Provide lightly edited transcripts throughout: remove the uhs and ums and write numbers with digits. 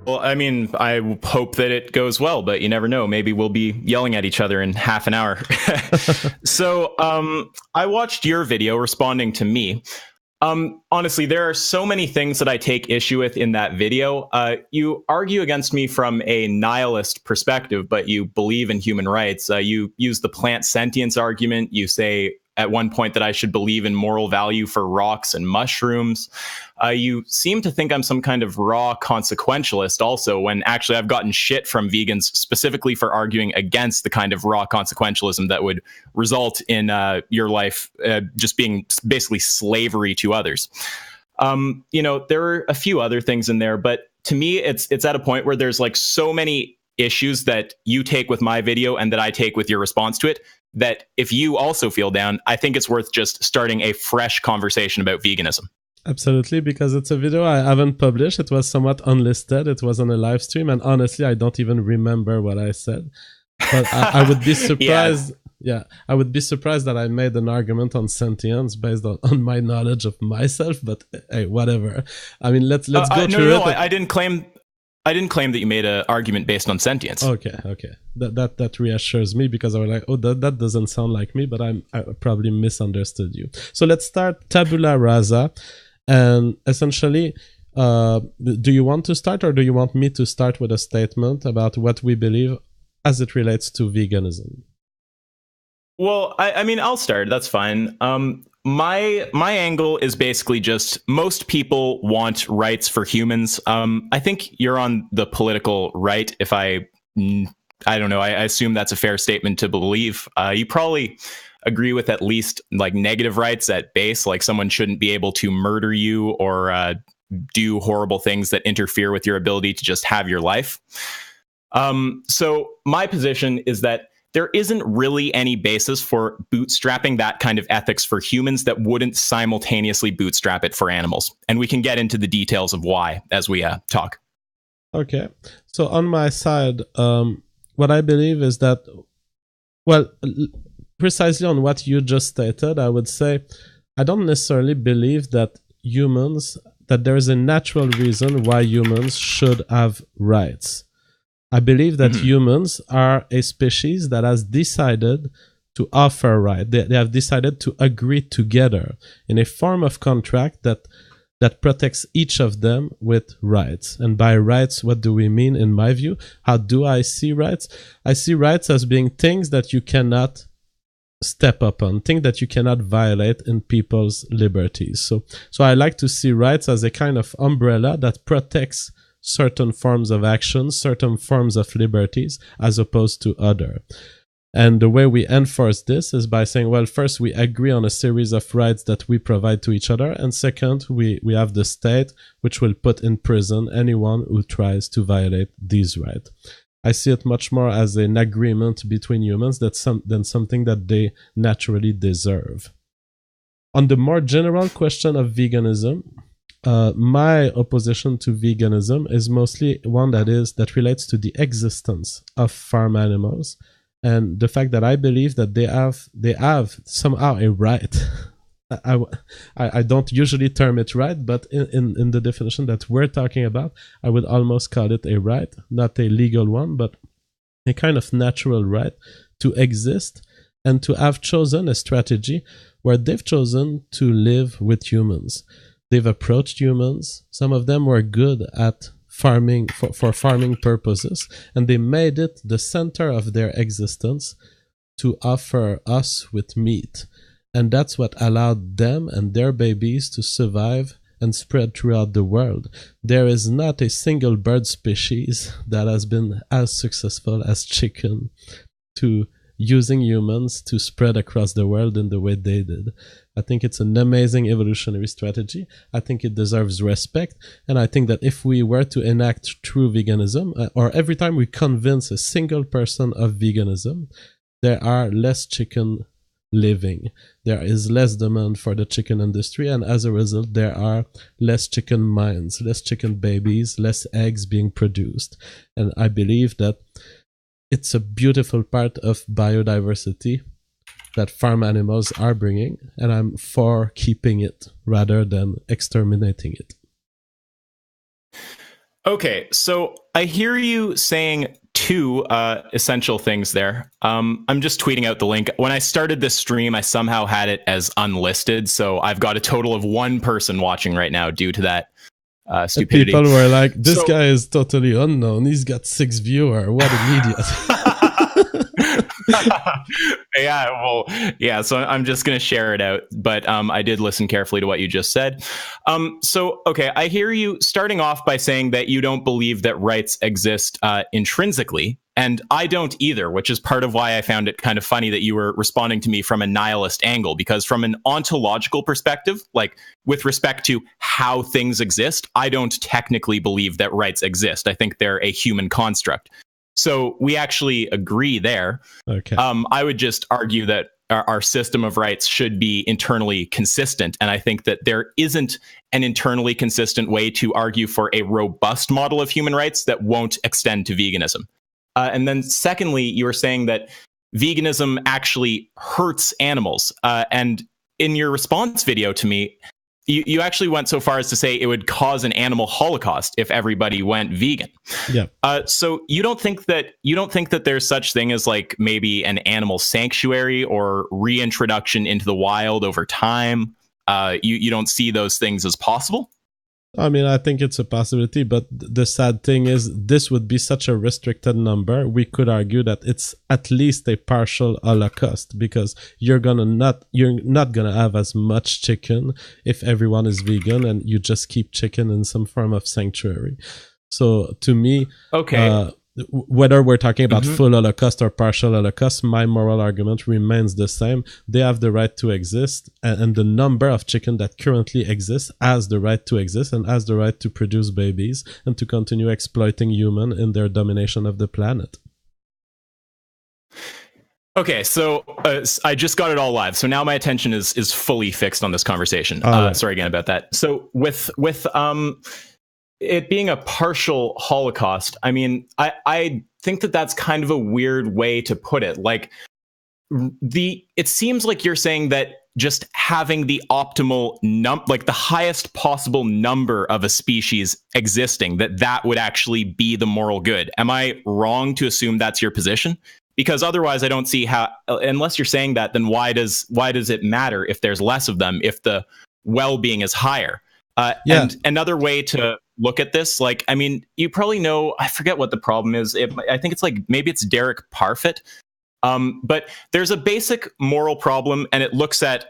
Well, I mean, I hope that it goes well, but you never know. Maybe we'll be yelling at each other in half an hour. So, I watched your video responding to me. Honestly, there are so many things that I take issue with in that video. You argue against me from a nihilist perspective, but you believe in human rights. You use the plant sentience argument. You say at one point that I should believe in moral value for rocks and mushrooms. You seem to think I'm some kind of raw consequentialist also, when actually I've gotten shit from vegans specifically for arguing against the kind of raw consequentialism that would result in your life just being basically slavery to others. There are a few other things in there, but to me, it's at a point where there's like so many issues that you take with my video and that I take with your response to it, that if you also feel down, I think it's worth just starting a fresh conversation about veganism. Absolutely, because it's a video I haven't published. It was somewhat unlisted. It was on a live stream, and honestly, I don't even remember what I said. But I would be surprised. Yeah, I would be surprised that I made an argument on sentience based on my knowledge of myself. But hey, whatever. I mean, let's go through it. I didn't claim that you made an argument based on sentience. Okay. That reassures me, because I was like, oh, that doesn't sound like me, but I probably misunderstood you. So let's start tabula rasa, and essentially, do you want to start, or do you want me to start with a statement about what we believe as it relates to veganism? Well, I mean, I'll start. That's fine. My angle is basically just most people want rights for humans. I think you're on the political right. If I don't know. I assume that's a fair statement to believe. You probably agree with at least like negative rights at base, like someone shouldn't be able to murder you or do horrible things that interfere with your ability to just have your life. So my position is that there isn't really any basis for bootstrapping that kind of ethics for humans that wouldn't simultaneously bootstrap it for animals. And we can get into the details of why as we talk. Okay. So on my side, what I believe is that, well, precisely on what you just stated, I would say I don't necessarily believe that there is a natural reason why humans should have rights. I believe that humans are a species that has decided to offer rights. They have decided to agree together in a form of contract that protects each of them with rights. And by rights, what do we mean in my view? How do I see rights? I see rights as being things that you cannot step upon, things that you cannot violate in people's liberties. So I like to see rights as a kind of umbrella that protects certain forms of action, certain forms of liberties, as opposed to other. And the way we enforce this is by saying, well, first we agree on a series of rights that we provide to each other, and second, we have the state which will put in prison anyone who tries to violate these rights. I see it much more as an agreement between humans than something that they naturally deserve. On the more general question of veganism, my opposition to veganism is mostly one that relates to the existence of farm animals and the fact that I believe that they have somehow a right. I don't usually term it right, but in the definition that we're talking about, I would almost call it a right, not a legal one, but a kind of natural right to exist and to have chosen a strategy where they've chosen to live with humans. They've approached humans. Some of them were good at farming for farming purposes, and they made it the center of their existence to offer us with meat. And that's what allowed them and their babies to survive and spread throughout the world. There is not a single bird species that has been as successful as chicken to using humans to spread across the world in the way they did. I think it's an amazing evolutionary strategy. I think it deserves respect. And I think that if we were to enact true veganism, or every time we convince a single person of veganism, there are less chicken living. There is less demand for the chicken industry. And as a result, there are less chicken minds, less chicken babies, less eggs being produced. And I believe that it's a beautiful part of biodiversity that farm animals are bringing, and I'm for keeping it rather than exterminating it. Okay, so I hear you saying two essential things there. I'm just tweeting out the link. When I started this stream, I somehow had it as unlisted, so I've got a total of one person watching right now due to that stupidity. People were like, this guy is totally unknown. He's got 6 viewers. What an idiot. So I'm just going to share it out. But I did listen carefully to what you just said. Okay, I hear you starting off by saying that you don't believe that rights exist intrinsically. And I don't either, which is part of why I found it kind of funny that you were responding to me from a nihilist angle, because from an ontological perspective, like with respect to how things exist, I don't technically believe that rights exist. I think they're a human construct. So we actually agree there. Okay. I would just argue that our system of rights should be internally consistent. And I think that there isn't an internally consistent way to argue for a robust model of human rights that won't extend to veganism. And then secondly, you were saying that veganism actually hurts animals. And in your response video to me, you actually went so far as to say it would cause an animal holocaust if everybody went vegan. Yeah. So you don't think that there's such thing as like maybe an animal sanctuary or reintroduction into the wild over time? You don't see those things as possible? I mean, I think it's a possibility, but the sad thing is this would be such a restricted number. We could argue that it's at least a partial holocaust, because you're not gonna have as much chicken if everyone is vegan and you just keep chicken in some form of sanctuary. So to me, okay. Whether we're talking about full holocaust or partial holocaust, my moral argument remains the same. They have the right to exist, and the number of chicken that currently exists has the right to exist and has the right to produce babies and to continue exploiting humans in their domination of the planet. Okay, so I just got it all live. So now my attention is fully fixed on this conversation. Sorry again about that. So with it being a partial holocaust, I mean, I think that that's kind of a weird way to put it. Like, it seems like you're saying that just having the optimal like the highest possible number of a species existing, that would actually be the moral good. Am I wrong to assume that's your position? Because otherwise, I don't see how. Unless you're saying that, then why does it matter if there's less of them if the well-being is higher? And another way to look at this, like, I mean, you probably know, I forget what the problem is. I think it's like, maybe it's Derek Parfit. But there's a basic moral problem, and it looks at,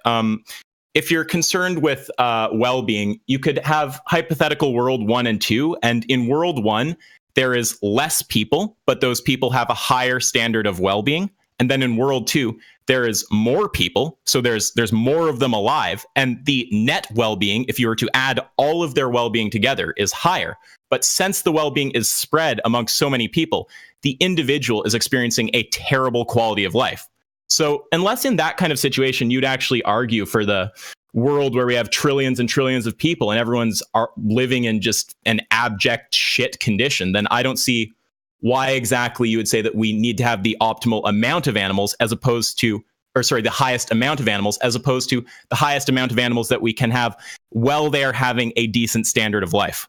if you're concerned with well-being, you could have hypothetical world 1 and 2. And in world 1, there is less people, but those people have a higher standard of well-being. And then in world 2, there is more people, so there's more of them alive, and the net well-being, if you were to add all of their well-being together, is higher. But since the well-being is spread amongst so many people, the individual is experiencing a terrible quality of life. So unless in that kind of situation you'd actually argue for the world where we have trillions and trillions of people and everyone's living in just an abject shit condition, then I don't see why exactly you would say that we need to have the optimal amount of animals as opposed to, the highest amount of animals as opposed to the highest amount of animals that we can have while they are having a decent standard of life.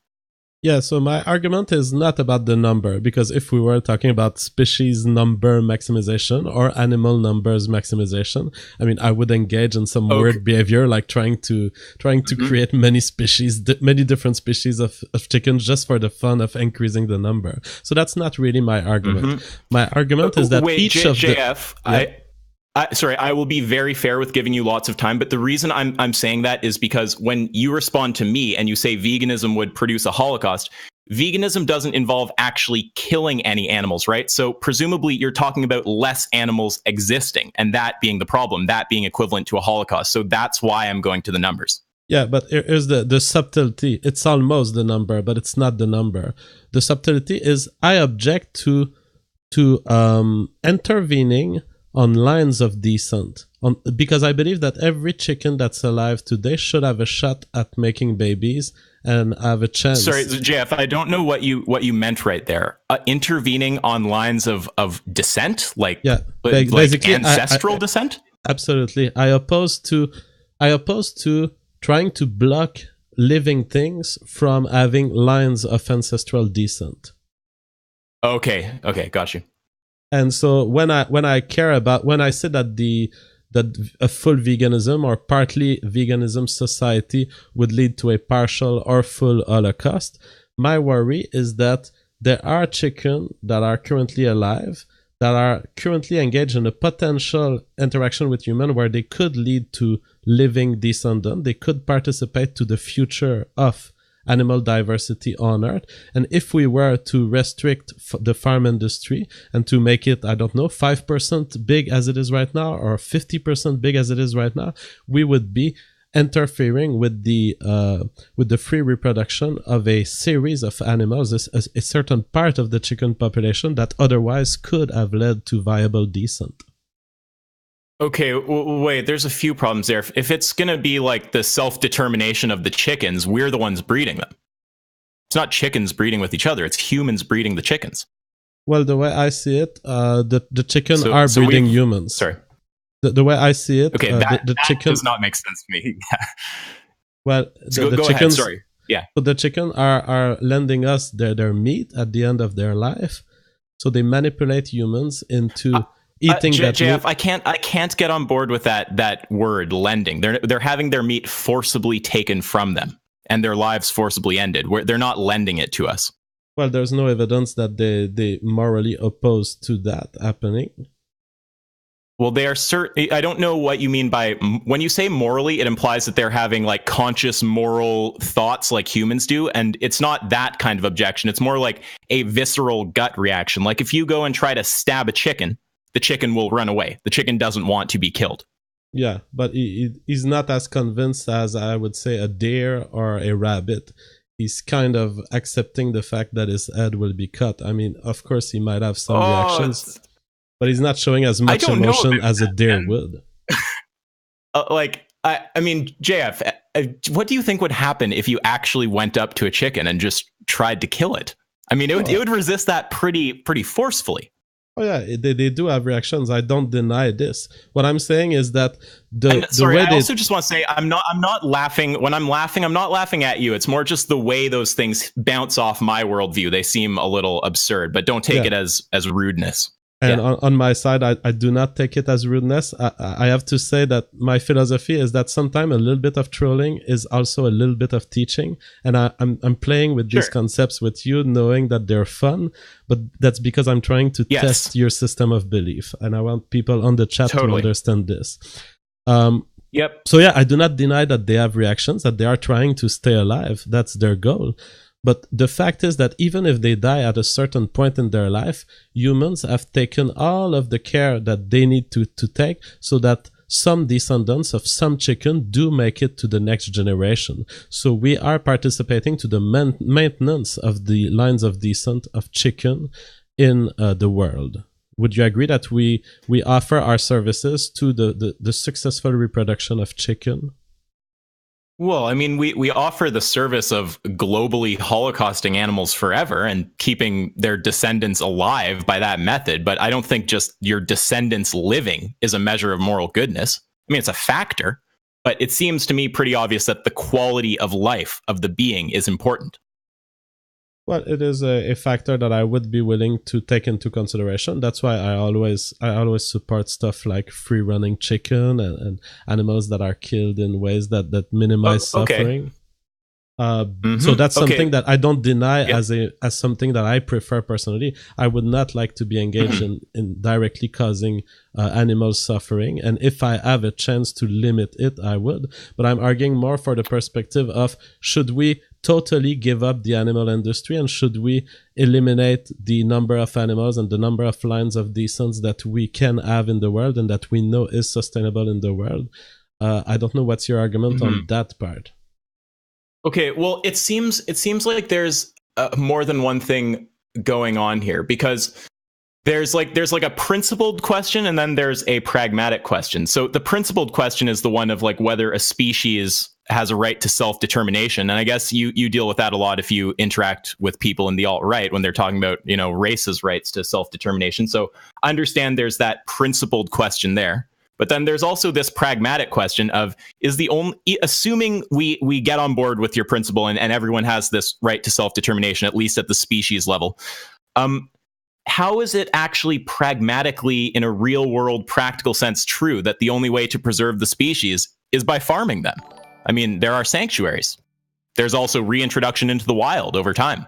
Yeah, so my argument is not about the number, because if we were talking about species number maximization or animal numbers maximization, I mean, I would engage in some weird behavior, like trying to create many different species of chickens just for the fun of increasing the number. So that's not really my argument. My argument is that JF, I will be very fair with giving you lots of time, but the reason I'm saying that is because when you respond to me and you say veganism would produce a holocaust, veganism doesn't involve actually killing any animals, right? So presumably you're talking about less animals existing, and that being the problem, that being equivalent to a holocaust. So that's why I'm going to the numbers. Yeah, but here's the subtlety. It's almost the number, but it's not the number. The subtlety is I object to intervening on lines of descent, because I believe that every chicken that's alive today should have a shot at making babies and have a chance. Sorry, JF, I don't know what you meant right there. Intervening on lines of descent, like basically ancestral descent. Absolutely, I oppose to trying to block living things from having lines of ancestral descent. Okay, got you. And so when I say that a full veganism or partly veganism society would lead to a partial or full Holocaust, my worry is that there are chicken that are currently alive, that are currently engaged in a potential interaction with human where they could lead to living descendant. They could participate to the future of animal diversity on Earth. And if we were to restrict the farm industry and to make it, 5% big as it is right now, or 50% big as it is right now, we would be interfering with the free reproduction of a series of animals, a certain part of the chicken population that otherwise could have led to viable descent. Okay, wait, there's a few problems there. If it's going to be like the self-determination of the chickens, we're the ones breeding them. It's not chickens breeding with each other, it's humans breeding the chickens. Well, the way I see it, the chicken are breeding humans. Sorry. The way I see it, okay, that chicken does not make sense to me. Well, so the go chickens, ahead, sorry. Yeah. So the chicken are lending us their meat at the end of their life. So they manipulate humans into eating that JF, meat. I can't get on board with that word lending. They're having their meat forcibly taken from them and their lives forcibly ended. They're not lending it to us. Well, there's no evidence that they morally oppose to that happening. Well, they are certain. I don't know what you mean by when you say morally, it implies that they're having like conscious moral thoughts like humans do. And it's not that kind of objection. It's more like a visceral gut reaction. Like if you go and try to stab a chicken, the chicken will run away. The chicken doesn't want to be killed. Yeah, but he's not as convinced as, I would say, a deer or a rabbit. He's kind of accepting the fact that his head will be cut. I mean, of course, he might have some reactions. But he's not showing as much emotion as a deer would. I mean, JF, what do you think would happen if you actually went up to a chicken and just tried to kill it? I mean, it would resist that pretty forcefully. Oh yeah, they do have reactions. I don't deny this. What I'm saying is that I also just want to say I'm not laughing. When I'm laughing, I'm not laughing at you. It's more just the way those things bounce off my worldview. They seem a little absurd, but don't take it as rudeness. And on my side, I do not take it as rudeness. I have to say that my philosophy is that sometimes a little bit of trolling is also a little bit of teaching. And I'm playing with these concepts with you, knowing that they're fun. But that's because I'm trying to test your system of belief. And I want people on the chat to understand this. Yep. So yeah, I do not deny that they have reactions, that they are trying to stay alive. That's their goal. But the fact is that even if they die at a certain point in their life, humans have taken all of the care that they need to take so that some descendants of some chicken do make it to the next generation. So we are participating to the maintenance of the lines of descent of chicken in the world. Would you agree that we offer our services to the successful reproduction of chicken? Well, I mean, we offer the service of globally holocausting animals forever and keeping their descendants alive by that method. But I don't think just your descendants living is a measure of moral goodness. I mean, it's a factor, but it seems to me pretty obvious that the quality of life of the being is important. Well, it is a factor that I would be willing to take into consideration. That's why I always support stuff like free running chicken and animals that are killed in ways that minimize suffering. So that's something that I don't deny as something that I prefer personally. I would not like to be engaged in directly causing animals suffering. And if I have a chance to limit it, I would. But I'm arguing more for the perspective of, should we totally give up the animal industry, and should we eliminate the number of animals and the number of lines of descent that we can have in the world and that we know is sustainable in the world? I don't know what's your argument on that part. Okay, well, it seems like there's more than one thing going on here, because there's like a principled question and then there's a pragmatic question. So the principled question is the one of like whether a species has a right to self-determination. And I guess you deal with that a lot if you interact with people in the alt-right when they're talking about, races' rights to self-determination. So I understand there's that principled question there. But then there's also this pragmatic question of, is the only, assuming we get on board with your principle and everyone has this right to self-determination, at least at the species level, how is it actually pragmatically, in a real world practical sense, true that the only way to preserve the species is by farming them? I mean, there are sanctuaries. There's also reintroduction into the wild over time.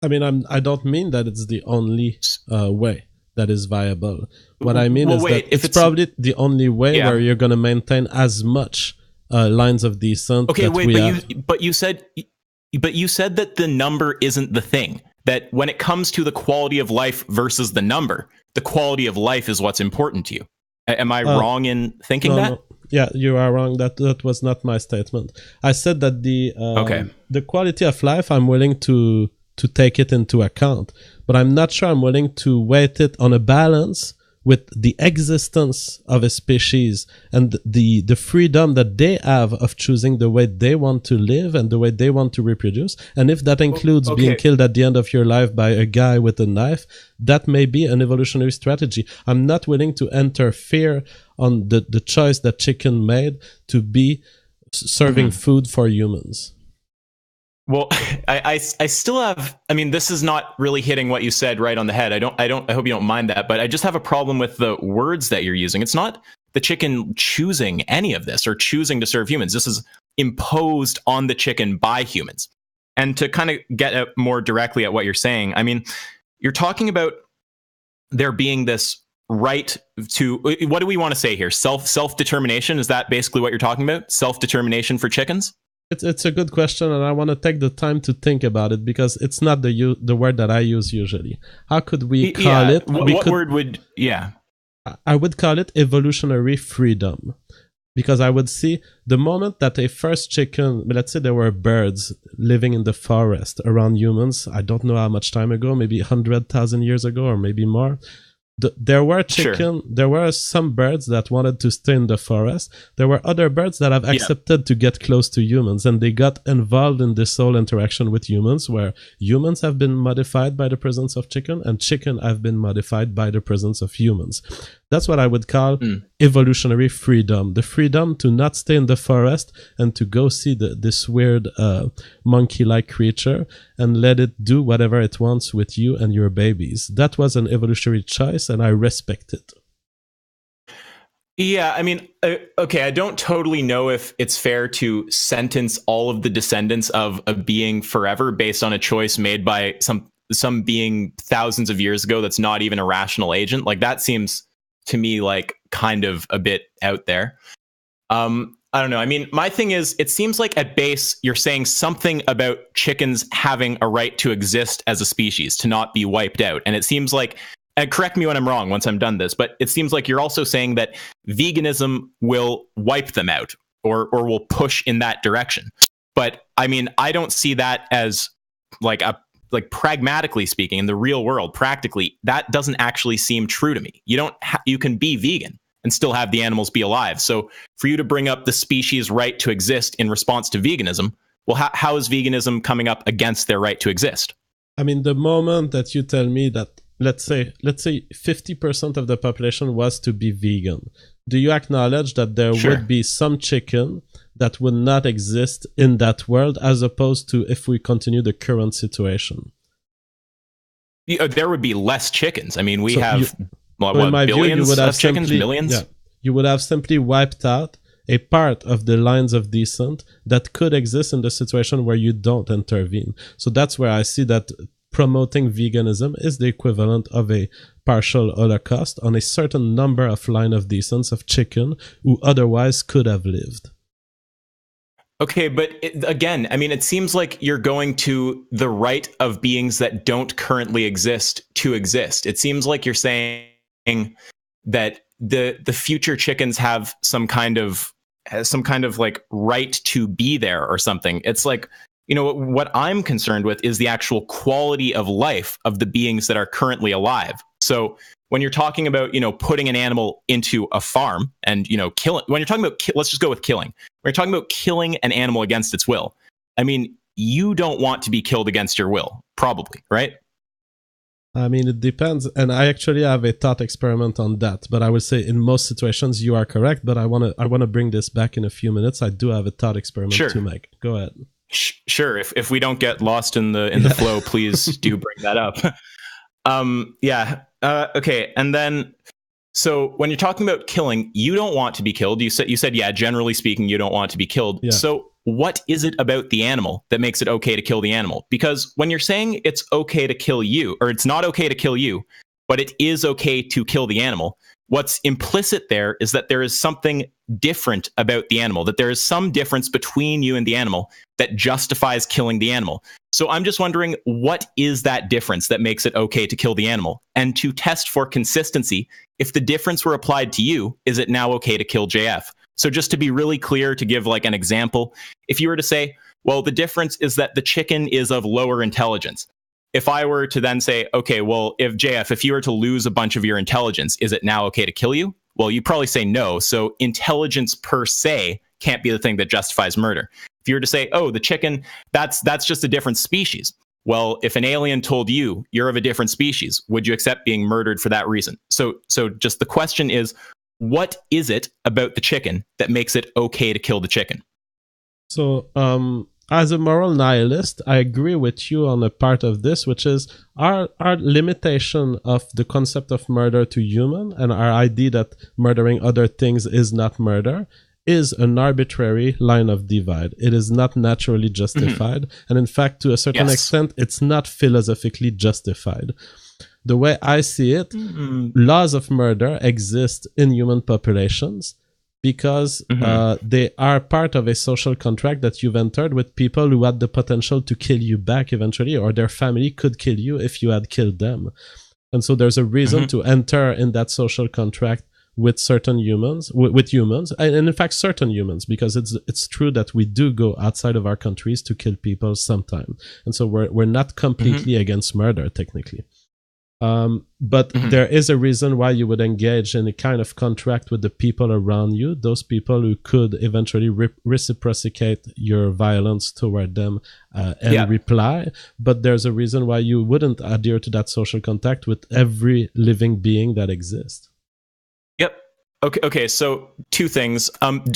I mean, I don't mean that it's the only way that is viable. What I mean is that it's probably the only way where you're going to maintain as much lines of descent. Okay, that wait, but you said that the number isn't the thing. That when it comes to the quality of life versus the number, the quality of life is what's important to you. Am I wrong in thinking that? No. Yeah, you are wrong. That was not my statement. I said that the quality of life, I'm willing to take it into account, but I'm not sure I'm willing to weight it on a balance with the existence of a species and the freedom that they have of choosing the way they want to live and the way they want to reproduce. And if that includes being killed at the end of your life by a guy with a knife, that may be an evolutionary strategy. I'm not willing to interfere on the choice that chicken made to be serving food for humans. Well, I still have, I mean, this is not really hitting what you said right on the head. I hope you don't mind that, but I just have a problem with the words that you're using. It's not the chicken choosing any of this or choosing to serve humans. This is imposed on the chicken by humans. And to kind of get more directly at what you're saying, I mean, you're talking about there being this right to, what do we want to say here? Self-determination? Is that basically what you're talking about? Self-determination for chickens? It's a good question, and I want to take the time to think about it because it's not the word that I use usually. How could we call it? What word would, I would call it evolutionary freedom. Because I would see the moment that a first chicken, let's say there were birds living in the forest around humans, I don't know how much time ago, maybe 100,000 years ago or maybe more. There were there were some birds that wanted to stay in the forest. There were other birds that have accepted to get close to humans, and they got involved in this whole interaction with humans, where humans have been modified by the presence of chicken, and chicken have been modified by the presence of humans. That's what I would call evolutionary freedom. The freedom to not stay in the forest and to go see this weird monkey-like creature and let it do whatever it wants with you and your babies. That was an evolutionary choice, and I respect it. Yeah, I mean, okay, I don't totally know if it's fair to sentence all of the descendants of a being forever based on a choice made by some being thousands of years ago that's not even a rational agent. Like, that seems to me like kind of a bit out there. I don't know. I mean, my thing is, it seems like at base, you're saying something about chickens having a right to exist as a species, to not be wiped out. And it seems like, and correct me when I'm wrong once I'm done this, but it seems like you're also saying that veganism will wipe them out or will push in that direction. But I mean, I don't see that as like pragmatically speaking, in the real world, practically, that doesn't actually seem true to me. You can be vegan and still have the animals be alive. So for you to bring up the species' right to exist in response to veganism, well, how is veganism coming up against their right to exist? I mean, the moment that you tell me that, let's say 50% of the population was to be vegan, do you acknowledge that there would be some chicken that would not exist in that world, as opposed to if we continue the current situation? There would be less chickens. I mean, we have billions of chickens, millions? Yeah, you would have simply wiped out a part of the lines of descent that could exist in the situation where you don't intervene. So that's where I see that promoting veganism is the equivalent of a partial holocaust on a certain number of line of descents of chicken who otherwise could have lived. Okay, but again, I mean, it seems like you're going to the right of beings that don't currently exist to exist. It seems like you're saying that the future chickens have some kind of like right to be there or something. It's like, you know, what I'm concerned with is the actual quality of life of the beings that are currently alive. So when you're talking about, you know, putting an animal into a farm and, you know, killing, when you're talking about, let's just go with killing. When you're talking about killing an animal against its will, I mean, you don't want to be killed against your will, probably, right? I mean, it depends. And I actually have a thought experiment on that. But I would say in most situations you are correct. But I wanna bring this back in a few minutes. I do have a thought experiment to make. Go ahead. Sure. If we don't get lost in the flow, please do bring that up. Okay. And then, so when you're talking about killing, you don't want to be killed. You said, yeah, generally speaking, you don't want to be killed. Yeah. So what is it about the animal that makes it okay to kill the animal? Because when you're saying it's okay to kill you, or it's not okay to kill you, but it is okay to kill the animal, what's implicit there is that there is something different about the animal, that there is some difference between you and the animal that justifies killing the animal. So I'm just wondering, what is that difference that makes it okay to kill the animal? And to test for consistency, if the difference were applied to you, is it now okay to kill JF? So just to be really clear, to give like an example, if you were to say, well, the difference is that the chicken is of lower intelligence. If I were to then say, okay, well, if you were to lose a bunch of your intelligence, is it now okay to kill you? Well, you'd probably say no. So intelligence per se can't be the thing that justifies murder. If you were to say, oh, the chicken, that's just a different species. Well, if an alien told you you're of a different species, would you accept being murdered for that reason? So just the question is, what is it about the chicken that makes it okay to kill the chicken? So, as a moral nihilist, I agree with you on a part of this, which is our limitation of the concept of murder to human, and our idea that murdering other things is not murder, is an arbitrary line of divide. It is not naturally justified. And in fact, to a certain extent, it's not philosophically justified. The way I see it, laws of murder exist in human populations because they are part of a social contract that you've entered with people who had the potential to kill you back eventually, or their family could kill you if you had killed them. And so there's a reason to enter in that social contract with certain humans, with humans, and in fact certain humans, because it's true that we do go outside of our countries to kill people sometime. And so we're not completely against murder, technically. But there is a reason why you would engage in a kind of contract with the people around you, those people who could eventually reciprocate your violence toward them and reply. But there's a reason why you wouldn't adhere to that social contact with every living being that exists. Yep. Okay. So two things.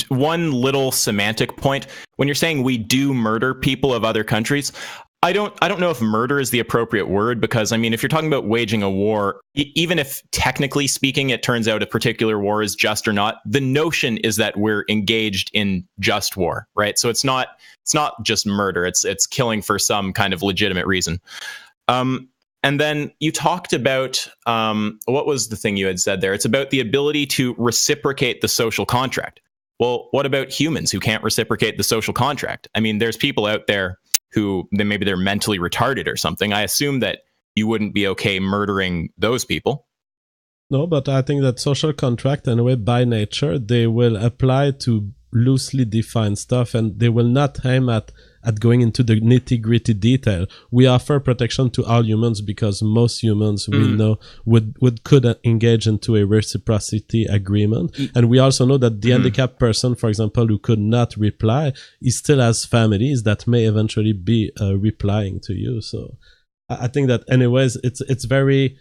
One little semantic point. When you're saying we do murder people of other countries, I don't know if murder is the appropriate word, because I mean, if you're talking about waging a war, even if technically speaking it turns out a particular war is just or not, the notion is that we're engaged in just war, right? So it's not just murder, it's killing for some kind of legitimate reason. And then you talked about what was the thing you had said there? It's about the ability to reciprocate the social contract. Well, what about humans who can't reciprocate the social contract? I mean, there's people out there who maybe they're mentally retarded or something. I assume that you wouldn't be okay murdering those people. No, but I think that social contract, anyway, by nature, they will apply to loosely defined stuff, and they will not aim at going into the nitty-gritty detail. We offer protection to all humans because most humans we know could engage into a reciprocity agreement. And we also know that the handicapped person, for example, who could not reply, he still has families that may eventually be replying to you. So I think that anyways, it's very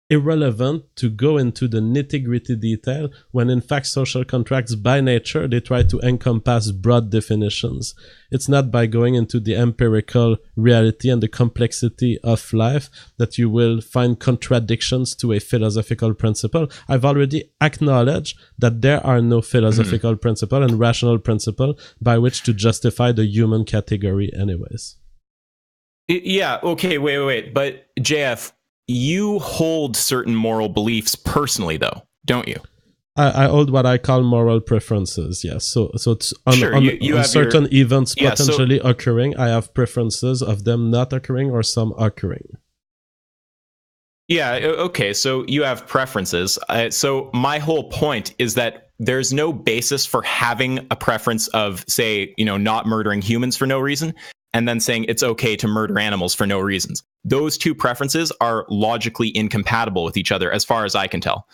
irrelevant to go into the nitty-gritty detail when in fact social contracts by nature they try to encompass broad definitions. It's not by going into the empirical reality and the complexity of life that you will find contradictions to a philosophical principle. I've already acknowledged that there are no philosophical principle and rational principle by which to justify the human category anyways. Yeah, okay, wait. But JF, you hold certain moral beliefs personally, though, don't you? I hold what I call moral preferences, yes. So it's on certain events potentially occurring, I have preferences of them not occurring or some occurring. Yeah, okay, so you have preferences. So my whole point is that there's no basis for having a preference of, say, not murdering humans for no reason, and then saying it's okay to murder animals for no reasons. Those two preferences are logically incompatible with each other, as far as I can tell.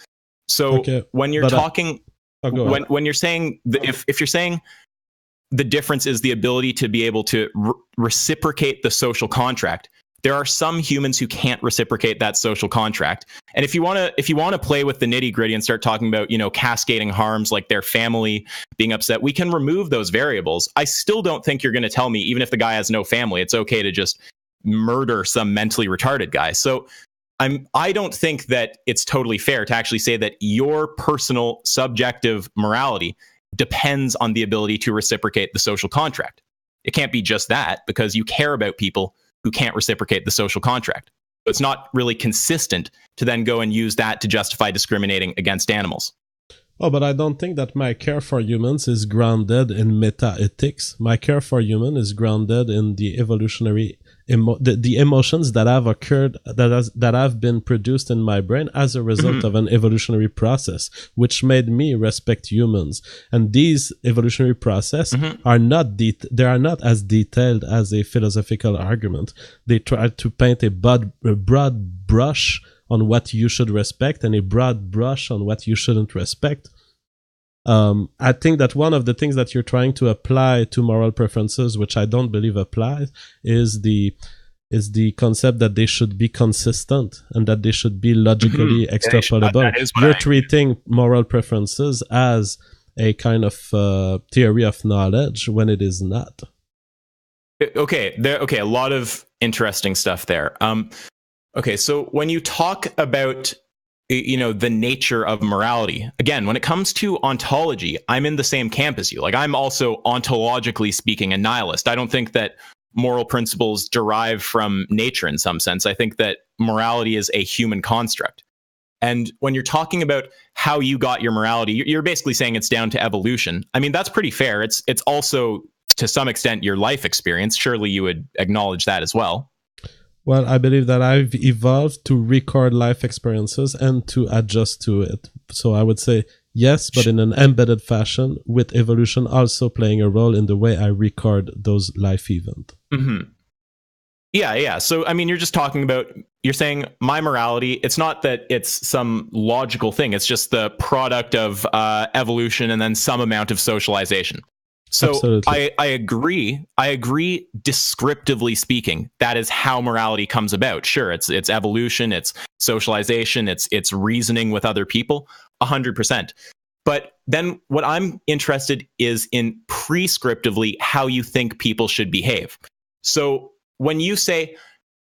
So when you're talking, when you're saying, if you're saying the difference is the ability to be able to reciprocate the social contract, there are some humans who can't reciprocate that social contract. And if you want to play with the nitty gritty and start talking about, cascading harms like their family being upset, we can remove those variables. I still don't think you're going to tell me, even if the guy has no family, it's okay to just murder some mentally retarded guy. So I don't think that it's totally fair to actually say that your personal subjective morality depends on the ability to reciprocate the social contract. It can't be just that, because you care about people who can't reciprocate the social contract. So it's not really consistent to then go and use that to justify discriminating against animals. Oh, but I don't think that my care for humans is grounded in meta-ethics. My care for human is grounded in the evolutionary the emotions that have occurred, that have been produced in my brain as a result of an evolutionary process, which made me respect humans. And these evolutionary process are not they are not as detailed as a philosophical argument. They try to paint a broad brush on what you should respect and a broad brush on what you shouldn't respect. I think that one of the things that you're trying to apply to moral preferences, which I don't believe applies, is the concept that they should be consistent and that they should be logically extrapolable. You're treating moral preferences as a kind of theory of knowledge when it is not. Okay, a lot of interesting stuff there. Okay, so when you talk about the nature of morality, again, when it comes to ontology, I'm in the same camp as you. Like, I'm also ontologically speaking a nihilist. I don't think that moral principles derive from nature in some sense. I think that morality is a human construct. And when you're talking about how you got your morality, you're basically saying it's down to evolution. I mean, that's pretty fair. It's also, to some extent, your life experience. Surely you would acknowledge that as well. Well, I believe that I've evolved to record life experiences and to adjust to it. So I would say yes, but in an embedded fashion, with evolution also playing a role in the way I record those life events. Yeah. So, I mean, you're saying my morality, it's not that it's some logical thing. It's just the product of evolution and then some amount of socialization. So I agree. Descriptively speaking, that is how morality comes about. Sure, it's evolution, it's socialization, it's reasoning with other people, 100%. But then what I'm interested is in prescriptively how you think people should behave. So when you say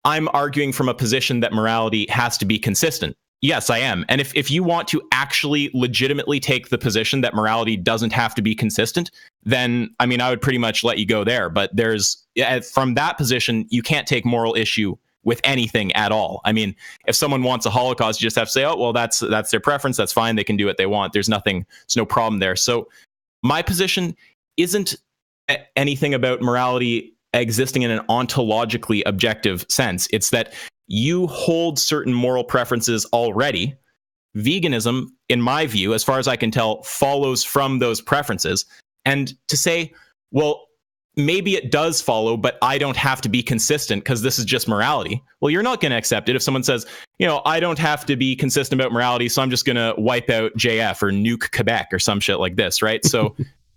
I'm arguing from a position that morality has to be consistent, yes, I am. And if you want to actually legitimately take the position that morality doesn't have to be consistent, then, I mean, I would pretty much let you go there. But from that position, you can't take moral issue with anything at all. I mean, if someone wants a Holocaust, you just have to say, oh, well, that's their preference. That's fine. They can do what they want. There's no problem there. So my position isn't anything about morality existing in an ontologically objective sense. It's that you hold certain moral preferences already. Veganism, in my view, as far as I can tell, follows from those preferences. And to say, well, maybe it does follow, but I don't have to be consistent because this is just morality. Well, you're not going to accept it if someone says, I don't have to be consistent about morality, so I'm just going to wipe out JF or nuke Quebec or some shit like this, right? So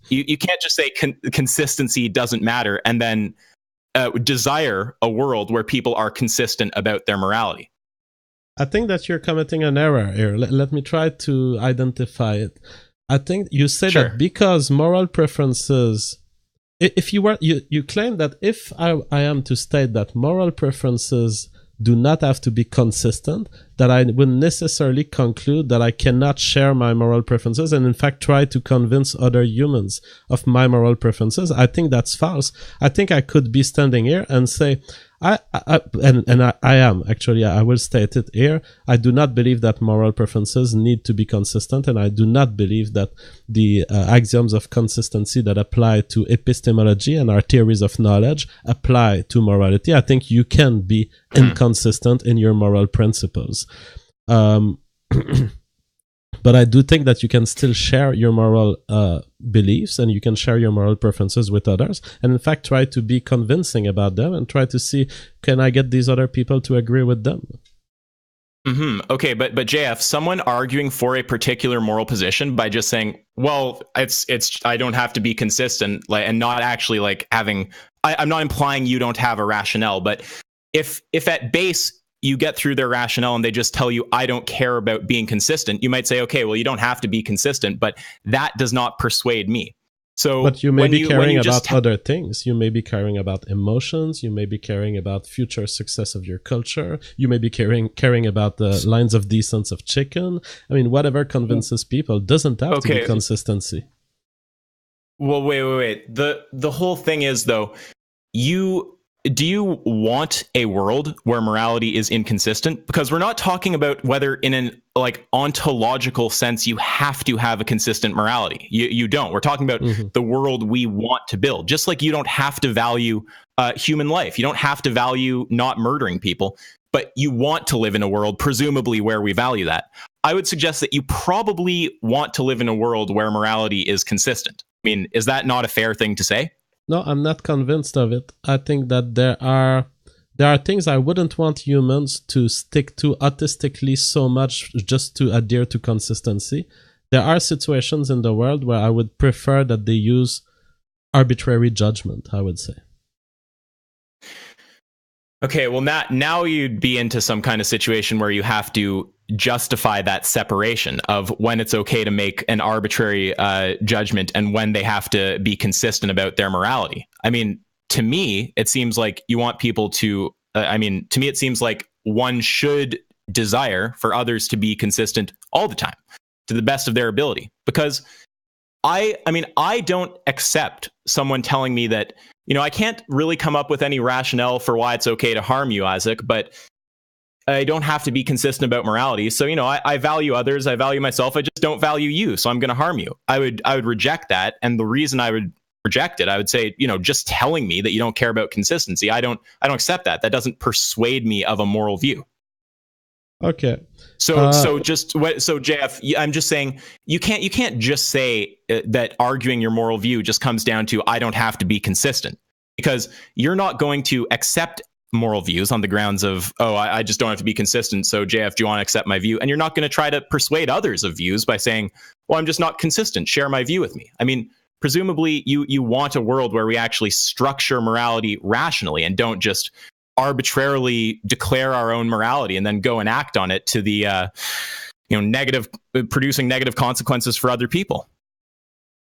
you can't just say consistency doesn't matter and then desire a world where people are consistent about their morality. I think that you're committing an error here. Let me try to identify it. I think you say that because moral preferences, if you claim that if I am to state that moral preferences do not have to be consistent, that I would necessarily conclude that I cannot share my moral preferences and in fact try to convince other humans of my moral preferences. I think that's false. I think I could be standing here and say, I am actually, I will state it here. I do not believe that moral preferences need to be consistent, and I do not believe that the axioms of consistency that apply to epistemology and our theories of knowledge apply to morality. I think you can be inconsistent in your moral principles. But I do think that you can still share your moral beliefs and you can share your moral preferences with others and in fact try to be convincing about them and try to see, can I get these other people to agree with them? Okay, but JF, someone arguing for a particular moral position by just saying, well, it's I don't have to be consistent, and not actually having, I'm not implying you don't have a rationale, but if at base you get through their rationale and they just tell you, I don't care about being consistent, you might say, okay, well, you don't have to be consistent, but that does not persuade me. So, but you may be caring about other things. You may be caring about emotions. You may be caring about future success of your culture. You may be caring about the lines of descent of chicken. I mean, whatever convinces people doesn't have to be consistency. Well, wait. The whole thing is, though, do you want a world where morality is inconsistent? Because we're not talking about whether in an ontological sense you have to have a consistent morality. You don't. We're talking about the world we want to build. Just like you don't have to value human life. You don't have to value not murdering people, but you want to live in a world presumably where we value that. I would suggest that you probably want to live in a world where morality is consistent. I mean, is that not a fair thing to say? No, I'm not convinced of it. I think that there are things I wouldn't want humans to stick to artistically so much just to adhere to consistency. There are situations in the world where I would prefer that they use arbitrary judgment, I would say. Okay, well, now you'd be into some kind of situation where you have to justify that separation of when it's okay to make an arbitrary judgment and when they have to be consistent about their morality. I mean, to me, it seems like you want people to, to me, it seems like one should desire for others to be consistent all the time to the best of their ability. Because I don't accept someone telling me that, I can't really come up with any rationale for why it's okay to harm you, Isaac, but I don't have to be consistent about morality. So, I value others. I value myself. I just don't value you. So I'm going to harm you. I would reject that. And the reason I would reject it, I would say, just telling me that you don't care about consistency. I don't accept that. That doesn't persuade me of a moral view. Okay. So JF, I'm just saying you can't just say that arguing your moral view just comes down to I don't have to be consistent, because you're not going to accept moral views on the grounds of, I just don't have to be consistent. So JF, do you want to accept my view? And you're not going to try to persuade others of views by saying, well, I'm just not consistent. Share my view with me. I mean, presumably you want a world where we actually structure morality rationally and don't just arbitrarily declare our own morality and then go and act on it to the producing negative consequences for other people.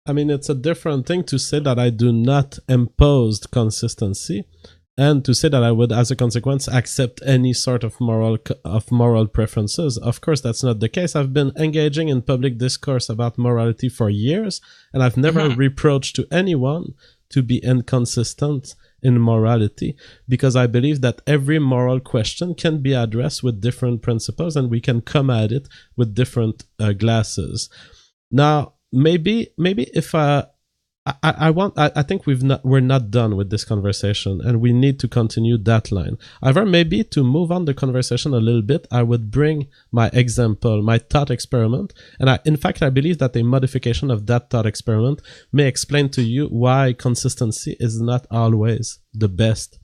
I mean, it's a different thing to say that I do not impose consistency and to say that I would, as a consequence, accept any sort of moral preferences. Of course, that's not the case. I've been engaging in public discourse about morality for years, and I've never reproached to anyone to be inconsistent in morality, because I believe that every moral question can be addressed with different principles, and we can come at it with different glasses. Now, maybe if I think we're not done with this conversation, and we need to continue that line. However, maybe to move on the conversation a little bit, I would bring my example, my thought experiment, and I believe that a modification of that thought experiment may explain to you why consistency is not always the best.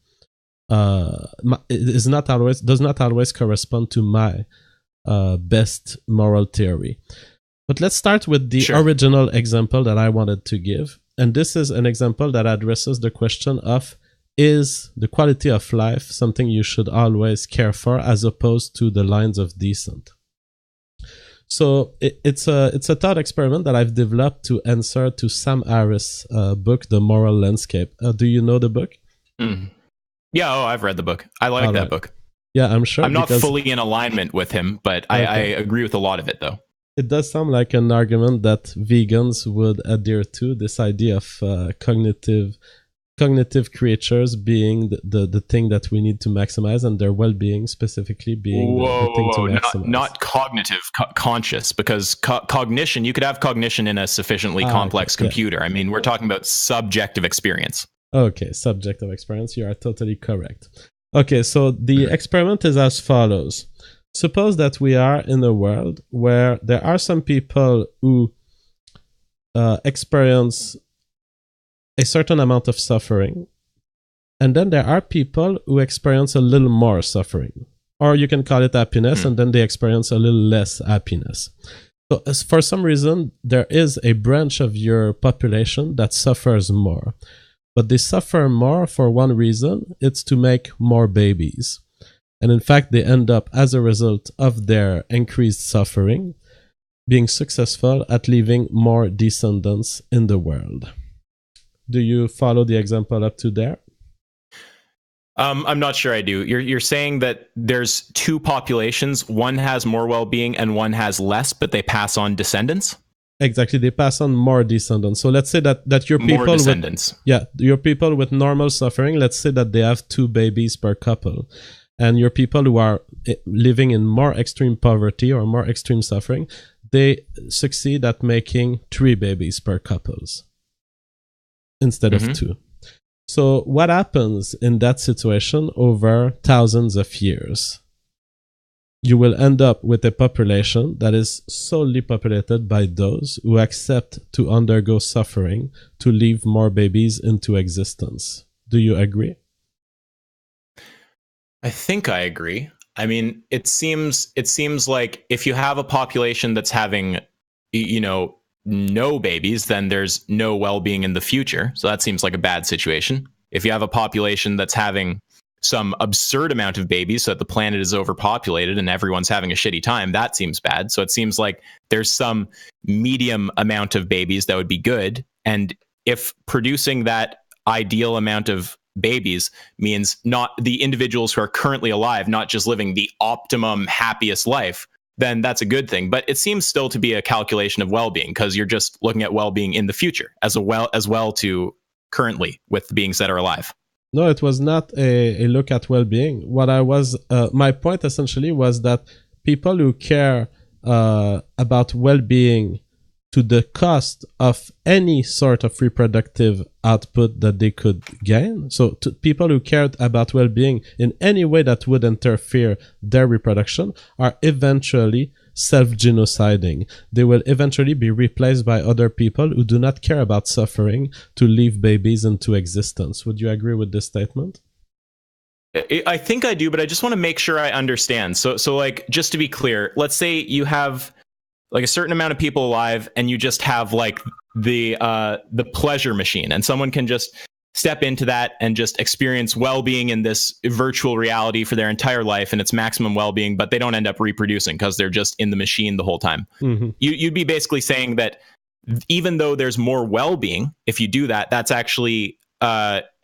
Does not always correspond to my best moral theory. But let's start with the original example that I wanted to give. And this is an example that addresses the question of, is the quality of life something you should always care for as opposed to the lines of descent? So it's a thought experiment that I've developed to answer to Sam Harris' book, The Moral Landscape. Do you know the book? Yeah, I've read the book. I like that book. Yeah, I'm sure. I'm not fully in alignment with him, but I agree with a lot of it, though. It does sound like an argument that vegans would adhere to, this idea of cognitive creatures being the thing that we need to maximize, and their well-being specifically being the thing to maximize. Not cognitive, conscious, because cognition, you could have cognition in a sufficiently complex computer. I mean, we're talking about subjective experience. Okay, subjective experience. You are totally correct. Okay, so the experiment is as follows. Suppose that we are in a world where there are some people who experience a certain amount of suffering, and then there are people who experience a little more suffering. Or you can call it happiness, and then they experience a little less happiness. So for some reason, there is a branch of your population that suffers more. but they suffer more for one reason. It's to make more babies. And in fact, they end up, as a result of their increased suffering, being successful at leaving more descendants in the world. Do you follow the example up to there? I'm not sure I do. You're saying that there's two populations. One has more well-being and one has less, but they pass on descendants? Exactly, they pass on more descendants. So let's say that your people more descendants. Your people with normal suffering, let's say that they have 2 babies per couple. And your people who are living in more extreme poverty or more extreme suffering, they succeed at making 3 babies per couples instead of 2. So what happens in that situation over thousands of years? You will end up with a population that is solely populated by those who accept to undergo suffering to leave more babies into existence. Do you agree? I think I agree. I mean, it seems like if you have a population that's having, no babies, then there's no well-being in the future. So that seems like a bad situation. If you have a population that's having some absurd amount of babies so that the planet is overpopulated and everyone's having a shitty time, that seems bad. So it seems like there's some medium amount of babies that would be good. And if producing that ideal amount of babies means not the individuals who are currently alive, not just living the optimum, happiest life, then that's a good thing. But it seems still to be a calculation of well-being, because you're just looking at well-being in the future as well to currently with the beings that are alive. No, it was not a look at well-being. What I was, my point essentially was that people who care about well-being to the cost of any sort of reproductive output that they could gain. So to people who cared about well-being in any way that would interfere their reproduction are eventually self-genociding. They will eventually be replaced by other people who do not care about suffering to leave babies into existence. Would you agree with this statement? I think I do, but I just want to make sure I understand. So like, just to be clear, let's say you have like a certain amount of people alive and you just have like the pleasure machine, and someone can just step into that and just experience well-being in this virtual reality for their entire life, and it's maximum well-being, but they don't end up reproducing because they're just in the machine the whole time. Mm-hmm. You'd be basically saying that even though there's more well-being, if you do that, that's actually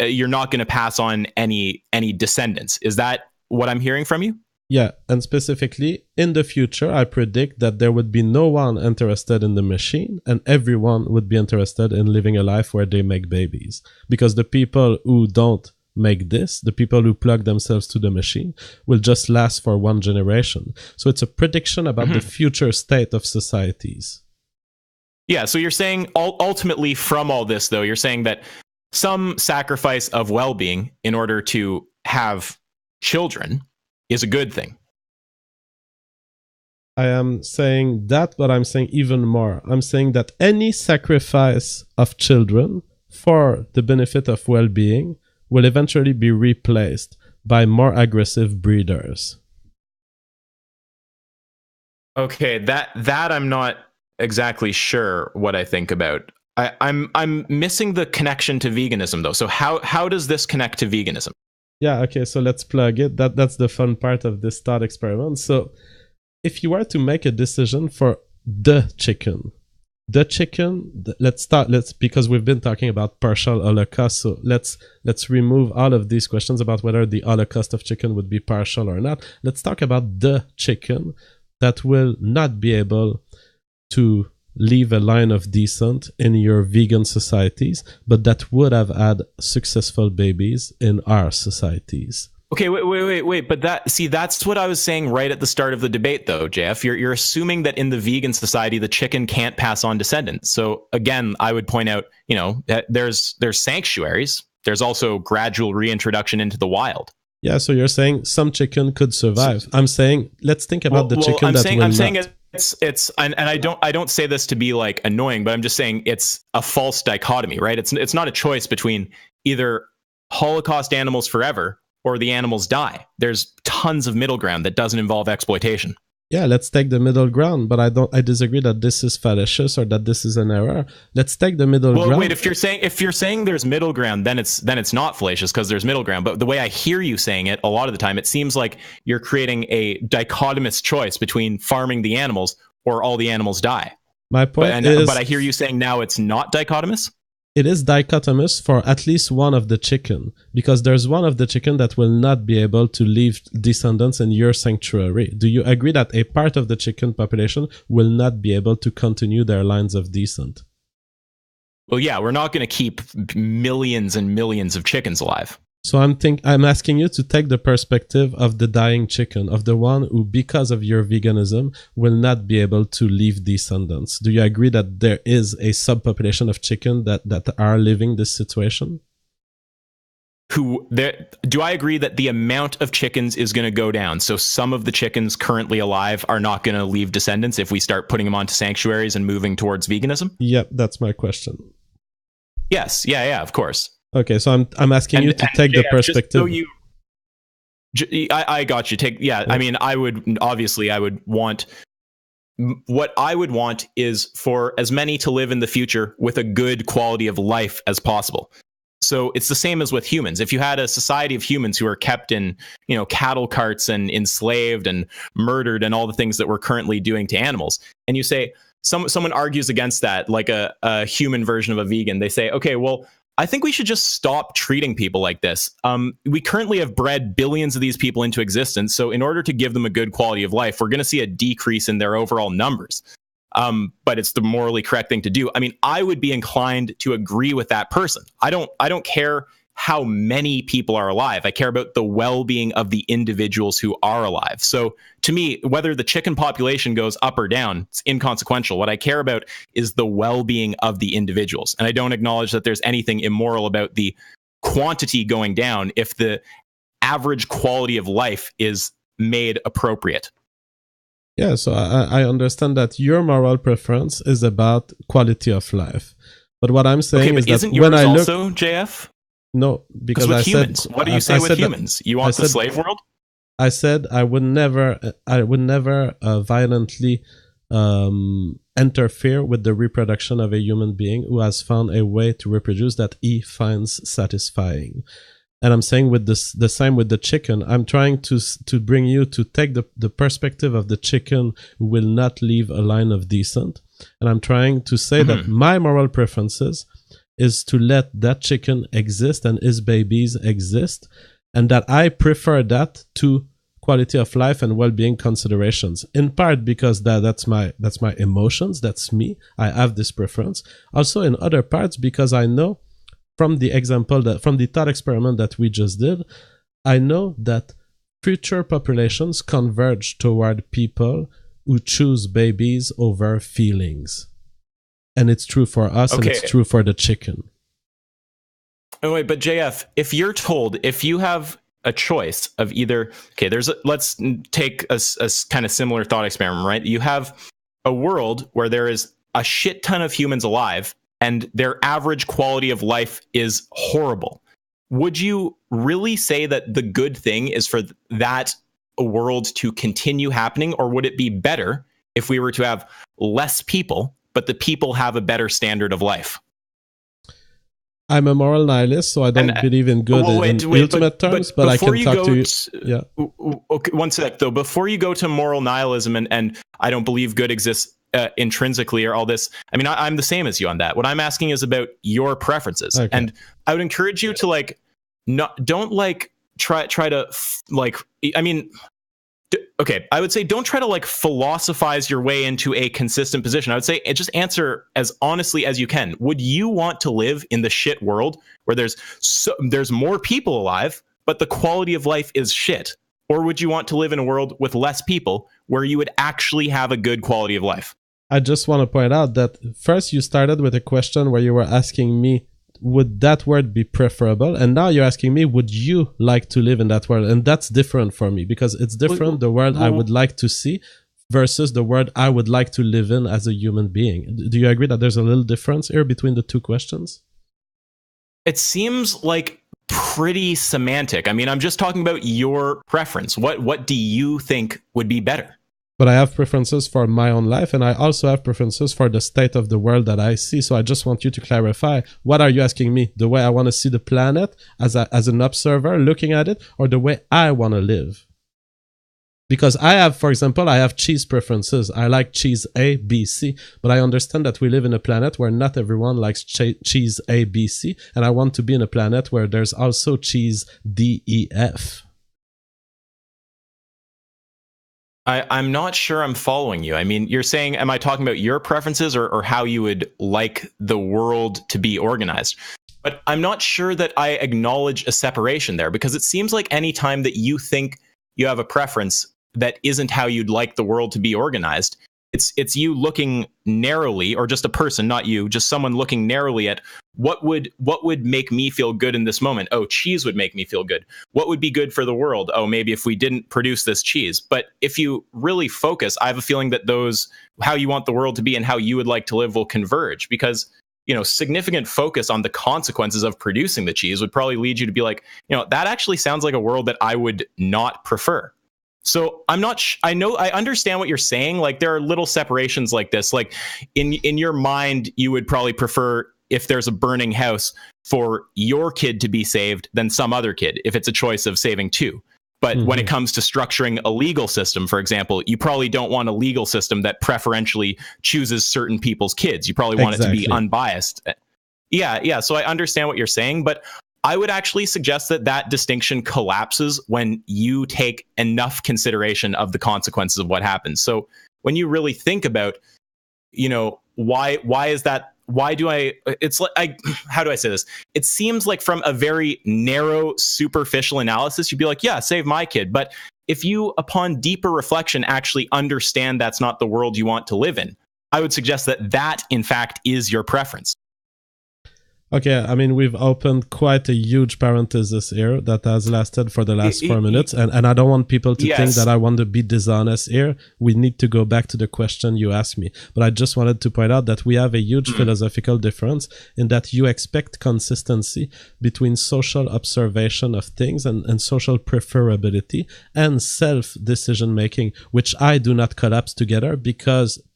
you're not going to pass on any descendants. Is that what I'm hearing from you? Yeah, and specifically, in the future, I predict that there would be no one interested in the machine, and everyone would be interested in living a life where they make babies. Because the people who don't make this, the people who plug themselves to the machine, will just last for one generation. So it's a prediction about the future state of societies. Yeah, so you're saying ultimately from all this, though, you're saying that some sacrifice of well-being in order to have children is a good thing. I am saying that, but I'm saying even more. I'm saying that any sacrifice of children for the benefit of well-being will eventually be replaced by more aggressive breeders. Okay, that I'm not exactly sure what I think about. I'm missing the connection to veganism, though. So how does this connect to veganism? Yeah, okay, so let's plug it. That's the fun part of this thought experiment. So if you were to make a decision for the chicken, because we've been talking about partial Holocaust, so let's remove all of these questions about whether the Holocaust of chicken would be partial or not. Let's talk about the chicken that will not be able to leave a line of descent in your vegan societies, but that would have had successful babies in our societies. Okay, wait. But that's what I was saying right at the start of the debate, though, Jeff. You're assuming that in the vegan society, the chicken can't pass on descendants. So again, I would point out, that there's sanctuaries. There's also gradual reintroduction into the wild. Yeah, so you're saying some chicken could survive. I'm saying let's think about the chicken that will not. I'm saying it's and I don't say this to be like annoying, but I'm just saying it's a false dichotomy, right? It's not a choice between either Holocaust animals forever or the animals die. There's tons of middle ground that doesn't involve exploitation. Yeah, let's take the middle ground, but I disagree that this is fallacious or that this is an error. Let's take the middle ground. Well, wait, if you're saying there's middle ground, then it's not fallacious because there's middle ground. But the way I hear you saying it, a lot of the time, it seems like you're creating a dichotomous choice between farming the animals or all the animals die. My point is, but I hear you saying now it's not dichotomous. It is dichotomous for at least one of the chicken, because there's one of the chicken that will not be able to leave descendants in your sanctuary. Do you agree that a part of the chicken population will not be able to continue their lines of descent? Well, yeah, we're not going to keep millions and millions of chickens alive. So I'm asking you to take the perspective of the dying chicken, of the one who, because of your veganism, will not be able to leave descendants. Do you agree that there is a subpopulation of chicken that are living this situation? Do I agree that the amount of chickens is going to go down? So some of the chickens currently alive are not going to leave descendants if we start putting them onto sanctuaries and moving towards veganism? Yep, that's my question. Yes, yeah, of course. Okay, so I'm asking you to take the perspective. I got you. I mean, I would want. What I would want is for as many to live in the future with a good quality of life as possible. So it's the same as with humans. If you had a society of humans who are kept in, cattle carts and enslaved and murdered and all the things that we're currently doing to animals, and you say someone argues against that, like a human version of a vegan, they say, okay, well, I think we should just stop treating people like this. We currently have bred billions of these people into existence. So in order to give them a good quality of life, we're going to see a decrease in their overall numbers. But it's the morally correct thing to do. I mean, I would be inclined to agree with that person. I don't care how many people are alive. I care about the well-being of the individuals who are alive. So to me, whether the chicken population goes up or down, it's inconsequential. What I care about is the well-being of the individuals. And I don't acknowledge that there's anything immoral about the quantity going down if the average quality of life is made appropriate. Yeah, so I understand that your moral preference is about quality of life. But what I'm saying is that when I look... also, JF? No, because with I humans, said... What do you say with humans? You want the slave world? I said I would never violently interfere with the reproduction of a human being who has found a way to reproduce that he finds satisfying. And I'm saying with this, the same with the chicken. I'm trying to bring you to take the perspective of the chicken who will not leave a line of descent. And I'm trying to say that my moral preferences is to let that chicken exist and his babies exist, and that I prefer that to quality of life and well-being considerations, in part because that's my emotions, that's me, I have this preference. Also in other parts because I know from the thought experiment that we just did, I know that future populations converge toward people who choose babies over feelings. And it's true for us, and it's true for the chicken. Oh, wait, but JF, if you have a choice of either, let's take a kind of similar thought experiment, right? You have a world where there is a shit ton of humans alive, and their average quality of life is horrible. Would you really say that the good thing is for that world to continue happening, or would it be better if we were to have less people, but the people have a better standard of life? I'm a moral nihilist, so I don't believe in good in ultimate terms, but I can talk to you. Yeah. Okay, one sec, though. Before you go to moral nihilism and I don't believe good exists intrinsically or all this, I mean, I'm the same as you on that. What I'm asking is about your preferences. Okay. And I would encourage you to I would say don't try to philosophize your way into a consistent position. I would say just answer as honestly as you can. Would you want to live in the shit world where there's more people alive, but the quality of life is shit? Or would you want to live in a world with less people where you would actually have a good quality of life? I just want to point out that first you started with a question where you were asking me, would that world be preferable? And now you're asking me, would you like to live in that world? And that's different for me because it's different, the world I would like to see versus the world I would like to live in as a human being. Do you agree that there's a little difference here between the two questions? It seems like pretty semantic. I mean, I'm just talking about your preference. What do you think would be better? But I have preferences for my own life, and I also have preferences for the state of the world that I see. So I just want you to clarify, what are you asking me? The way I want to see the planet as an observer looking at it, or the way I want to live? Because I have, for example, I have cheese preferences. I like cheese A, B, C, but I understand that we live in a planet where not everyone likes cheese A, B, C, and I want to be in a planet where there's also cheese D, E, F. I'm not sure I'm following you. I mean, you're saying, am I talking about your preferences or how you would like the world to be organized? But I'm not sure that I acknowledge a separation there, because it seems like any time that you think you have a preference that isn't how you'd like the world to be organized, it's you looking narrowly, or just a person, not you, just someone looking narrowly at what would make me feel good in this moment. Oh, cheese would make me feel good. What would be good for the world? Oh, maybe if we didn't produce this cheese. But if you really focus, I have a feeling that those, how you want the world to be and how you would like to live, will converge, because significant focus on the consequences of producing the cheese would probably lead you to be like, that actually sounds like a world that I would not prefer. So I'm not. I understand what you're saying. Like, there are little separations like this. Like in your mind, you would probably prefer, if there's a burning house, for your kid to be saved than some other kid, if it's a choice of saving two. But when it comes to structuring a legal system, for example, you probably don't want a legal system that preferentially chooses certain people's kids. You probably want it to be unbiased. Yeah. So I understand what you're saying, but I would actually suggest that distinction collapses when you take enough consideration of the consequences of what happens. So when you really think about, why is that? Why do it's like, how do I say this? It seems like from a very narrow, superficial analysis, you'd be like, yeah, save my kid. But if you, upon deeper reflection, actually understand that's not the world you want to live in, I would suggest that in fact is your preference. Okay, I mean, we've opened quite a huge parenthesis here that has lasted for the last 4 minutes, and I don't want people to think that I want to be dishonest here. We need to go back to the question you asked me. But I just wanted to point out that we have a huge philosophical difference in that you expect consistency between social observation of things and social preferability and self-decision-making, which I do not collapse together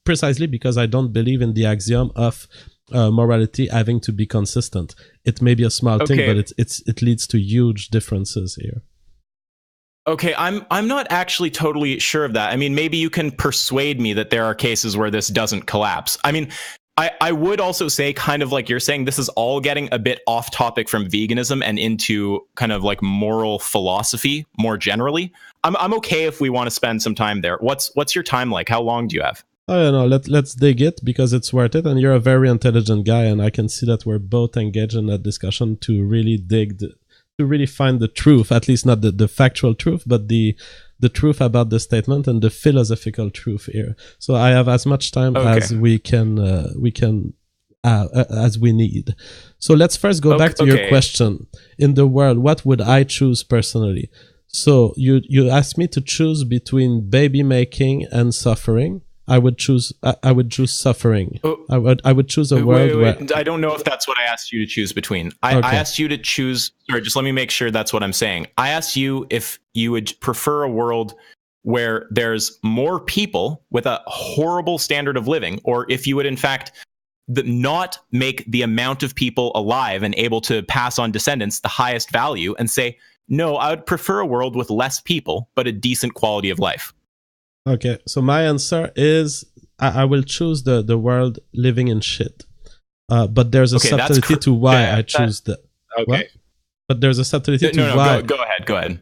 precisely because I don't believe in the axiom of morality having to be consistent. It may be a small thing, but it leads to huge differences here. Okay, I'm not actually totally sure of that. I mean, maybe you can persuade me that there are cases where this doesn't collapse. I mean, I would also say, kind of like you're saying, this is all getting a bit off topic from veganism and into kind of like moral philosophy more generally. I'm okay if we want to spend some time there. What's your time like? How long do you have? Oh, no, let's dig it, because it's worth it, and you're a very intelligent guy, and I can see that we're both engaged in that discussion to really to really find the truth, at least not the factual truth, but the truth about the statement and the philosophical truth here. So I have as much time as we can as we need. So let's first go back to your question. In the world, what would I choose personally? So you asked me to choose between baby making and suffering. I would choose suffering. I would choose a world where I don't know if that's what I asked you to choose between. I asked you to choose, or just let me make sure that's what I'm saying. I asked you if you would prefer a world where there's more people with a horrible standard of living, or if you would in fact not make the amount of people alive and able to pass on descendants the highest value, and say, no, I would prefer a world with less people, but a decent quality of life. Okay, so my answer is I will choose the world living in shit. But there's a subtlety to why I choose that. Okay. What? But there's a subtlety to why. Go ahead.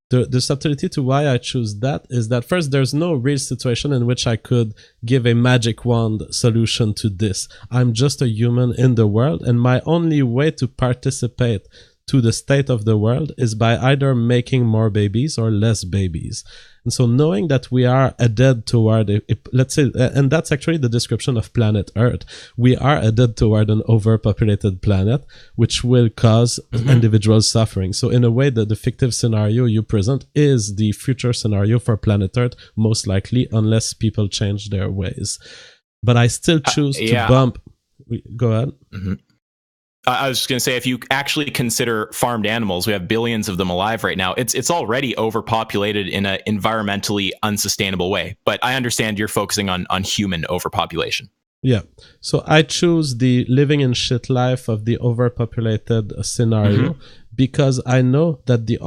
The subtlety to why I choose that is that, first, there's no real situation in which I could give a magic wand solution to this. I'm just a human in the world, and my only way to participate to the state of the world is by either making more babies or less babies. And so knowing that we are headed toward, let's say, and that's actually the description of planet Earth, we are headed toward an overpopulated planet, which will cause individual suffering. So in a way, the fictive scenario you present is the future scenario for planet Earth, most likely, unless people change their ways. But I still choose to bump. Go ahead. I was just going to say, if you actually consider farmed animals, we have billions of them alive right now. It's already overpopulated in an environmentally unsustainable way. But I understand you're focusing on human overpopulation. Yeah. So I choose the living in shit life of the overpopulated scenario because I know that the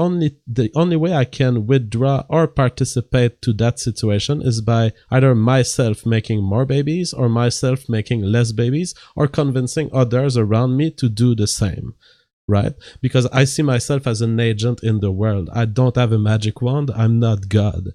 only way I can withdraw or participate to that situation is by either myself making more babies or myself making less babies or convincing others around me to do the same. Right? Because I see myself as an agent in the world. I don't have a magic wand. I'm not God.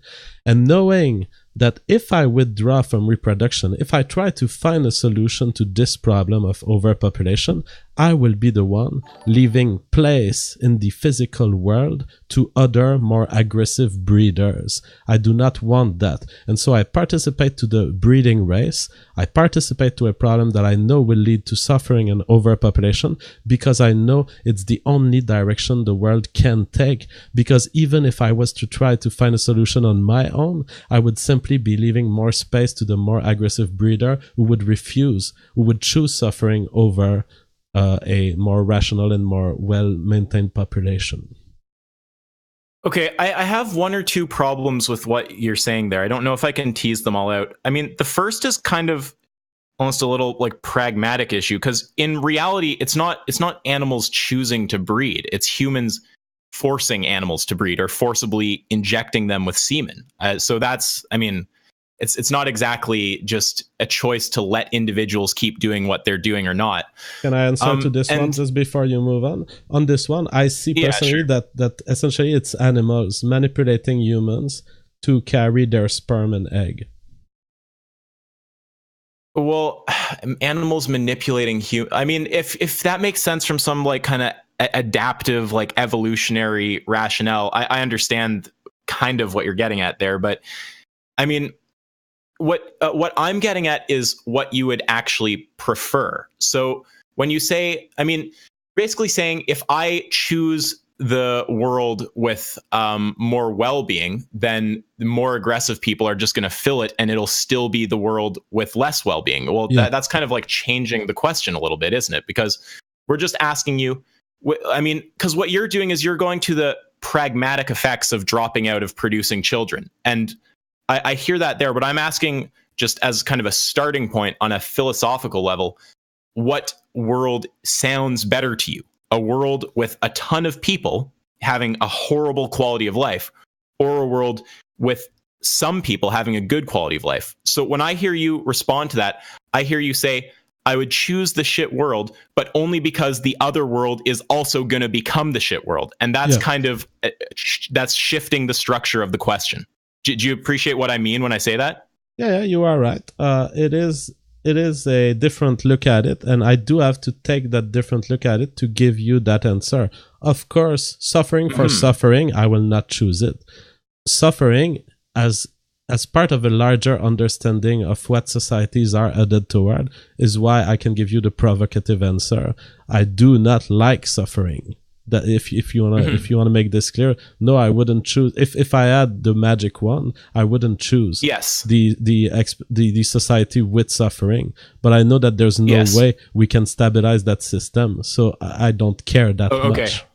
And knowing that if I withdraw from reproduction, if I try to find a solution to this problem of overpopulation, I will be the one leaving place in the physical world to other more aggressive breeders. I do not want that. And so I participate to the breeding race. I participate to a problem that I know will lead to suffering and overpopulation because I know it's the only direction the world can take. Because even if I was to try to find a solution on my own, I would simply be leaving more space to the more aggressive breeder who would refuse, who would choose suffering over a more rational and more well-maintained population. Okay, I have one or two problems with what you're saying there. I don't know if I can tease them all out. I mean, the first is kind of almost a little like pragmatic issue, because in reality, it's not animals choosing to breed. It's humans forcing animals to breed or forcibly injecting them with semen. So that's, I mean, it's not exactly just a choice to let individuals keep doing what they're doing or not. Can I answer to this one just before you move on? On this one, I see personally that essentially it's animals manipulating humans to carry their sperm and egg. Well, animals manipulating I mean, if that makes sense from some like kind of adaptive, like evolutionary rationale, I understand kind of what you're getting at there. But I mean, what I'm getting at is what you would actually prefer. So when you say, I mean, basically saying if I choose the world with more well-being, then the more aggressive people are just going to fill it, and it'll still be the world with less well-being. Well, that's kind of like changing the question a little bit, isn't it? Because we're just asking you, I mean, because what you're doing is you're going to the pragmatic effects of dropping out of producing children. And I hear that there, but I'm asking just as kind of a starting point on a philosophical level, what world sounds better to you? A world with a ton of people having a horrible quality of life, or a world with some people having a good quality of life? So when I hear you respond to that, I hear you say, I would choose the shit world, but only because the other world is also going to become the shit world. And that's kind of, that's shifting the structure of the question. Do you appreciate what I mean when I say that? Yeah, you are right. It is a different look at it, and I do have to take that different look at it to give you that answer. Of course, suffering for suffering, I will not choose it. Suffering as part of a larger understanding of what societies are headed toward is why I can give you the provocative answer. I do not like suffering. That if you wanna make this clear, no, I wouldn't choose. If I had the magic wand, I wouldn't choose the society with suffering. But I know that there's no way we can stabilize that system, so I don't care that much.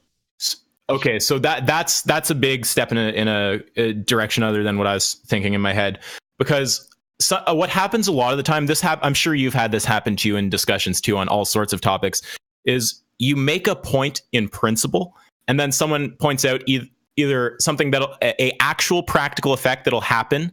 Okay, so that's a big step in a direction other than what I was thinking in my head, because what happens a lot of the time, I'm sure you've had this happen to you in discussions too on all sorts of topics, is you make a point in principle, and then someone points out either something that'll a actual practical effect that'll happen,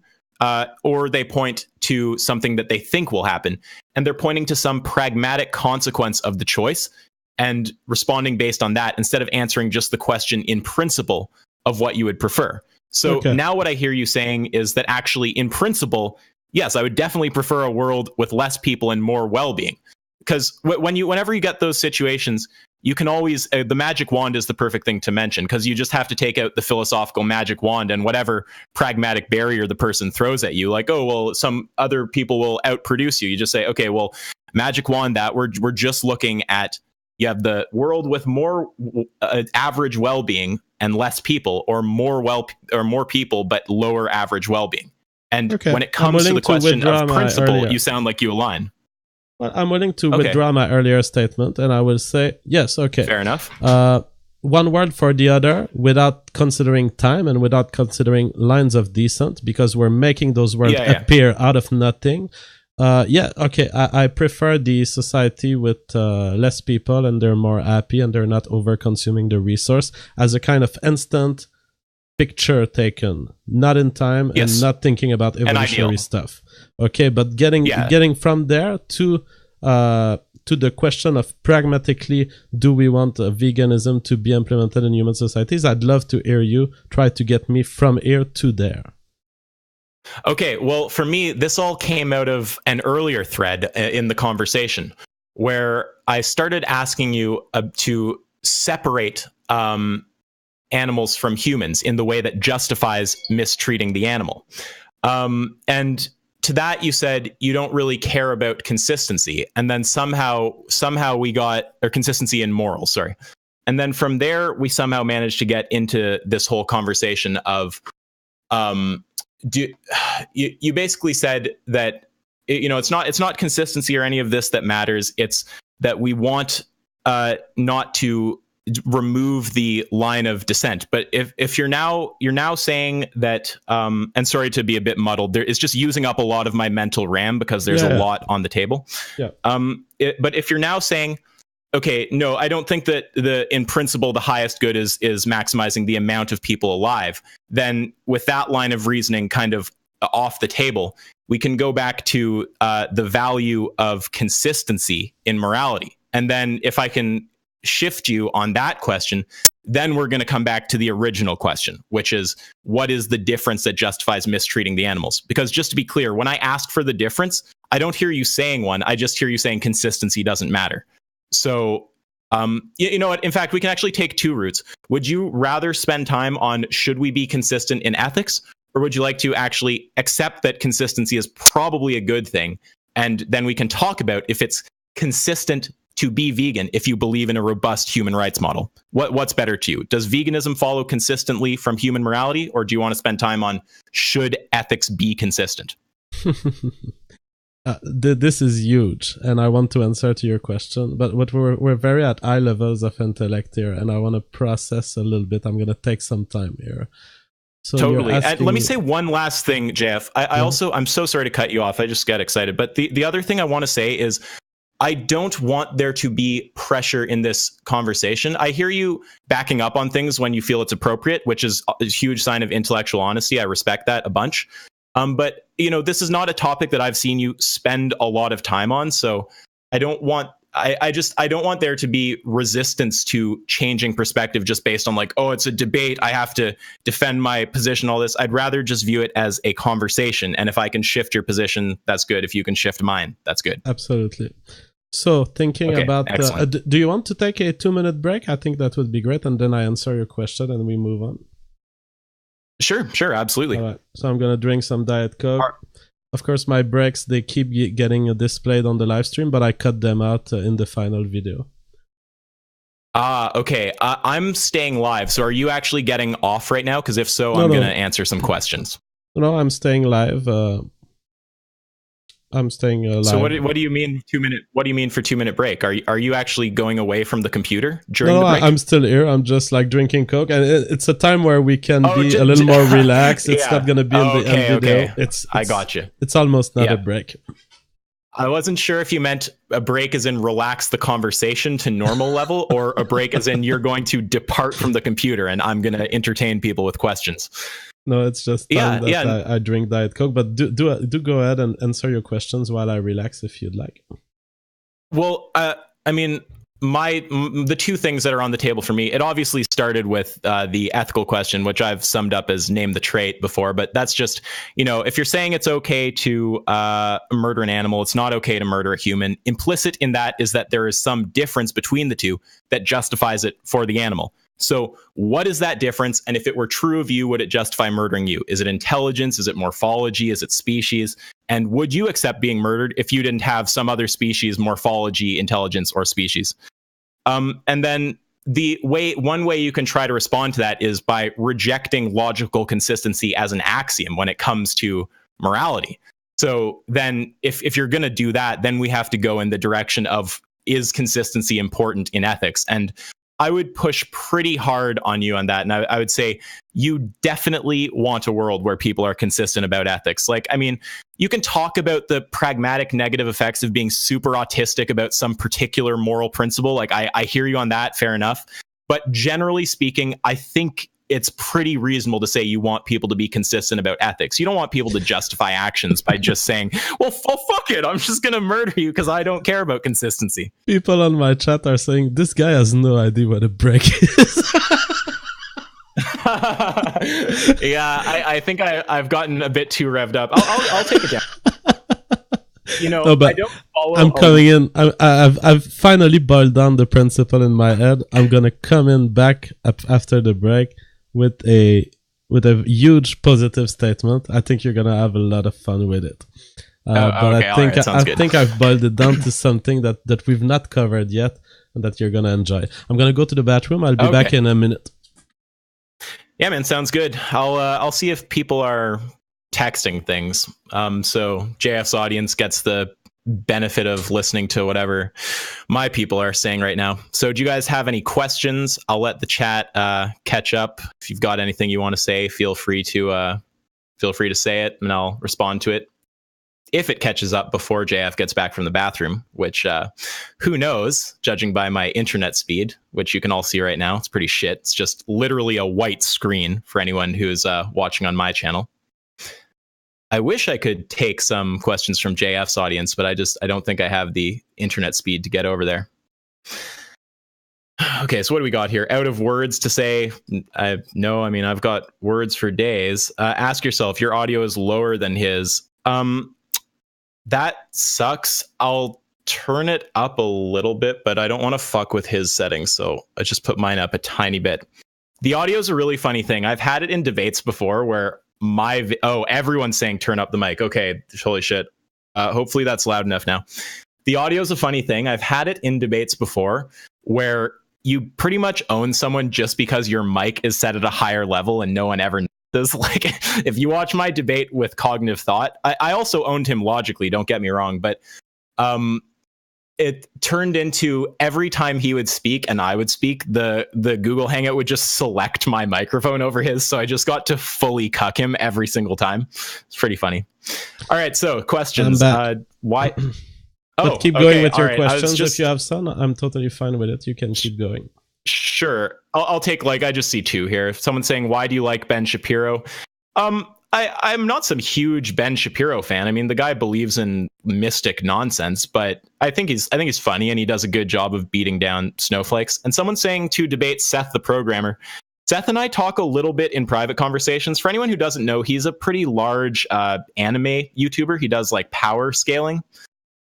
or they point to something that they think will happen, and they're pointing to some pragmatic consequence of the choice and responding based on that instead of answering just the question in principle of what you would prefer. So now what I hear you saying is that actually in principle, yes, I would definitely prefer a world with less people and more well-being. Because whenever you get those situations, you can always, the magic wand is the perfect thing to mention, because you just have to take out the philosophical magic wand and whatever pragmatic barrier the person throws at you, like, oh, well, some other people will outproduce you. You just say, okay, well, magic wand that, we're just looking at, you have the world with more average well-being and less people, or more people but lower average well-being. And when it comes to the question of principle, you sound like you align. Well, I'm willing to withdraw my earlier statement, and I will say yes. Okay, fair enough. One word for the other, without considering time and without considering lines of descent, because we're making those words appear out of nothing. Okay. I prefer the society with less people, and they're more happy, and they're not over consuming the resource, as a kind of instant picture taken, not in time and not thinking about evolutionary stuff. Okay, but getting from there to the question of pragmatically, do we want veganism to be implemented in human societies? I'd love to hear you try to get me from here to there. Okay, well, for me, this all came out of an earlier thread in the conversation where I started asking you to separate animals from humans in the way that justifies mistreating the animal. And to that, you said you don't really care about consistency. And then somehow we got, or consistency in morals, sorry. And then from there, we somehow managed to get into this whole conversation of, you basically said that, it's not consistency or any of this that matters. It's that we want not to remove the line of descent. But if you're now saying that, and sorry to be a bit muddled, it's just using up a lot of my mental RAM because there's a lot on the table. Yeah. But if you're now saying, okay, no, I don't think that in principle the highest good is maximizing the amount of people alive, then with that line of reasoning kind of off the table, we can go back to the value of consistency in morality. And then if I can shift you on that question, then we're going to come back to the original question, which is, what is the difference that justifies mistreating the animals? Because just to be clear, when I ask for the difference, I don't hear you saying one. I just hear you saying consistency doesn't matter. So, you know what? In fact, we can actually take two routes. Would you rather spend time on should we be consistent in ethics, or would you like to actually accept that consistency is probably a good thing, and then we can talk about if it's consistent to be vegan if you believe in a robust human rights model? What's better to you? Does veganism follow consistently from human morality, or do you want to spend time on should ethics be consistent? This is huge, and I want to answer to your question, but we're very at high levels of intellect here, and I want to process a little bit. I'm going to take some time here. So totally. And let me say one last thing, JF. I'm so sorry to cut you off. I just got excited. But the other thing I want to say is, I don't want there to be pressure in this conversation. I hear you backing up on things when you feel it's appropriate, which is a huge sign of intellectual honesty. I respect that a bunch. But, this is not a topic that I've seen you spend a lot of time on. So I don't want there to be resistance to changing perspective just based on like, oh, it's a debate, I have to defend my position, all this. I'd rather just view it as a conversation. And if I can shift your position, that's good. If you can shift mine, that's good. Absolutely. So thinking about, do you want to take a 2-minute break? I think that would be great. And then I answer your question and we move on. Sure, absolutely. All right. So I'm going to drink some Diet Coke. Of course, my breaks, they keep getting displayed on the live stream, but I cut them out in the final video. Okay. I'm staying live. So are you actually getting off right now? Because if so, I'm going to answer some questions. No, I'm staying live. I'm staying live. So what do you mean 2-minute? What do you mean for 2-minute break? Are you actually going away from the computer during the break? I'm still here. I'm just like drinking Coke, and it's a time where we can be a little more relaxed. It's not going to be in the end video. Okay. I got you. It's almost not a break. I wasn't sure if you meant a break as in relax the conversation to normal level, or a break as in you're going to depart from the computer and I'm going to entertain people with questions. No, it's just I drink Diet Coke, but do go ahead and answer your questions while I relax if you'd like. Well, I mean, the two things that are on the table for me, it obviously started with the ethical question, which I've summed up as name the trait before, but that's just, if you're saying it's okay to murder an animal, it's not okay to murder a human. Implicit in that is that there is some difference between the two that justifies it for the animal. So what is that difference? And if it were true of you, would it justify murdering you? Is it intelligence? Is it morphology? Is it species? And would you accept being murdered if you didn't have some other species, morphology, intelligence, or species? And then one way you can try to respond to that is by rejecting logical consistency as an axiom when it comes to morality. So then if you're going to do that, then we have to go in the direction of, is consistency important in ethics? And I would push pretty hard on you on that. And I would say you definitely want a world where people are consistent about ethics. Like, I mean, you can talk about the pragmatic negative effects of being super autistic about some particular moral principle. Like, I hear you on that. Fair enough. But generally speaking, I think it's pretty reasonable to say you want people to be consistent about ethics. You don't want people to justify actions by just saying, well, fuck it, I'm just going to murder you because I don't care about consistency. People on my chat are saying, this guy has no idea what a break is. Yeah, I think I've gotten a bit too revved up. I'll take it down. You know, no, but I don't follow. I'm coming in. I've finally boiled down the principle in my head. I'm going to come in back after the break with a huge positive statement. I think you're gonna have a lot of fun with it. But okay, I think I've boiled it down to something that we've not covered yet and that you're gonna enjoy. I'm gonna go to the bathroom. I'll be back in a minute. Yeah, man, sounds good. I'll see if people are texting things. So JF's audience gets the benefit of listening to whatever my people are saying right now. So do you guys have any questions? I'll let the chat catch up. If you've got anything you want to say, feel free to say it and I'll respond to it if it catches up before JF gets back from the bathroom, which who knows, judging by my internet speed, which you can all see right now. It's pretty shit. It's just literally a white screen for anyone who's watching on my channel. I wish I could take some questions from JF's audience, but I don't think I have the internet speed to get over there. Okay, so what do we got here? Out of words to say? I've got words for days. Ask yourself, your audio is lower than his. That sucks. I'll turn it up a little bit, but I don't want to fuck with his settings, so I just put mine up a tiny bit. The audio is a really funny thing. I've had it in debates before where everyone's saying turn up the mic. Okay, holy shit. Hopefully that's loud enough now. The audio is a funny thing. I've had it in debates before where you pretty much own someone just because your mic is set at a higher level and no one ever knows. Like, if you watch my debate with Cognitive Thought, I also owned him logically, don't get me wrong, but it turned into every time he would speak and I would speak, the Google Hangout would just select my microphone over his. So I just got to fully cuck him every single time. It's pretty funny. All right. So questions. Why? But keep going with your questions. If you have some, I'm totally fine with it. You can keep going. Sure. I'll take, I just see two here. If someone's saying, why do you like Ben Shapiro? I'm not some huge Ben Shapiro fan. I mean, the guy believes in mystic nonsense, but I think he's funny and he does a good job of beating down snowflakes. And someone's saying to debate Seth the programmer. Seth and I talk a little bit in private conversations. For anyone who doesn't know, he's a pretty large anime YouTuber. He does power scaling.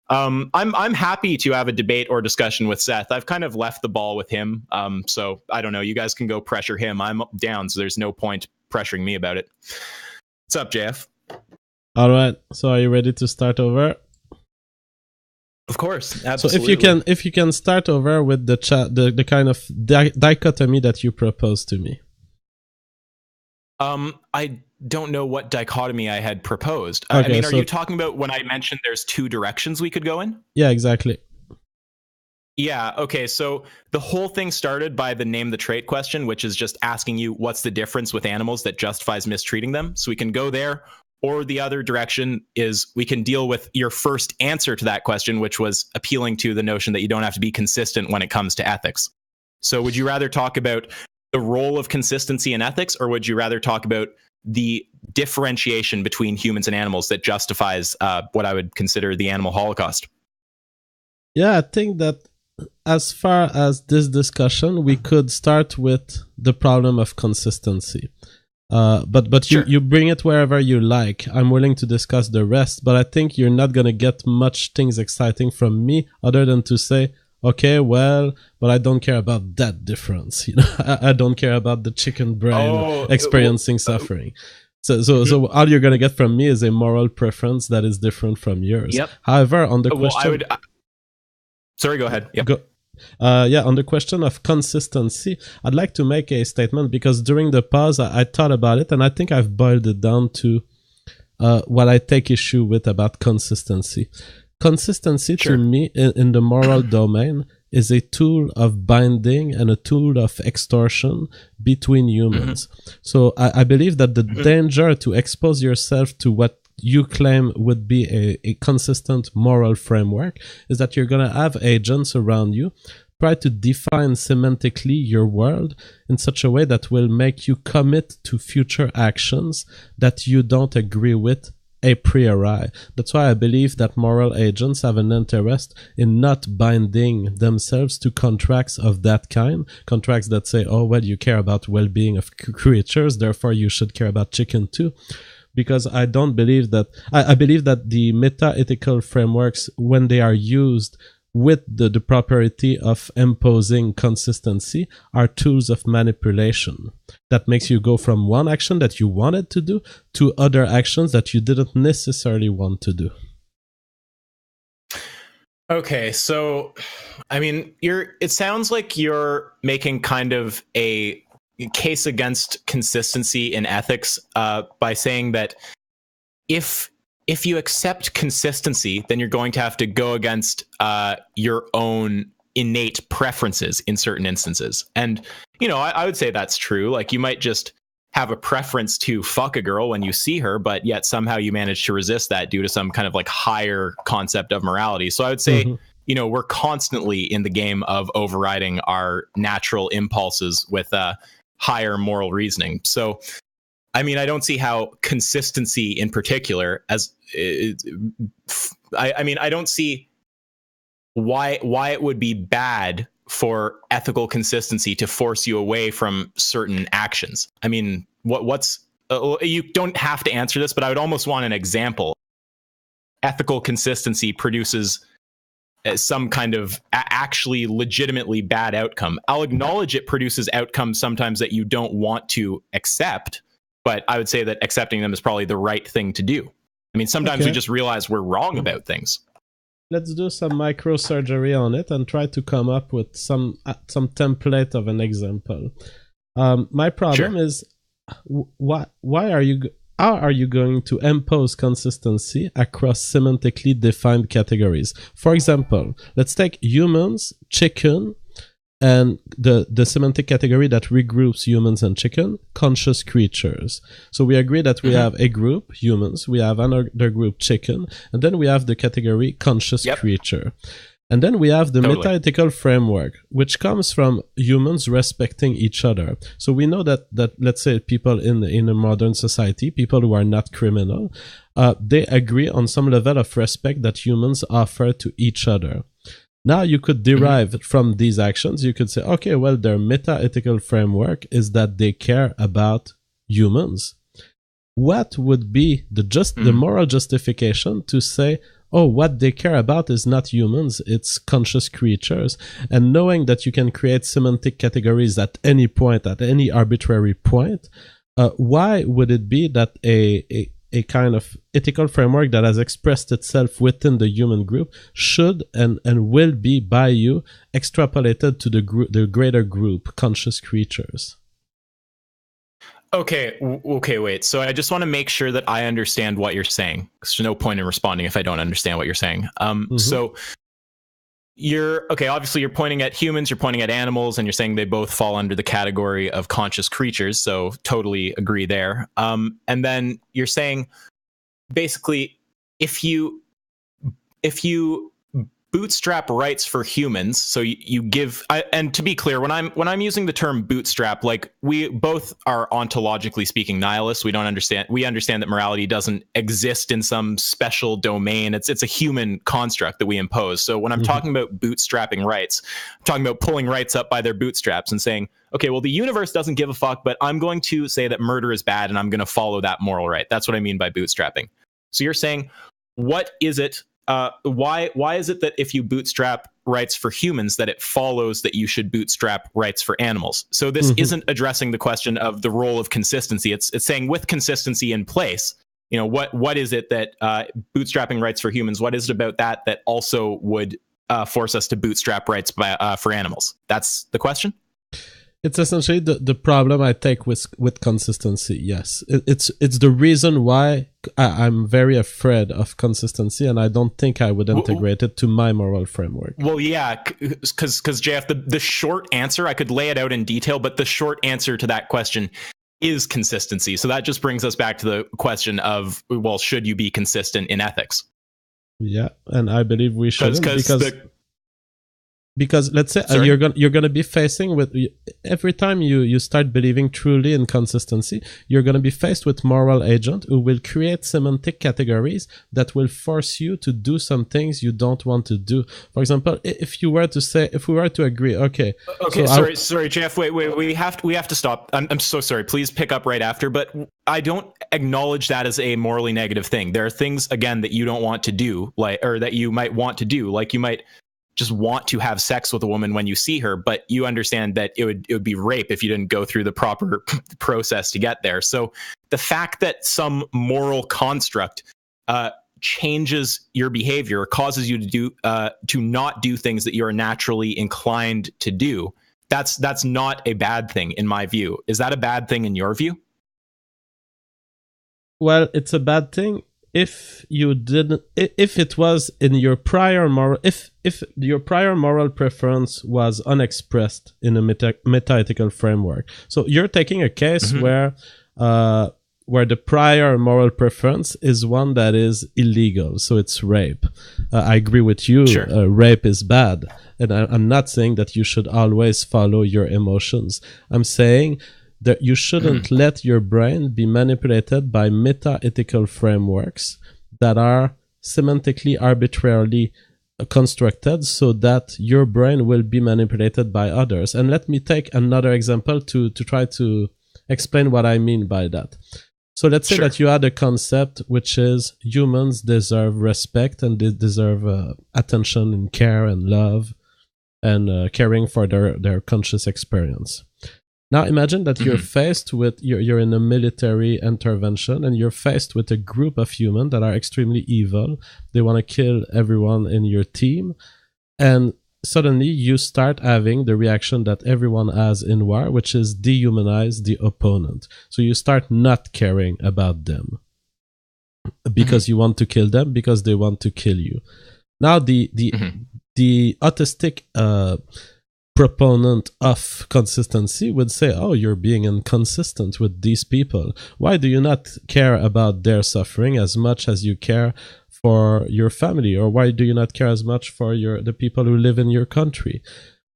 I'm happy to have a debate or discussion with Seth. I've kind of left the ball with him. So I don't know. You guys can go pressure him. I'm down, so there's no point pressuring me about it. What's up, JF? All right. So are you ready to start over? Of course. Absolutely. So if you can start over with the kind of dichotomy that you proposed to me. I don't know what dichotomy I had proposed. Okay, are you talking about when I mentioned there's two directions we could go in? Yeah, exactly. Yeah, okay, so the whole thing started by the name the trait question, which is just asking you what's the difference with animals that justifies mistreating them. So we can go there, or the other direction is we can deal with your first answer to that question, which was appealing to the notion that you don't have to be consistent when it comes to ethics. So would you rather talk about the role of consistency in ethics, or would you rather talk about the differentiation between humans and animals that justifies what I would consider the animal holocaust? Yeah, I think that as far as this discussion, we could start with the problem of consistency. But sure. you bring it wherever you like. I'm willing to discuss the rest, but I think you're not going to get much things exciting from me other than to say, okay, well, but I don't care about that difference. I don't care about the chicken brain experiencing suffering. So all you're going to get from me is a moral preference that is different from yours. Yep. However, on the question... Sorry, go ahead. Yep. On the question of consistency, I'd like to make a statement because during the pause, I thought about it and I think I've boiled it down to what I take issue with about consistency. Consistency Sure. to me in the moral domain is a tool of binding and a tool of extortion between humans. So I believe that the danger to expose yourself to what you claim would be a consistent moral framework is that you're going to have agents around you try to define semantically your world in such a way that will make you commit to future actions that you don't agree with a priori. That's why I believe that moral agents have an interest in not binding themselves to contracts of that kind, contracts that say, oh, well, you care about well-being of creatures, therefore you should care about chicken too. Because I don't believe that, I believe that the meta-ethical frameworks, when they are used with the property of imposing consistency, are tools of manipulation that makes you go from one action that you wanted to do to other actions that you didn't necessarily want to do. Okay, so I mean, it sounds like you're making kind of a case against consistency in ethics by saying that if you accept consistency, then you're going to have to go against your own innate preferences in certain instances. And, you know, I would say that's true. Like, you might just have a preference to fuck a girl when you see her, but yet somehow you manage to resist that due to some kind of like higher concept of morality. So I would say, you know, we're constantly in the game of overriding our natural impulses with higher moral reasoning. So, I mean, I don't see how consistency in particular as I mean, I don't see why it would be bad for ethical consistency to force you away from certain actions. I mean, what's you don't have to answer this, but I would almost want an example. Ethical consistency produces some kind of actually legitimately bad outcome. I'll acknowledge it produces outcomes sometimes that you don't want to accept, but I would say that accepting them is probably the right thing to do. I mean, sometimes we just realize we're wrong about things. Let's do some microsurgery on it and try to come up with some template of an example. My problem is, how are you going to impose consistency across semantically defined categories? For example, let's take humans, chicken, and the semantic category that regroups humans and chicken, conscious creatures. So we agree that we have a group, humans, we have another group, chicken, and then we have the category conscious creature. And then we have the meta-ethical framework, which comes from humans respecting each other. So we know that let's say people in a modern society, people who are not criminal, they agree on some level of respect that humans offer to each other. Now you could derive from these actions, you could say, okay, well, their meta-ethical framework is that they care about humans. What would be the moral justification to say, oh, what they care about is not humans, it's conscious creatures? And knowing that you can create semantic categories at any point, at any arbitrary point, why would it be that a kind of ethical framework that has expressed itself within the human group should and will be by you extrapolated to the greater group, conscious creatures? Okay, wait. So I just want to make sure that I understand what you're saying. There's no point in responding if I don't understand what you're saying. So obviously you're pointing at humans, you're pointing at animals, and you're saying they both fall under the category of conscious creatures. So totally agree there. And then you're saying basically if you bootstrap rights for humans, so you give, and to be clear, when I'm using the term bootstrap, like, we both are ontologically speaking nihilists. We understand that morality doesn't exist in some special domain. It's a human construct that we impose. So when I'm talking about bootstrapping rights, I'm talking about pulling rights up by their bootstraps and saying, okay, well, the universe doesn't give a fuck, but I'm going to say that murder is bad and I'm going to follow that moral right. That's what I mean by bootstrapping. So you're saying, what is it? Why is it that if you bootstrap rights for humans, that it follows that you should bootstrap rights for animals? So this isn't addressing the question of the role of consistency. It's saying, with consistency in place, you know, what is it that bootstrapping rights for humans? What is it about that also would force us to bootstrap rights for animals? That's the question. It's essentially the problem I take with consistency. Yes, it's the reason why I'm very afraid of consistency, and I don't think I would integrate it to my moral framework. Well, yeah, because JF, the short answer, I could lay it out in detail, but the short answer to that question is consistency. So that just brings us back to the question of, well, should you be consistent in ethics? Yeah, and I believe we shouldn't because let's say Sorry? you're gonna be facing with every time you start believing truly in consistency, you're gonna be faced with moral agent who will create semantic categories that will force you to do some things you don't want to do. For example, if we were to agree, okay, sorry, Jeff, wait, we have to stop. I'm so sorry. Please pick up right after. But I don't acknowledge that as a morally negative thing. There are things, again, that you don't want to do, or that you might want to do, like you might just want to have sex with a woman when you see her, but you understand that it would be rape if you didn't go through the proper process to get there. So the fact that some moral construct changes your behavior, causes you to not do things that you're naturally inclined to do, that's not a bad thing in my view. Is that a bad thing in your view? Well, it's a bad thing if it was in your prior moral, if your prior moral preference was unexpressed in a meta-ethical framework. So you're taking a case where the prior moral preference is one that is illegal, so it's rape. I agree with you. Sure. Rape is bad, and I'm not saying that you should always follow your emotions. I'm saying that you shouldn't let your brain be manipulated by meta-ethical frameworks that are semantically arbitrarily constructed so that your brain will be manipulated by others. And let me take another example to try to explain what I mean by that. So let's say that you had a concept which is humans deserve respect and they deserve attention and care and love and caring for their conscious experience. Now imagine that you're faced with, you're in a military intervention and you're faced with a group of humans that are extremely evil. They want to kill everyone in your team. And suddenly you start having the reaction that everyone has in war, which is dehumanize the opponent. So you start not caring about them because you want to kill them, because they want to kill you. Now the autistic proponent of consistency would say, oh, you're being inconsistent with these people. Why do you not care about their suffering as much as you care for your family? Or why do you not care as much for the people who live in your country?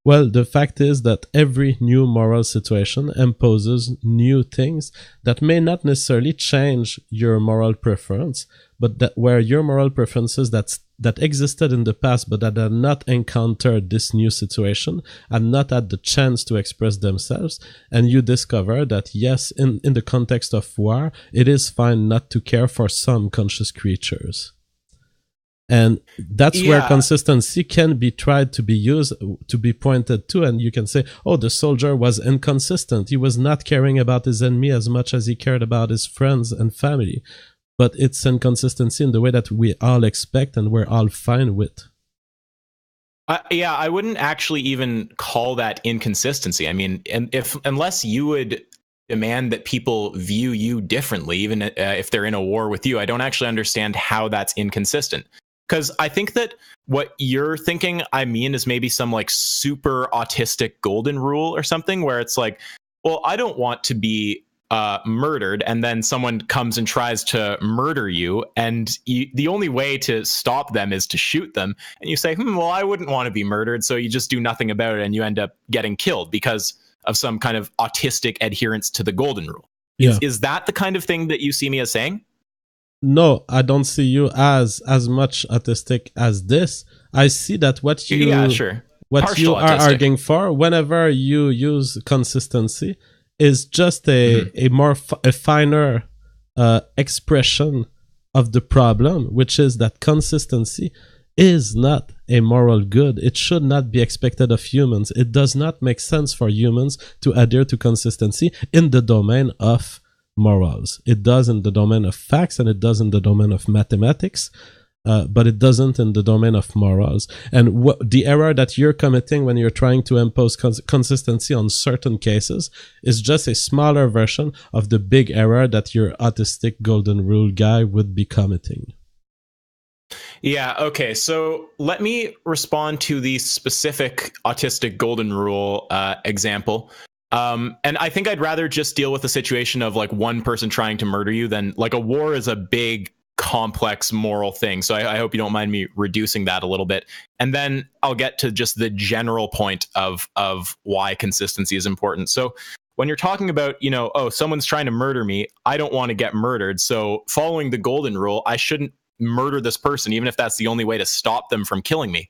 Well, the fact is that every new moral situation imposes new things that may not necessarily change your moral preference, but that where your moral preferences that existed in the past but that had not encountered this new situation and not had the chance to express themselves, and you discover that yes, in the context of war, it is fine not to care for some conscious creatures. And that's where consistency can be tried to be used, to be pointed to, and you can say, oh, the soldier was inconsistent. He was not caring about his enemy as much as he cared about his friends and family. But it's inconsistency in the way that we all expect and we're all fine with. I wouldn't actually even call that inconsistency. I mean, unless you would demand that people view you differently, even if they're in a war with you, I don't actually understand how that's inconsistent. Because I think that what you're thinking, I mean, is maybe some like super autistic golden rule or something where it's like, well, I don't want to be murdered, and then someone comes and tries to murder you, and the only way to stop them is to shoot them. And you say, well, I wouldn't want to be murdered, so you just do nothing about it, and you end up getting killed because of some kind of autistic adherence to the golden rule. Yeah. Is that the kind of thing that you see me as saying? No, I don't see you as much autistic as this. I see that what you are arguing for, whenever you use consistency, is just a finer expression of the problem, which is that consistency is not a moral good. It should not be expected of humans. It does not make sense for humans to adhere to consistency in the domain of morals. It does in the domain of facts, and it does in the domain of mathematics. but it doesn't in the domain of morals. And the error that you're committing when you're trying to impose consistency on certain cases is just a smaller version of the big error that your autistic golden rule guy would be committing. Yeah, okay. So let me respond to the specific autistic golden rule example. And I think I'd rather just deal with the situation of like one person trying to murder you than like a war is a big, complex moral thing. So I hope you don't mind me reducing that a little bit. And then I'll get to just the general point of why consistency is important. So when you're talking about, oh, someone's trying to murder me, I don't want to get murdered. So following the golden rule, I shouldn't murder this person, even if that's the only way to stop them from killing me.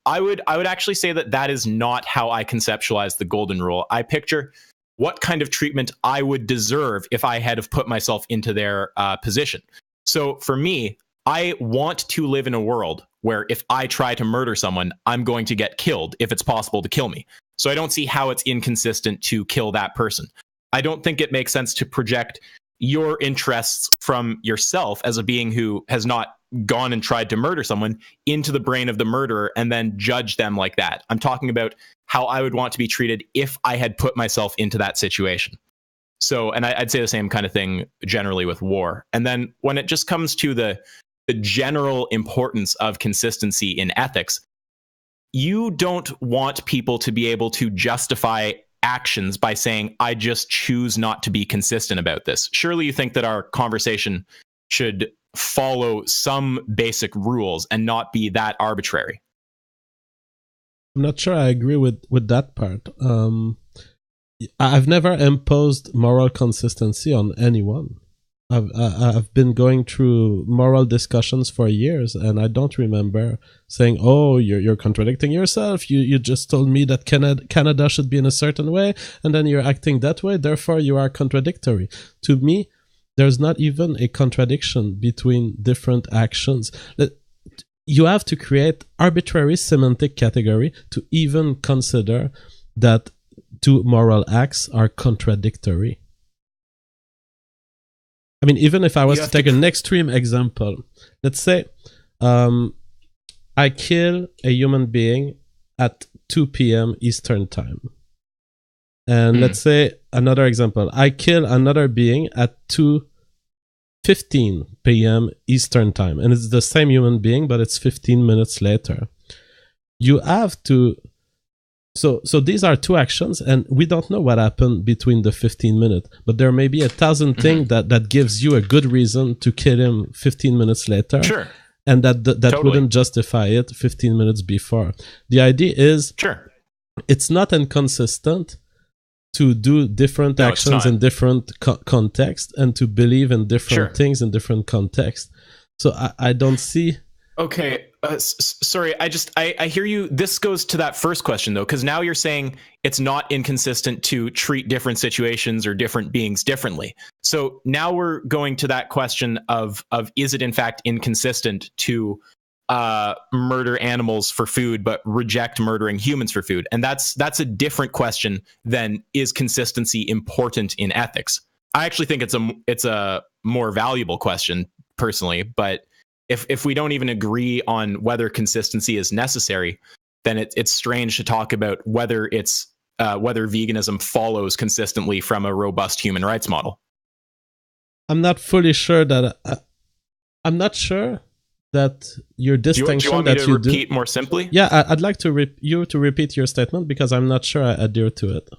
I would actually say that is not how I conceptualize the golden rule. I picture what kind of treatment I would deserve if I had have put myself into their position. So for me, I want to live in a world where if I try to murder someone, I'm going to get killed if it's possible to kill me. So I don't see how it's inconsistent to kill that person. I don't think it makes sense to project your interests from yourself as a being who has not gone and tried to murder someone into the brain of the murderer and then judge them like that. I'm talking about how I would want to be treated if I had put myself into that situation. So, and I'd say the same kind of thing generally with war. And then when it just comes to the general importance of consistency in ethics, you don't want people to be able to justify actions by saying, I just choose not to be consistent about this. Surely you think that our conversation should follow some basic rules and not be that arbitrary. I'm not sure I agree with that part. I've never imposed moral consistency on anyone. I've been going through moral discussions for years, and I don't remember saying, "Oh, you're contradicting yourself. You just told me that Canada should be in a certain way, and then you're acting that way. Therefore, you are contradictory." To me, there's not even a contradiction between different actions. You have to create arbitrary semantic category to even consider that two moral acts are contradictory. I mean, even if I was to take an extreme example, let's say I kill a human being at 2 p.m. Eastern time. And let's say another example, I kill another being at 2:15 p.m. Eastern time. And it's the same human being, but it's 15 minutes later. You have to... So these are two actions, and we don't know what happened between the 15 minutes, but there may be 1,000 things that gives you a good reason to kill him 15 minutes later. Sure. And that Totally. wouldn't justify it 15 minutes before. The idea is, Sure, it's not inconsistent to do different actions in different contexts and to believe in different things in different contexts. So I don't see... Okay, sorry, I hear you. This goes to that first question, though, because now you're saying it's not inconsistent to treat different situations or different beings differently. So now we're going to that question of is it in fact inconsistent to murder animals for food, but reject murdering humans for food? And that's a different question than is consistency important in ethics. I actually think it's a more valuable question personally, but if we don't even agree on whether consistency is necessary, then it's strange to talk about whether veganism follows consistently from a robust human rights model. I'm not fully sure that I'm not sure that your distinction. Do you want me to repeat more simply? Yeah, I'd like to you to repeat your statement because I'm not sure I adhere to it.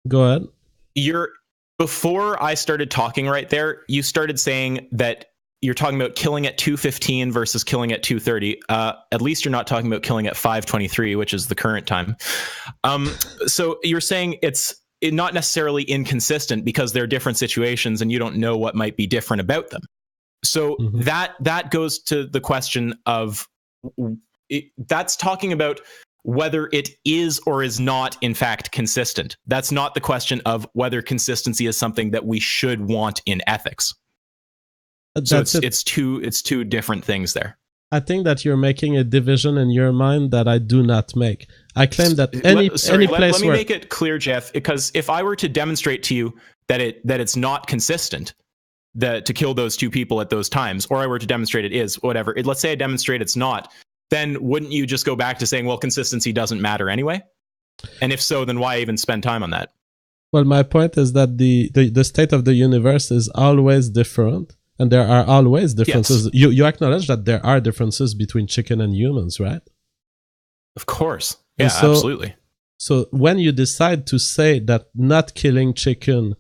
Go ahead. Before I started talking right there, you started saying that you're talking about killing at 2:15 versus killing at 2:30. At least you're not talking about killing at 5:23, which is the current time. So you're saying it's not necessarily inconsistent because they're different situations and you don't know what might be different about them. So that goes to the question of that's talking about whether it is or is not in fact consistent. That's not the question of whether consistency is something that we should want in ethics. So it's two different things there. I think that you're making a division in your mind that I do not make. I claim that let me make it clear, Jeff, because if I were to demonstrate to you that it's not consistent, to kill those two people at those times, or I were to demonstrate it is, whatever. Let's say I demonstrate it's not, then wouldn't you just go back to saying, well, consistency doesn't matter anyway? And if so, then why even spend time on that? Well, my point is that the state of the universe is always different, and there are always differences. Yes. You acknowledge that there are differences between chicken and humans, right? Of course. Yeah, absolutely. So when you decide to say that not killing chicken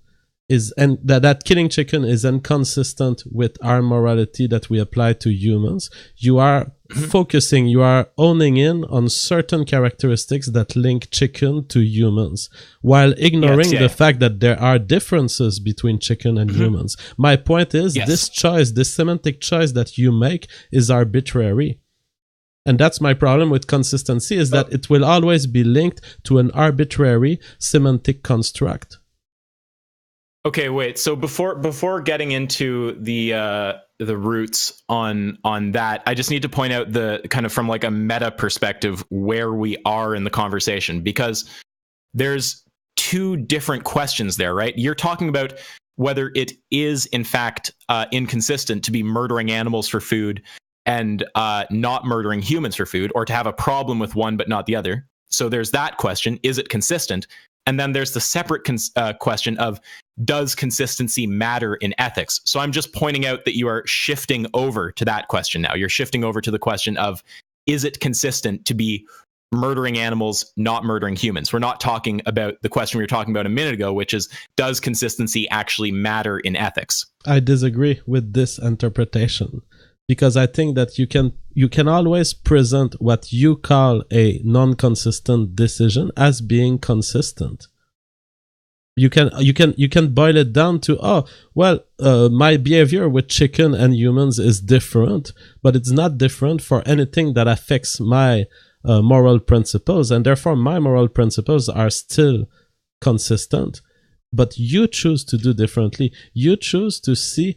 that killing chicken is inconsistent with our morality that we apply to humans, you are focusing, you are owning in on certain characteristics that link chicken to humans, while ignoring the fact that there are differences between chicken and humans. My point is, this choice, this semantic choice that you make is arbitrary. And that's my problem with consistency, is that it will always be linked to an arbitrary semantic construct. Okay, wait. So before getting into the roots on that, I just need to point out the kind of from like a meta perspective where we are in the conversation, because there's two different questions there, right? You're talking about whether it is in fact inconsistent to be murdering animals for food and not murdering humans for food, or to have a problem with one but not the other. So there's that question: is it consistent? And then there's the separate question of, does consistency matter in ethics? So I'm just pointing out that you are shifting over to that question now. You're shifting over to the question of, is it consistent to be murdering animals, not murdering humans? We're not talking about the question we were talking about a minute ago, which is, does consistency actually matter in ethics? I disagree with this interpretation, because I think that you can always present what you call a non-consistent decision as being consistent. You can boil it down to, my behavior with chicken and humans is different, but it's not different for anything that affects my moral principles, and therefore my moral principles are still consistent. But you choose to do differently. You choose to see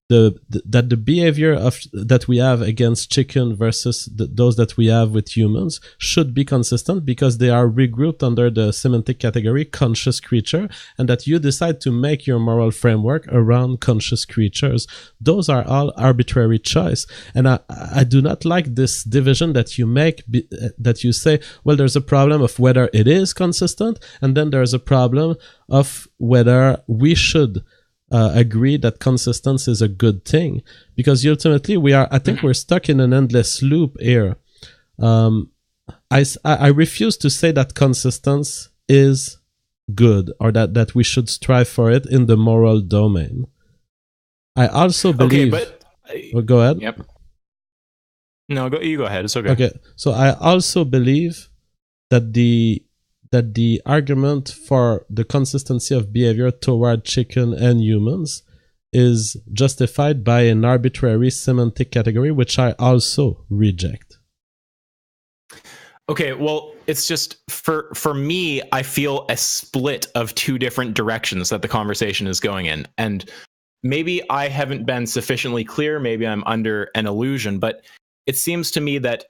that the behavior that we have against chicken versus those that we have with humans should be consistent, because they are regrouped under the semantic category conscious creature, and that you decide to make your moral framework around conscious creatures. Those are all arbitrary choice. And I do not like this division that you make, that you say, well, there's a problem of whether it is consistent, and then there's a problem of whether we should agree that consistency is a good thing, because ultimately I think we're stuck in an endless loop here. I refuse to say that consistency is good, or that we should strive for it in the moral domain. I also believe... go ahead. Yep. No, you go ahead. It's okay. Okay, so I also believe that the argument for the consistency of behavior toward chicken and humans is justified by an arbitrary semantic category, which I also reject. Okay, well, it's just for me, I feel a split of two different directions that the conversation is going in. And maybe I haven't been sufficiently clear, maybe I'm under an illusion, but it seems to me that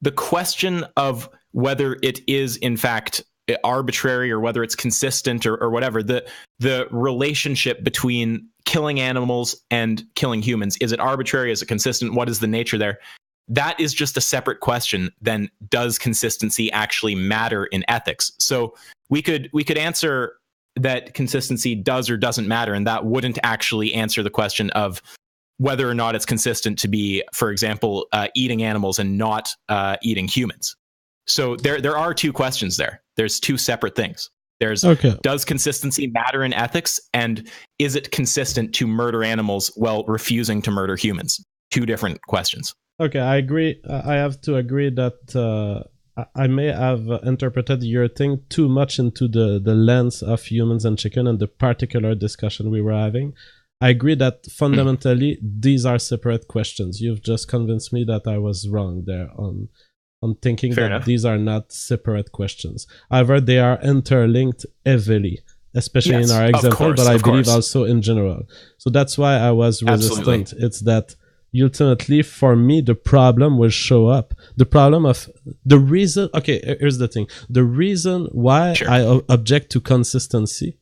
the question of whether it is in fact arbitrary or whether it's consistent or whatever, the relationship between killing animals and killing humans, is it arbitrary? Is it consistent? What is the nature there? That is just a separate question than, does consistency actually matter in ethics? So we could answer that consistency does or doesn't matter, and that wouldn't actually answer the question of whether or not it's consistent to be, for example, eating animals and not eating humans. So there are two questions there. There's two separate things. There's, does consistency matter in ethics, and is it consistent to murder animals while refusing to murder humans? Two different questions. Okay, I agree. I have to agree that I may have interpreted your thing too much into the lens of humans and chicken and the particular discussion we were having. I agree that fundamentally these are separate questions. You've just convinced me that I was wrong there on thinking Fair that enough. These are not separate questions. However, they are interlinked heavily, especially in our example, but I believe also in general. So that's why I was resistant. Absolutely. It's that ultimately, for me, the problem will show up. The problem of the reason... Okay, here's the thing. The reason why I object to consistency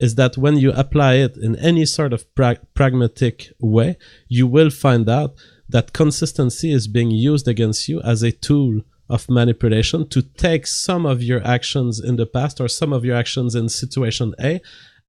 is that when you apply it in any sort of pragmatic way, you will find out that consistency is being used against you as a tool of manipulation to take some of your actions in the past or some of your actions in situation A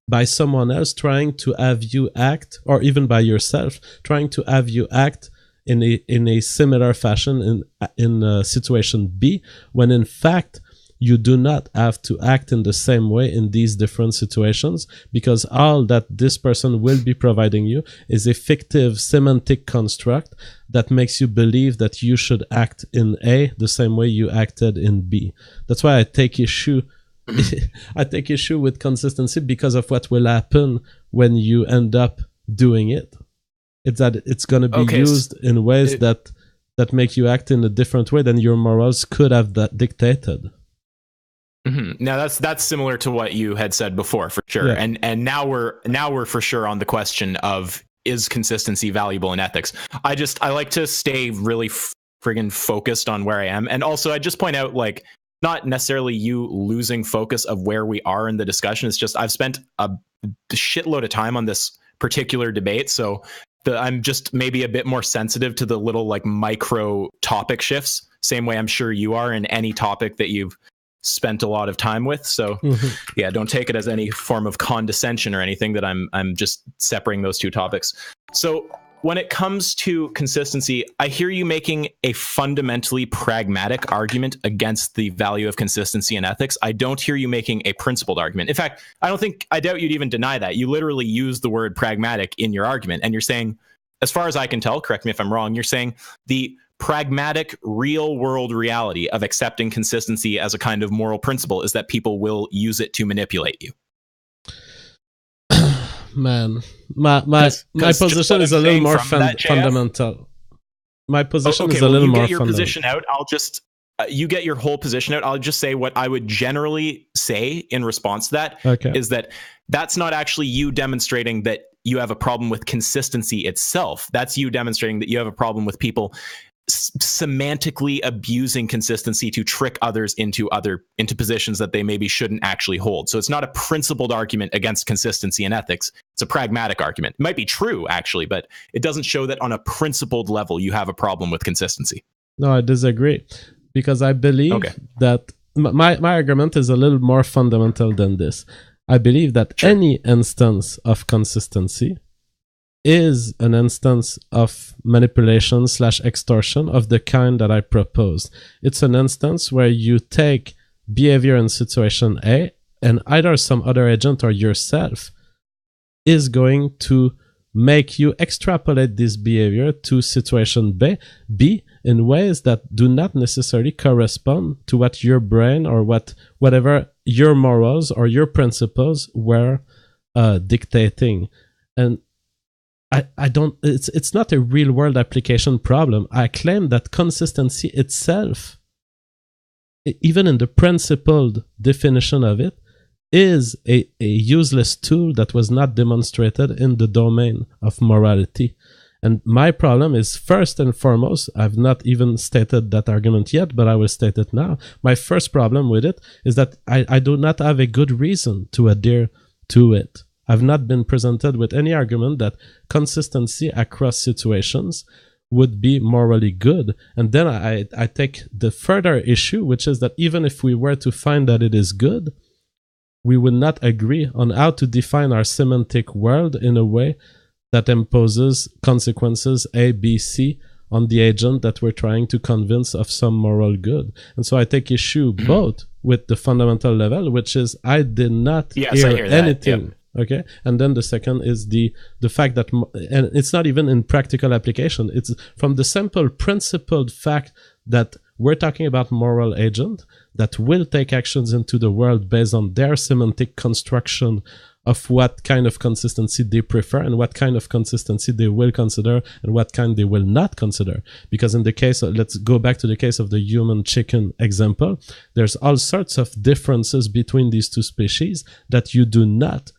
by someone else trying to have you act, or even by yourself, trying to have you act in a similar fashion in situation B, when in fact you do not have to act in the same way in these different situations, because all that this person will be providing you is a fictive semantic construct that makes you believe that you should act in A the same way you acted in B. That's why I take issue with consistency, because of what will happen when you end up doing it. It's that it's going to be used in ways that make you act in a different way than your morals could have dictated. Mm-hmm. Now that's similar to what you had said before, for sure. Yeah. And now we're for sure on the question of, is consistency valuable in ethics? I like to stay really friggin' focused on where I am, and also I just point out, like, not necessarily you losing focus of where we are in the discussion. It's just I've spent a shitload of time on this particular debate, so I'm just maybe a bit more sensitive to the little like micro topic shifts. Same way I'm sure you are in any topic that you've spent a lot of time with. So yeah, don't take it as any form of condescension or anything that I'm just separating those two topics. So when it comes to consistency, I hear you making a fundamentally pragmatic argument against the value of consistency in ethics. I don't hear you making a principled argument. In fact, I doubt you'd even deny that. You literally use the word pragmatic in your argument, and you're saying, as far as I can tell, correct me if I'm wrong, you're saying the pragmatic real world reality of accepting consistency as a kind of moral principle is that people will use it to manipulate you. Man, my position is a little more fundamental. My position is a little more fundamental. You get your position out. I'll just you get your whole position out. I'll just say what I would generally say in response to that is that that's not actually you demonstrating that you have a problem with consistency itself. That's you demonstrating that you have a problem with people semantically abusing consistency to trick others into positions that they maybe shouldn't actually hold. So it's not a principled argument against consistency in ethics. It's a pragmatic argument. It might be true, actually, but it doesn't show that on a principled level you have a problem with consistency. No, I disagree, because I believe that my argument is a little more fundamental than this. I believe that any instance of consistency is an instance of manipulation / extortion of the kind that I proposed. It's an instance where you take behavior in situation A, and either some other agent or yourself is going to make you extrapolate this behavior to situation B in ways that do not necessarily correspond to what your brain or whatever your morals or your principles were dictating. And I don't, it's not a real world application problem. I claim that consistency itself, even in the principled definition of it, is a useless tool that was not demonstrated in the domain of morality. And my problem is, first and foremost, I've not even stated that argument yet, but I will state it now. My first problem with it is that I do not have a good reason to adhere to it. I've not been presented with any argument that consistency across situations would be morally good. And then I take the further issue, which is that even if we were to find that it is good, we would not agree on how to define our semantic world in a way that imposes consequences A, B, C on the agent that we're trying to convince of some moral good. And so I take issue both with the fundamental level, which is I did not hear anything. Yep. Okay, and then the second is the fact that, and it's not even in practical application, it's from the simple principled fact that we're talking about moral agent that will take actions into the world based on their semantic construction of what kind of consistency they prefer and what kind of consistency they will consider and what kind they will not consider. Because in the case of, let's go back to the case of the human chicken example, there's all sorts of differences between these two species that you do not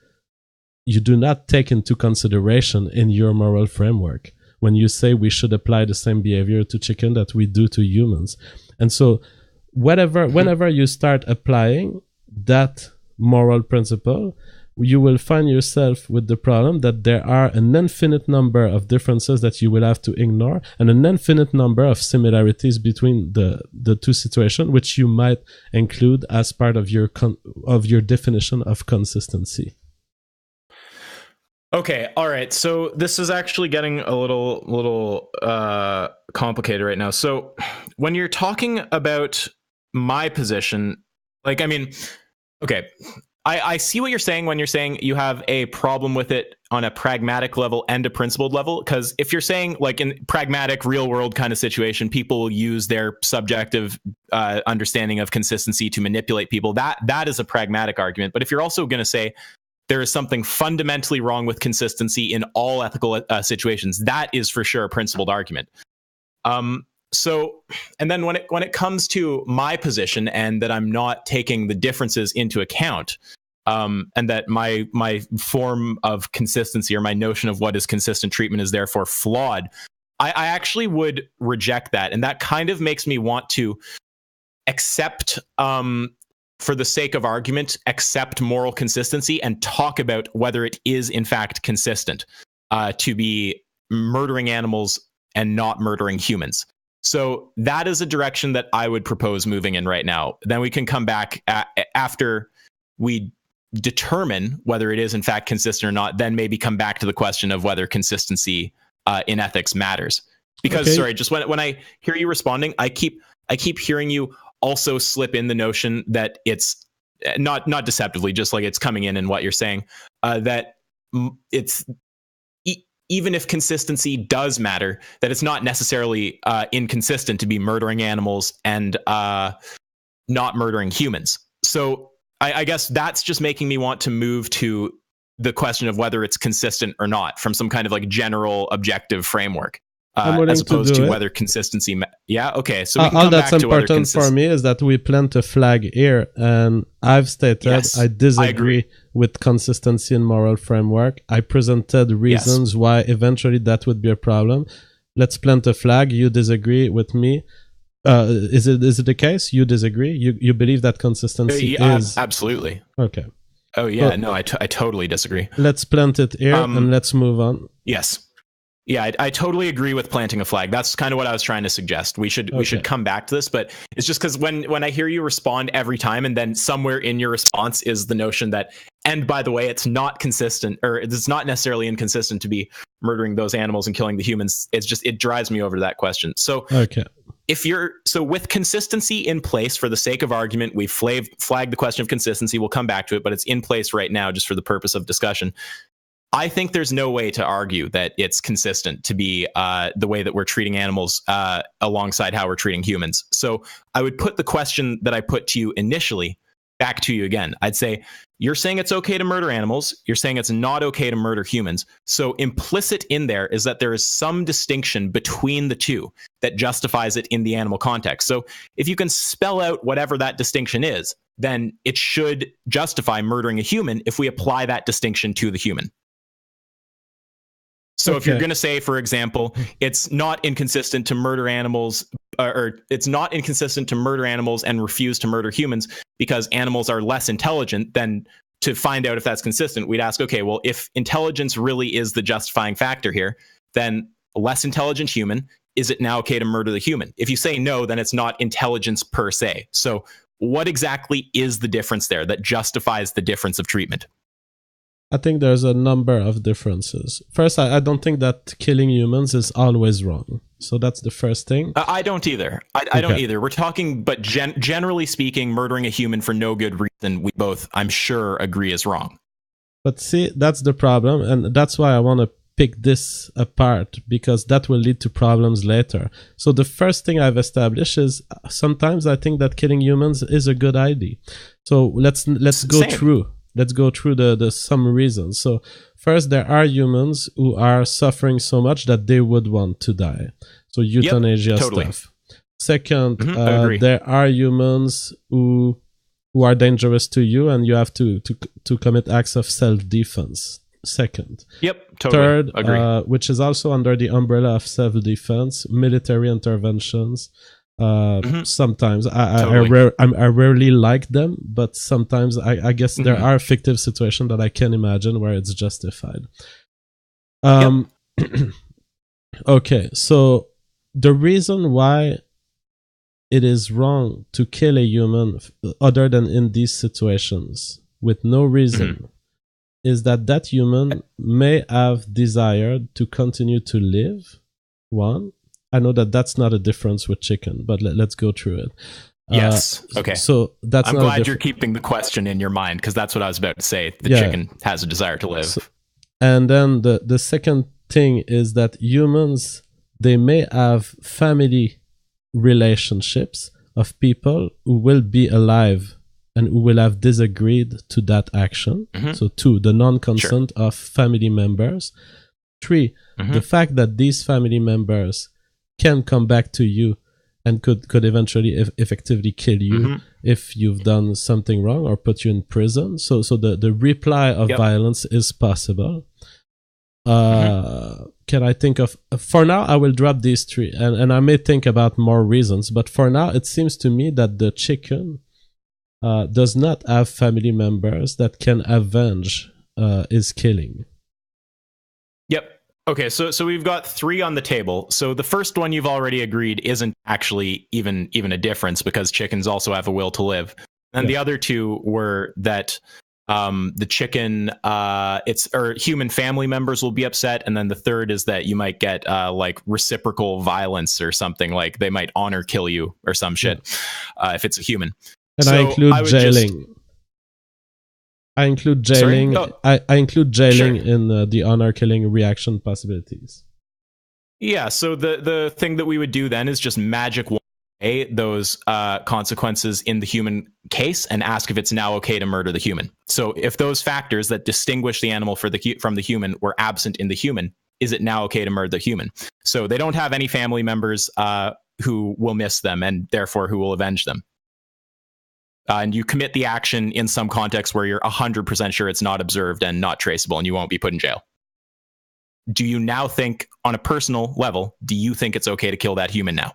take into consideration in your moral framework when you say we should apply the same behavior to chicken that we do to humans. And so whenever you start applying that moral principle, you will find yourself with the problem that there are an infinite number of differences that you will have to ignore, and an infinite number of similarities between the two situations, which you might include as part of your definition of consistency. Okay, all right. So this is actually getting a little complicated right now. So when you're talking about my position, like, I mean, okay, I see what you're saying when you're saying you have a problem with it on a pragmatic level and a principled level. Because if you're saying, like, in pragmatic, real world kind of situation, people will use their subjective understanding of consistency to manipulate people. That is a pragmatic argument. But if you're also going to say there is something fundamentally wrong with consistency in all ethical situations, that is for sure a principled argument. So, and then when it comes to my position and that I'm not taking the differences into account, and that my form of consistency or my notion of what is consistent treatment is therefore flawed, I actually would reject that. And that kind of makes me want to accept, for the sake of argument, accept moral consistency and talk about whether it is in fact consistent to be murdering animals and not murdering humans. So that is a direction that I would propose moving in right now. Then we can come back after we determine whether it is in fact consistent or not, then maybe come back to the question of whether consistency in ethics matters. Because, okay, sorry, just when I hear you responding, I keep hearing you also slip in the notion that it's not deceptively, just like it's coming in what you're saying, that it's even if consistency does matter, that it's not necessarily inconsistent to be murdering animals and not murdering humans. So I guess that's just making me want to move to the question of whether it's consistent or not from some kind of like general objective framework. As opposed to whether consistency. Yeah. Okay. So we can all that's important for me is that we plant a flag here, and I've stated, yes, I disagree with consistency in moral framework. I presented reasons, yes, why eventually that would be a problem. Let's plant a flag. You disagree with me. Is it the case? You disagree? You believe that consistency is absolutely okay? Oh yeah, well, no, I totally disagree. Let's plant it here and let's move on. Yes. Yeah, I totally agree with planting a flag. That's kind of what I was trying to suggest. We should come back to this, but it's just because when I hear you respond every time, and then somewhere in your response is the notion that, and by the way, it's not consistent, or it's not necessarily inconsistent to be murdering those animals and killing the humans. It drives me over to that question. So okay. With consistency in place, for the sake of argument, we flagged the question of consistency. We'll come back to it, but it's in place right now just for the purpose of discussion. I think there's no way to argue that it's consistent to be the way that we're treating animals alongside how we're treating humans. So I would put the question that I put to you initially back to you again. I'd say, you're saying it's okay to murder animals. You're saying it's not okay to murder humans. So implicit in there is that there is some distinction between the two that justifies it in the animal context. So if you can spell out whatever that distinction is, then it should justify murdering a human if we apply that distinction to the human. So if you're going to say, for example, it's not inconsistent to murder animals, or it's not inconsistent to murder animals and refuse to murder humans because animals are less intelligent, then to find out if that's consistent, we'd ask, okay, well, if intelligence really is the justifying factor here, then a less intelligent human, is it now okay to murder the human? If you say no, then it's not intelligence per se. So what exactly is the difference there that justifies the difference of treatment? I think there's a number of differences. First, I don't think that killing humans is always wrong. So that's the first thing. I don't either. I don't either. We're talking, but generally speaking, murdering a human for no good reason, we both, I'm sure, agree is wrong. But see, that's the problem. And that's why I want to pick this apart, because that will lead to problems later. So the first thing I've established is sometimes I think that killing humans is a good idea. So let's go through. Let's go through the some reasons. So first, there are humans who are suffering so much that they would want to die. So euthanasia stuff. Second, there are humans who are dangerous to you, and you have to commit acts of self-defense. Second. Totally. Third, which is also under the umbrella of self-defense, military interventions. Sometimes Totally. I rarely like them, but sometimes I guess there are fictive situations that I can imagine where it's justified. Okay, so the reason why it is wrong to kill a human other than in these situations with no reason is that human may have desired to continue to live. One, I know that's not a difference with chicken, but let's go through it. Yes. Okay. So that's I'm not glad you're keeping the question in your mind, because that's what I was about to say. The chicken has a desire to live. And then the second thing is that humans, they may have family relationships of people who will be alive and who will have disagreed to that action. So 2, the non-consent of family members. 3, the fact that these family members can come back to you and could eventually effectively kill you if you've done something wrong or put you in prison. So the reply of violence is possible. Can I think of, for now I will drop these 3 and I may think about more reasons, but for now it seems to me that the chicken does not have family members that can avenge his killing. Yep. Okay, so we've got 3 on the table. So the first one you've already agreed isn't actually even a difference, because chickens also have a will to live. And the other 2 were that the chicken, or human family members will be upset, and then the third is that you might get like reciprocal violence or something, like they might honor kill you or some shit if it's a human. And so I include jailing. I include jailing. I include jailing in the honor killing reaction possibilities. Yeah. So the thing that we would do then is just magic away those consequences in the human case and ask if it's now okay to murder the human. So if those factors that distinguish the animal from the human were absent in the human, is it now okay to murder the human? So they don't have any family members who will miss them and therefore who will avenge them. And you commit the action in some context where you're 100% sure it's not observed and not traceable, and you won't be put in jail. Do you now think, on a personal level, do you think it's okay to kill that human now?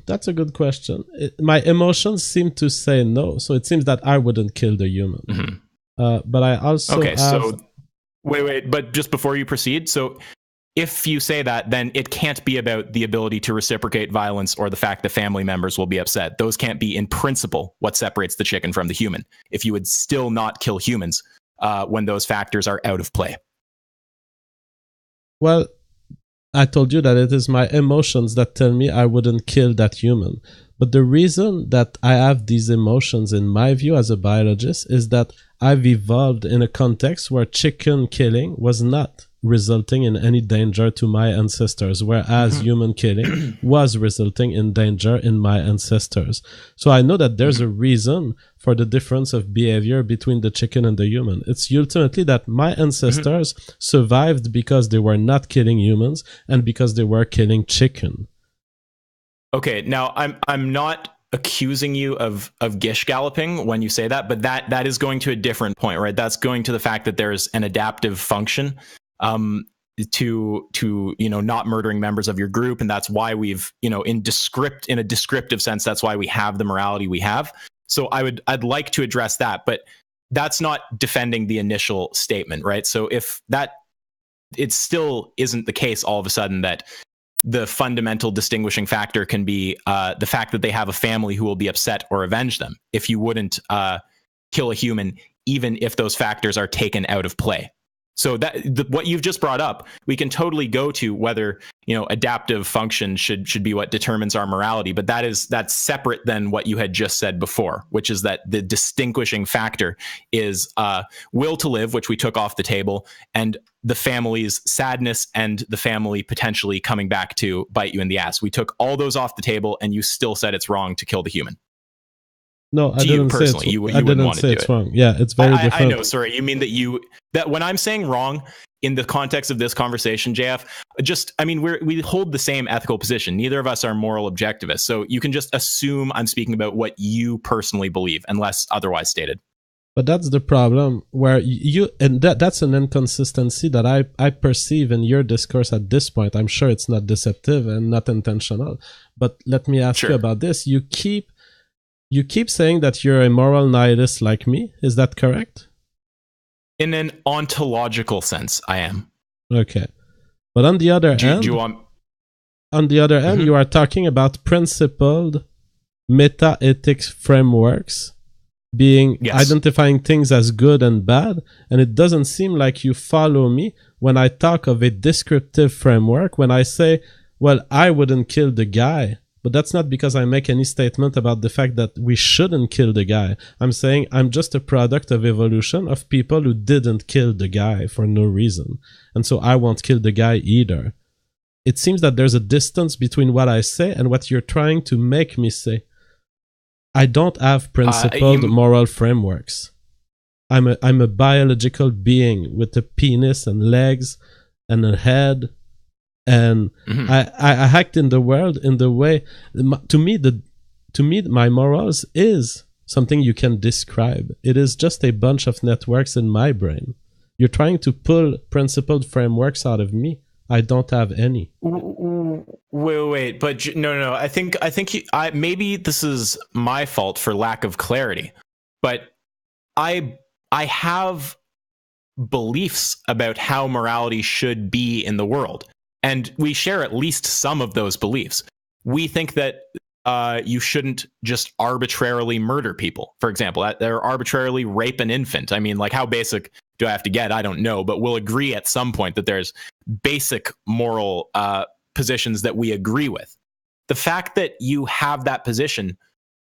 That's a good question. My emotions seem to say no, so it seems that I wouldn't kill the human. But I also so wait, but just before you proceed, so if you say that, then it can't be about the ability to reciprocate violence or the fact that family members will be upset. Those can't be, in principle, what separates the chicken from the human. If you would still not kill humans when those factors are out of play. Well, I told you that it is my emotions that tell me I wouldn't kill that human. But the reason that I have these emotions, in my view as a biologist, is that I've evolved in a context where chicken killing was not resulting in any danger to my ancestors, whereas human killing was resulting in danger in my ancestors. So I know that there's a reason for the difference of behavior between the chicken and the human. It's ultimately that my ancestors survived because they were not killing humans and because they were killing chicken. Okay, now I'm not accusing you of gish galloping when you say that, but that is going to a different point, right? That's going to the fact that there's an adaptive function to not murdering members of your group, and that's why we've in a descriptive sense, that's why we have the morality we have. So I'd like to address that, but that's not defending the initial statement, right? So if that, it still isn't the case all of a sudden that the fundamental distinguishing factor can be the fact that they have a family who will be upset or avenge them. If you wouldn't kill a human, even if those factors are taken out of play. So what you've just brought up, we can totally go to whether adaptive function should be what determines our morality, but that's separate than what you had just said before, which is that the distinguishing factor is will to live, which we took off the table, and the family's sadness and the family potentially coming back to bite you in the ass. We took all those off the table, and you still said it's wrong to kill the human. No, I didn't say it's, I didn't say it's wrong. Yeah, it's very different. I know, sorry. You mean that when I'm saying wrong in the context of this conversation, JF, we hold the same ethical position. Neither of us are moral objectivists. So you can just assume I'm speaking about what you personally believe, unless otherwise stated. But that's the problem where and that's an inconsistency that I perceive in your discourse at this point. I'm sure it's not deceptive and not intentional, but let me ask you about this. You keep saying that you're a moral nihilist like me. Is that correct? In an ontological sense, I am. Okay. But on the other end, you are talking about principled meta-ethics frameworks being identifying things as good and bad, and it doesn't seem like you follow me when I talk of a descriptive framework, when I say, well, I wouldn't kill the guy, but that's not because I make any statement about the fact that we shouldn't kill the guy. I'm saying I'm just a product of evolution of people who didn't kill the guy for no reason, and so I won't kill the guy either. It seems that there's a distance between what I say and what you're trying to make me say. I don't have principled moral frameworks. I'm a biological being with a penis and legs and a head, and I act in the world in the way. To me, my morals is something you can describe. It is just a bunch of networks in my brain. You're trying to pull principled frameworks out of me. I don't have any. Wait, but no. I think maybe this is my fault for lack of clarity, but I have beliefs about how morality should be in the world, and we share at least some of those beliefs. We think that you shouldn't just arbitrarily murder people, for example, or arbitrarily rape an infant. I mean, like, how basic do I have to get? I don't know, but we'll agree at some point that there's basic moral positions that we agree with. The fact that you have that position,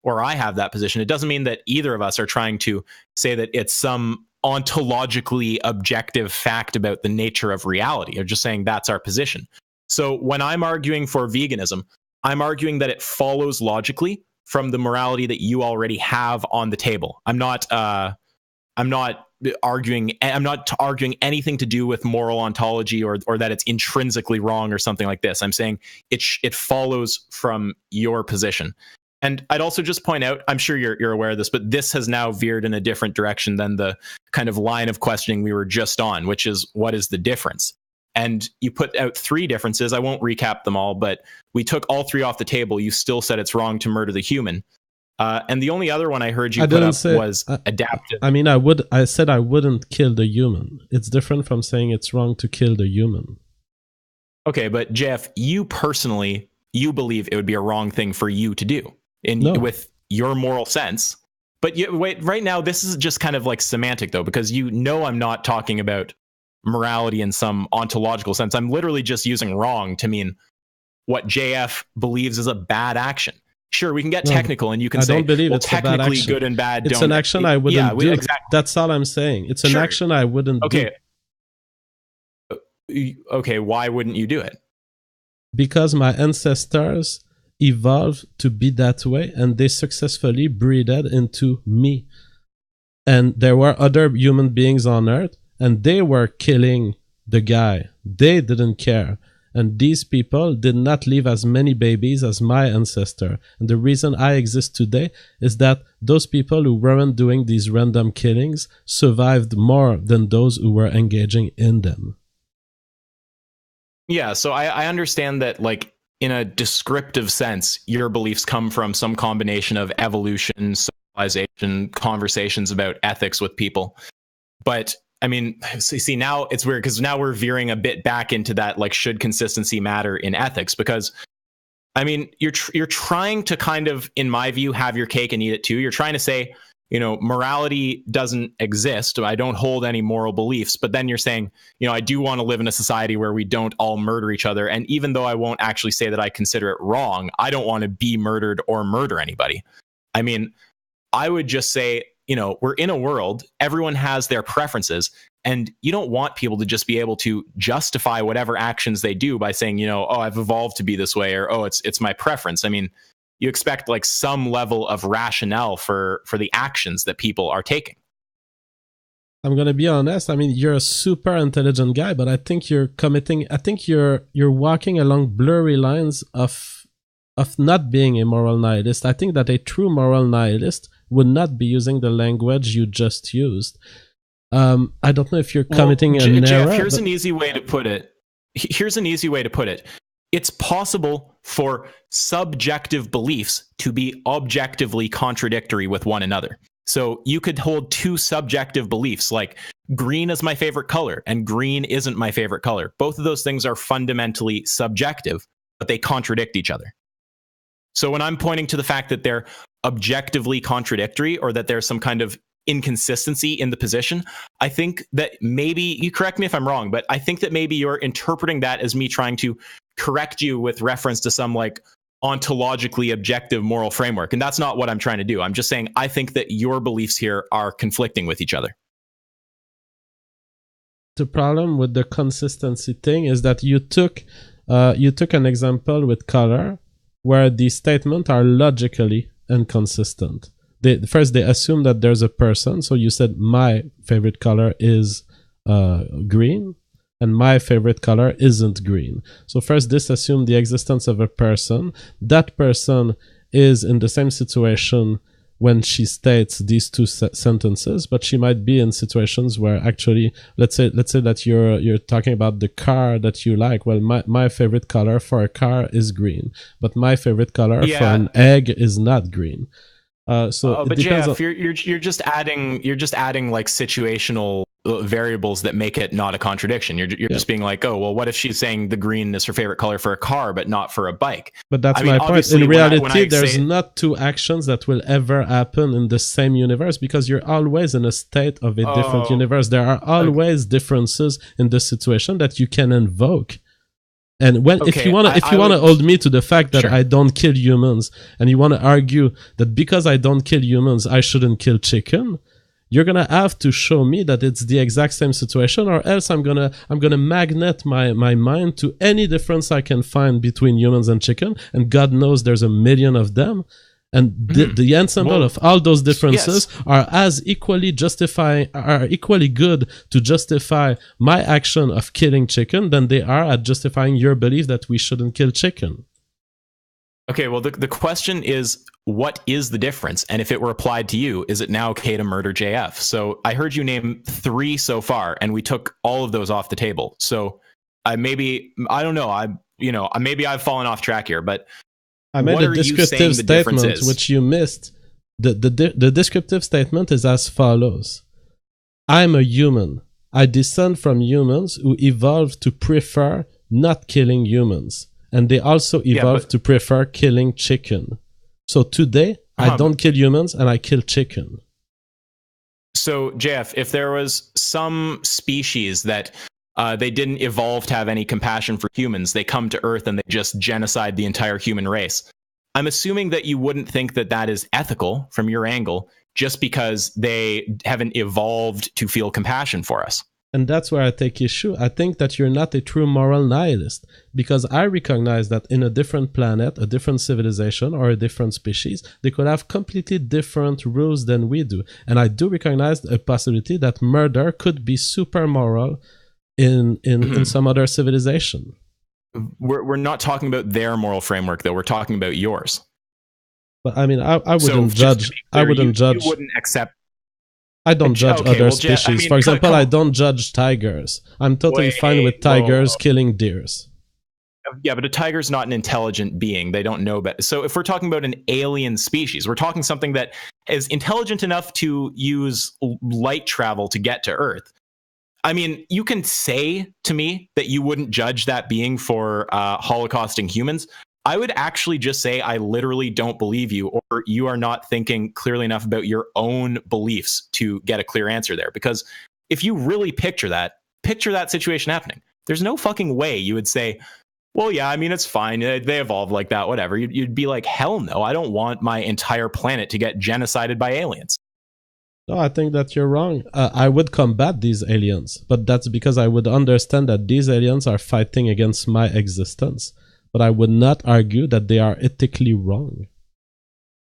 or I have that position, it doesn't mean that either of us are trying to say that it's some ontologically objective fact about the nature of reality, or just saying that's our position. So when I'm arguing for veganism, I'm arguing that it follows logically from the morality that you already have on the table. I'm not arguing anything to do with moral ontology or that it's intrinsically wrong or something like this. I'm saying it follows from your position. And I'd also just point out, I'm sure you're aware of this, but this has now veered in a different direction than the kind of line of questioning we were just on, which is, what is the difference? And you put out 3 differences. I won't recap them all, but we took all 3 off the table. You still said it's wrong to murder the human. And the only other one I heard you put up was adaptive. I mean, I said I wouldn't kill the human. It's different from saying it's wrong to kill the human. Okay, but Jeff, you personally, you believe it would be a wrong thing for you to do with your moral sense. But wait, right now, this is just kind of like semantic, though, because I'm not talking about morality in some ontological sense. I'm literally just using wrong to mean what JF believes is a bad action. Sure, we can get technical, and you can say, well, technically good and bad. It's an action I wouldn't do. Exactly. That's all I'm saying. It's an action I wouldn't do. Okay, why wouldn't you do it? Because my ancestors evolved to be that way, and they successfully breeded into me. And there were other human beings on Earth, and they were killing the guy. They didn't care. And these people did not leave as many babies as my ancestor. And the reason I exist today is that those people who weren't doing these random killings survived more than those who were engaging in them. Yeah, so I understand that, like, in a descriptive sense, your beliefs come from some combination of evolution, civilization, conversations about ethics with people. But I mean, see, now it's weird because now we're veering a bit back into that, like, should consistency matter in ethics? Because, I mean, you're trying to kind of, in my view, have your cake and eat it too. You're trying to say, morality doesn't exist. I don't hold any moral beliefs. But then you're saying, I do want to live in a society where we don't all murder each other. And even though I won't actually say that I consider it wrong, I don't want to be murdered or murder anybody. I mean, I would just say, we're in a world, everyone has their preferences, and you don't want people to just be able to justify whatever actions they do by saying, oh, I've evolved to be this way, or, oh, it's my preference. I mean, you expect like some level of rationale for the actions that people are taking. I'm going to be honest. I mean, you're a super intelligent guy, but I think you're walking along blurry lines of not being a moral nihilist. I think that a true moral nihilist would not be using the language you just used. I don't know if you're committing an error. Jeff, here's an easy way to put it. It's possible for subjective beliefs to be objectively contradictory with one another. So you could hold two subjective beliefs, like green is my favorite color and green isn't my favorite color. Both of those things are fundamentally subjective, but they contradict each other. So when I'm pointing to the fact that they're objectively contradictory, or that there's some kind of inconsistency in the position, I think that maybe, you correct me if I'm wrong, but I think that maybe you're interpreting that as me trying to correct you with reference to some like ontologically objective moral framework. And that's not what I'm trying to do. I'm just saying I think that your beliefs here are conflicting with each other. The problem with the consistency thing is that you took an example with color where the statements are logically inconsistent. First, they assume that there's a person. So you said my favorite color is green, and my favorite color isn't green. So first, this assumes the existence of a person. That person is in the same situation when she states these two sentences, but she might be in situations where actually, let's say that you're talking about the car that you like. Well, my favorite color for a car is green, but my favorite color for an egg is not green. But Jeff, you're just adding like situational variables that make it not a contradiction. You're just being like, oh well, what if she's saying the green is her favorite color for a car but not for a bike? But that's my point. In reality, there's not two actions that will ever happen in the same universe, because you're always in a state of a different universe. There are always differences in the situation that you can invoke. And if you want to hold me to the fact that I don't kill humans, and you want to argue that because I don't kill humans, I shouldn't kill chicken, you're gonna have to show me that it's the exact same situation, or else I'm gonna magnet my mind to any difference I can find between humans and chicken, and God knows there's a million of them. And the ensemble of all those differences are equally good to justify my action of killing chicken than they are at justifying your belief that we shouldn't kill chicken. Okay, well, the question is, what is the difference? And if it were applied to you, is it now okay to murder JF? So I heard you name 3 so far, and we took all of those off the table. So maybe I've fallen off track here, but I made a descriptive statement which you missed. The descriptive statement is as follows. I'm a human. I descend from humans who evolved to prefer not killing humans. And they also evolved to prefer killing chicken. So today, I don't kill humans and I kill chicken. So, Jeff, if there was some species that they didn't evolve to have any compassion for humans, they come to Earth and they just genocide the entire human race, I'm assuming that you wouldn't think that that is ethical from your angle, just because they haven't evolved to feel compassion for us. And that's where I take issue. I think that you're not a true moral nihilist, because I recognize that in a different planet, a different civilization, or a different species, they could have completely different rules than we do. And I do recognize a possibility that murder could be super moral in some other civilization. We're not talking about their moral framework, though. We're talking about yours. But I mean, I wouldn't judge. I wouldn't judge. You wouldn't accept. I don't judge other species. For example, I don't judge tigers. I'm totally fine with tigers killing deers. Yeah, but a tiger's not an intelligent being. They don't know better. So if we're talking about an alien species, we're talking something that is intelligent enough to use light travel to get to Earth. I mean, you can say to me that you wouldn't judge that being for holocausting humans. I would actually just say I literally don't believe you, or you are not thinking clearly enough about your own beliefs to get a clear answer there. Because if you really picture that situation happening, there's no fucking way you would say, well, yeah, I mean, it's fine. They evolved like that, whatever. You'd be like, hell no, I don't want my entire planet to get genocided by aliens. No, I think that you're wrong. I would combat these aliens, but that's because I would understand that these aliens are fighting against my existence. But I would not argue that they are ethically wrong.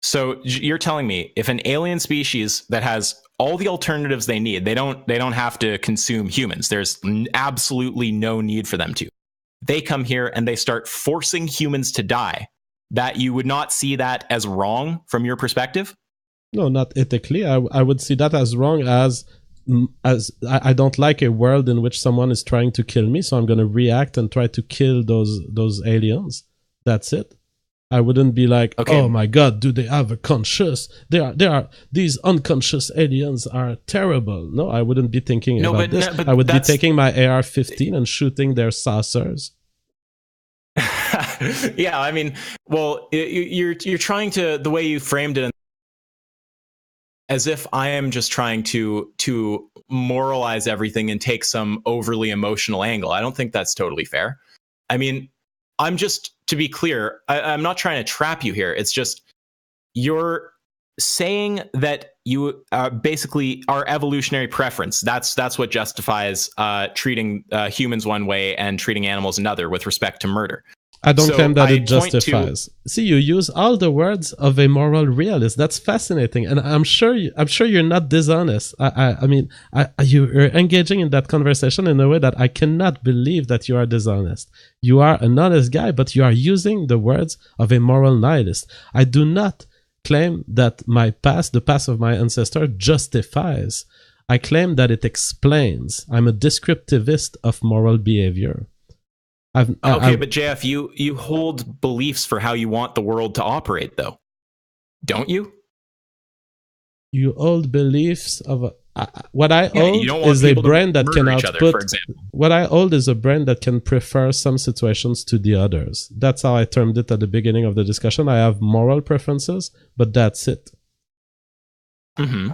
So you're telling me if an alien species that has all the alternatives they need, they don't have to consume humans. There's absolutely no need for them to. They come here and they start forcing humans to die. That you would not see that as wrong from your perspective? No, not ethically. I would see that as wrong as I don't like a world in which someone is trying to kill me, so I'm going to react and try to kill those aliens. That's it. I wouldn't be like, okay, oh my God, do they have a conscious? These unconscious aliens are terrible. No, I wouldn't be thinking about this. I would be taking my AR-15 and shooting their saucers. Yeah, I mean, well, you're trying to, the way you framed it, as if I am just trying to moralize everything and take some overly emotional angle. I don't think that's totally fair. I mean, I'm just, to be clear, I'm not trying to trap you here. It's just, you're saying that you basically our evolutionary preference. That's what justifies treating humans one way and treating animals another with respect to murder. I don't claim that it justifies. See, you use all the words of a moral realist. That's fascinating, and I'm sure you're not dishonest. I mean, you're engaging in that conversation in a way that I cannot believe that you are dishonest. You are an honest guy, but you are using the words of a moral nihilist. I do not claim that my past, the past of my ancestor, justifies. I claim that it explains. I'm a descriptivist of moral behavior. But JF, you hold beliefs for how you want the world to operate, though, don't you? You hold beliefs of what I hold is a brain that can output. What I hold is a brain that can prefer some situations to the others. That's how I termed it at the beginning of the discussion. I have moral preferences, but that's it. Mm-hmm.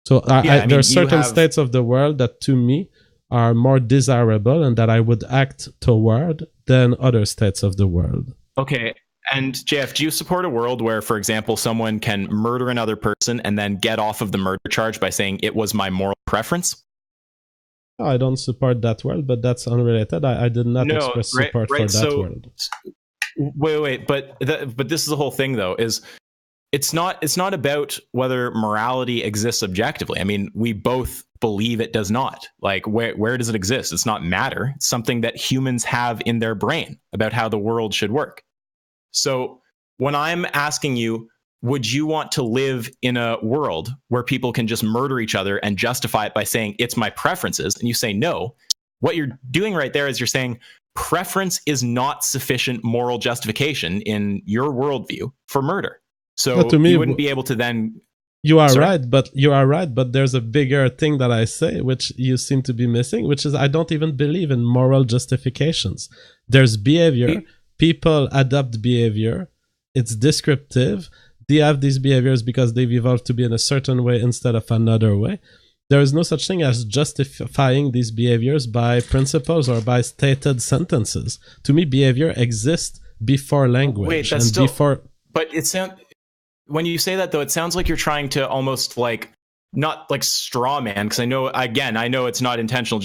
So there are certain states of the world that, to me, are more desirable and that I would act toward than other states of the world. Okay. And JF, do you support a world where, for example, someone can murder another person and then get off of the murder charge by saying it was my moral preference? No, I don't support that world, but that's unrelated. I did not express support for that world. Wait, but this is the whole thing, though, is it's not about whether morality exists objectively. I mean, we both believe it does not. Like, where does it exist? It's not matter. It's something that humans have in their brain about how the world should work. So when I'm asking you, would you want to live in a world where people can just murder each other and justify it by saying it's my preferences? And you say no. What you're doing right there is you're saying preference is not sufficient moral justification in your worldview for murder. So to me, you wouldn't be able to then... You are right, but there's a bigger thing that I say, which you seem to be missing, which is I don't even believe in moral justifications. There's behavior. People adopt behavior. It's descriptive. They have these behaviors because they've evolved to be in a certain way instead of another way. There is no such thing as justifying these behaviors by principles or by stated sentences. To me, behavior exists before language. But it sounds... When you say that, though, it sounds like you're trying to almost like, not like straw man, because I know it's not intentional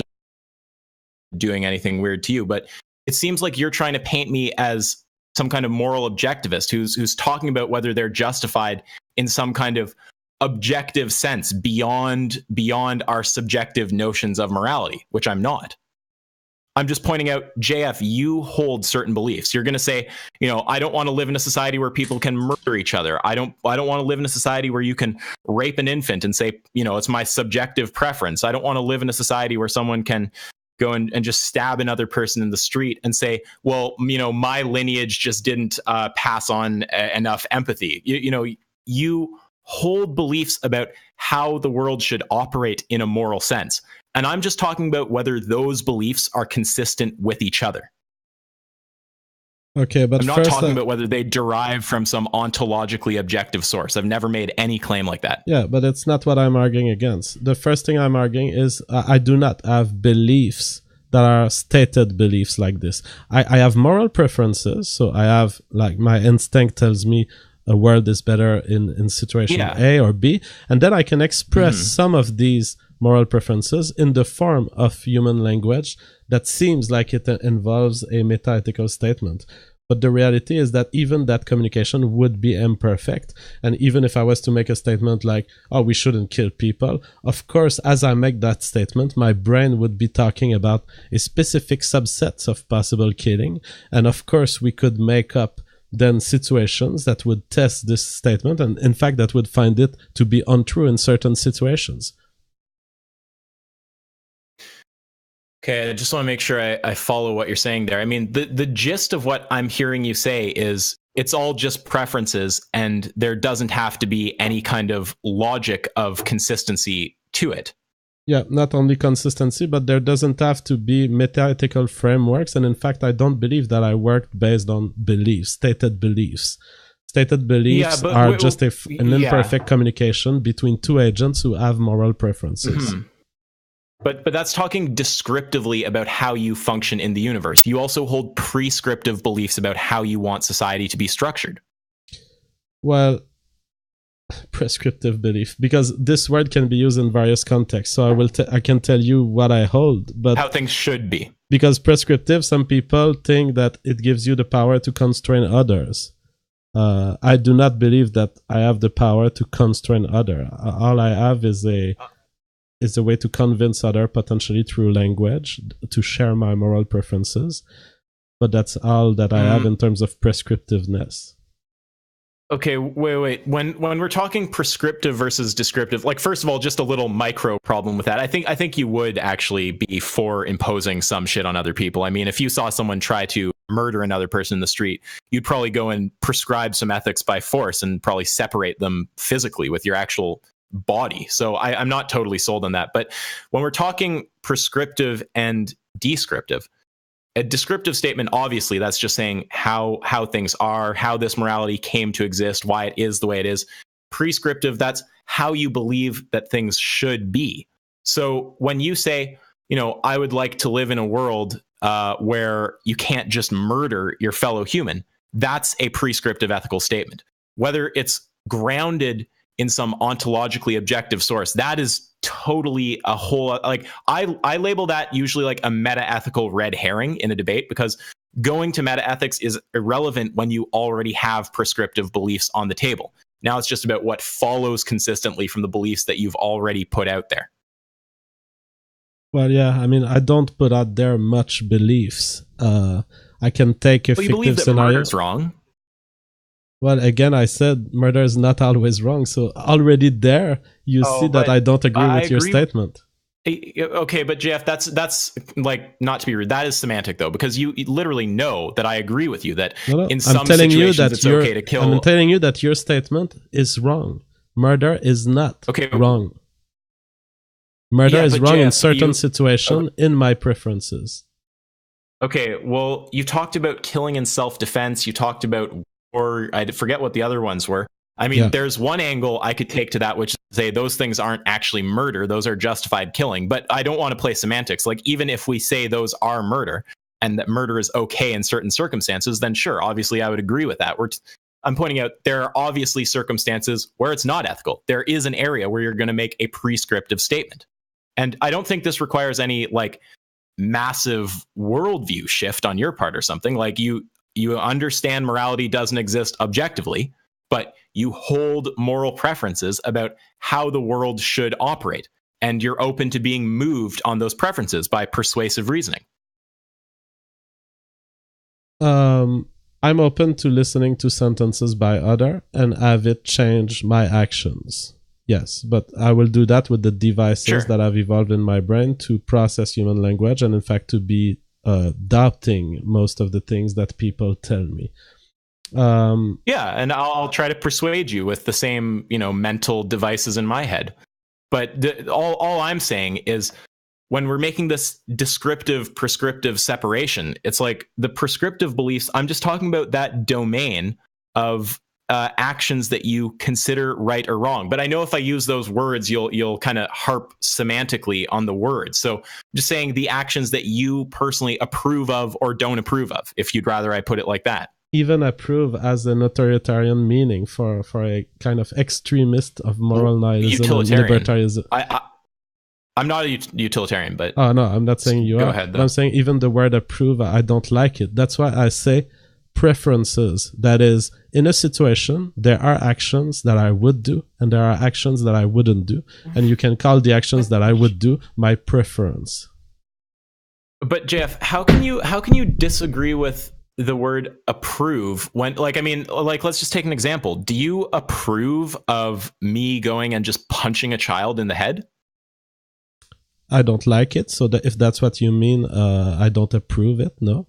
doing anything weird to you, but it seems like you're trying to paint me as some kind of moral objectivist who's talking about whether they're justified in some kind of objective sense beyond our subjective notions of morality, which I'm not. I'm just pointing out, JF, you hold certain beliefs. You're going to say, I don't want to live in a society where people can murder each other. I don't want to live in a society where you can rape an infant and say, it's my subjective preference. I don't want to live in a society where someone can go and just stab another person in the street and say, well, my lineage just didn't pass on enough empathy. You hold beliefs about how the world should operate in a moral sense. And I'm just talking about whether those beliefs are consistent with each other. Okay, but I'm not talking about whether they derive from some ontologically objective source. I've never made any claim like that. Yeah, but it's not what I'm arguing against. The first thing I'm arguing is I do not have beliefs that are stated beliefs like this. I have moral preferences, so I have, like, my instinct tells me a world is better in situation A or B, and then I can express some of these moral preferences in the form of human language that seems like it involves a meta-ethical statement. But the reality is that even that communication would be imperfect. And even if I was to make a statement like, oh, we shouldn't kill people, of course, as I make that statement, my brain would be talking about a specific subset of possible killing. And of course, we could make up then situations that would test this statement, and in fact that would find it to be untrue in certain situations. Okay, I just want to make sure I follow what you're saying there. I mean, the gist of what I'm hearing you say is it's all just preferences, and there doesn't have to be any kind of logic of consistency to it. Yeah, not only consistency, but there doesn't have to be meta-ethical frameworks. And in fact, I don't believe that I worked based on beliefs, stated beliefs. Stated beliefs are just an imperfect communication between two agents who have moral preferences. Mm-hmm. But that's talking descriptively about how you function in the universe. You also hold prescriptive beliefs about how you want society to be structured. Well, prescriptive belief, because this word can be used in various contexts. So I can tell you what I hold, but how things should be. Because prescriptive, some people think that it gives you the power to constrain others. I do not believe that I have the power to constrain others. All I have is a way to convince others, potentially through language, to share my moral preferences. But that's all that I have in terms of prescriptiveness. Okay, wait. When we're talking prescriptive versus descriptive, like, first of all, just a little micro problem with that. I think you would actually be for imposing some shit on other people. I mean, if you saw someone try to murder another person in the street, you'd probably go and prescribe some ethics by force and probably separate them physically with your actual body. So I'm not totally sold on that. But when we're talking prescriptive and descriptive, a descriptive statement, obviously, that's just saying how things are, how this morality came to exist, why it is the way it is. Prescriptive, that's how you believe that things should be. So when you say, I would like to live in a world where you can't just murder your fellow human, that's a prescriptive ethical statement. Whether it's grounded in some ontologically objective source, that is totally a whole, like, I label that usually like a meta-ethical red herring in a debate, because going to meta-ethics is irrelevant when you already have prescriptive beliefs on the table. Now it's just about what follows consistently from the beliefs that you've already put out there. Well, yeah, I mean, I don't put out there much beliefs. I can take a fictive you believe that scenario. Murder's wrong? Well, again, I said murder is not always wrong. So already there, you see that I don't agree with your statement. Okay, but Jeff, that's like, not to be rude, that is semantic though, because you literally know that I agree with you that in some situations it's okay to kill. I'm telling you that your statement is wrong. Murder is not wrong. Murder is wrong in certain situations in my preferences. Okay, well, you talked about killing in self-defense. You talked about, or I forget what the other ones were. I mean, there's one angle I could take to that, which is say those things aren't actually murder. Those are justified killing. But I don't want to play semantics. Like, even if we say those are murder and that murder is okay in certain circumstances, then sure, obviously I would agree with that. I'm pointing out there are obviously circumstances where it's not ethical. There is an area where you're going to make a prescriptive statement. And I don't think this requires any like massive worldview shift on your part or something. Like, you understand morality doesn't exist objectively, but you hold moral preferences about how the world should operate. And you're open to being moved on those preferences by persuasive reasoning. I'm open to listening to sentences by other and have it change my actions. Yes, but I will do that with the devices that have evolved in my brain to process human language and in fact to be doubting most of the things that people tell me. And I'll try to persuade you with the same, mental devices in my head. But all I'm saying is, when we're making this descriptive, prescriptive separation, it's like the prescriptive beliefs, I'm just talking about that domain of actions that you consider right or wrong. But I know if I use those words, you'll kind of harp semantically on the words. So I'm just saying the actions that you personally approve of or don't approve of, if you'd rather I put it like that. Even approve as an authoritarian meaning for a kind of extremist of moral nihilism and libertarianism. I'm not a utilitarian, but... Oh, no, I'm not saying you go are. ahead, I'm saying even the word approve, I don't like it. That's why I say preferences. That is, in a situation, there are actions that I would do, and there are actions that I wouldn't do. And you can call the actions that I would do my preference. But Jeff, how can you disagree with the word approve when, like, I mean, like, let's just take an example. Do you approve of me going and just punching a child in the head? I don't like it. So that if that's what you mean, I don't approve it. No.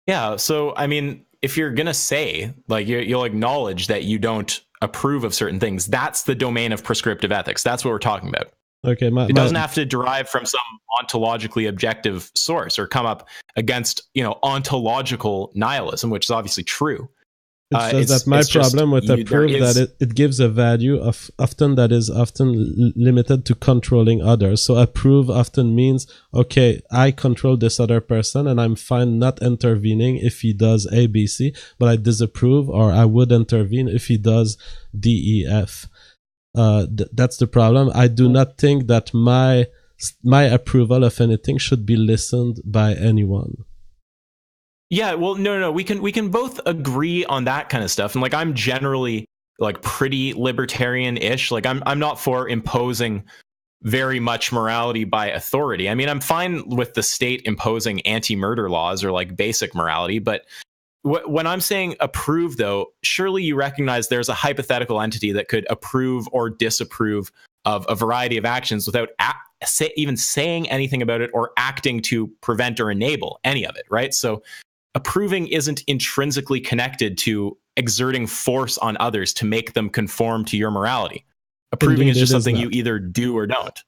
Yeah. So, I mean, if you're going to say, like, you'll acknowledge that you don't approve of certain things, that's the domain of prescriptive ethics. That's what we're talking about. Okay. It doesn't have to derive from some ontologically objective source or come up against, ontological nihilism, which is obviously true. It's just that my problem with approve that it gives a value of often that is often limited to controlling others. So approve often means, okay, I control this other person and I'm fine not intervening if he does A, B, C, but I disapprove or I would intervene if he does D, E, F. That's the problem. I do not think that my approval of anything should be listened by anyone. Yeah, well, no, we can both agree on that kind of stuff. And like, I'm generally like pretty libertarian-ish. Like, I'm not for imposing very much morality by authority. I mean, I'm fine with the state imposing anti-murder laws or like basic morality, but when I'm saying approve, though, surely you recognize there's a hypothetical entity that could approve or disapprove of a variety of actions without even saying anything about it or acting to prevent or enable any of it, right? So approving isn't intrinsically connected to exerting force on others to make them conform to your morality. Approving is just something you either do or don't.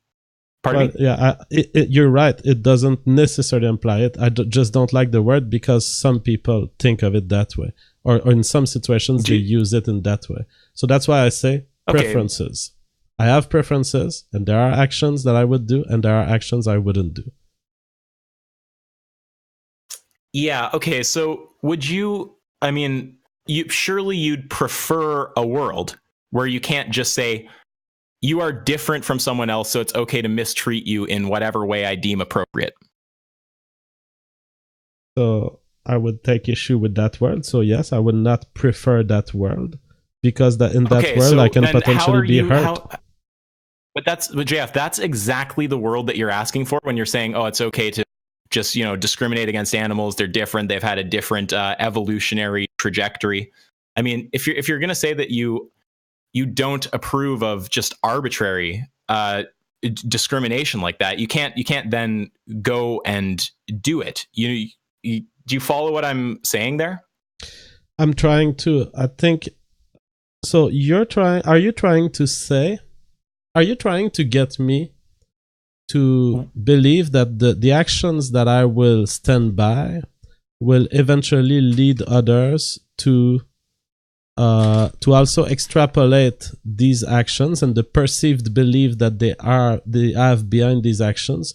Pardon me? Yeah, you're right. It doesn't necessarily imply it. I just don't like the word because some people think of it that way. Or in some situations, they use it in that way. So that's why I say preferences. I have preferences, and there are actions that I would do, and there are actions I wouldn't do. Yeah, okay, so would you, I mean, surely you'd prefer a world where you can't just say, you are different from someone else, so it's okay to mistreat you in whatever way I deem appropriate. So I would take issue with that world. So yes, I would not prefer that world because in that world I can potentially be hurt. But JF, that's exactly the world that you're asking for when you're saying, oh, it's okay to just, discriminate against animals. They're different. They've had a different evolutionary trajectory. I mean, if you're going to say that you don't approve of just arbitrary discrimination like that, you can't then go and do it. Do you follow what I'm saying there? I'm trying to. I think so. Are you trying to get me to believe that the actions that I will stand by will eventually lead others to also extrapolate these actions and the perceived belief that they have behind these actions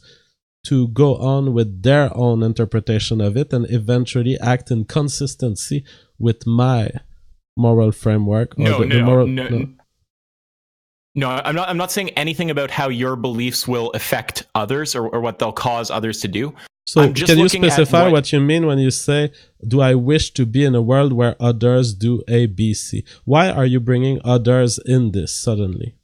to go on with their own interpretation of it and eventually act in consistency with my moral framework? No, I'm not saying anything about how your beliefs will affect others or what they'll cause others to do. So can you specify what you mean when you say, do I wish to be in a world where others do A, B, C? Why are you bringing others in this suddenly?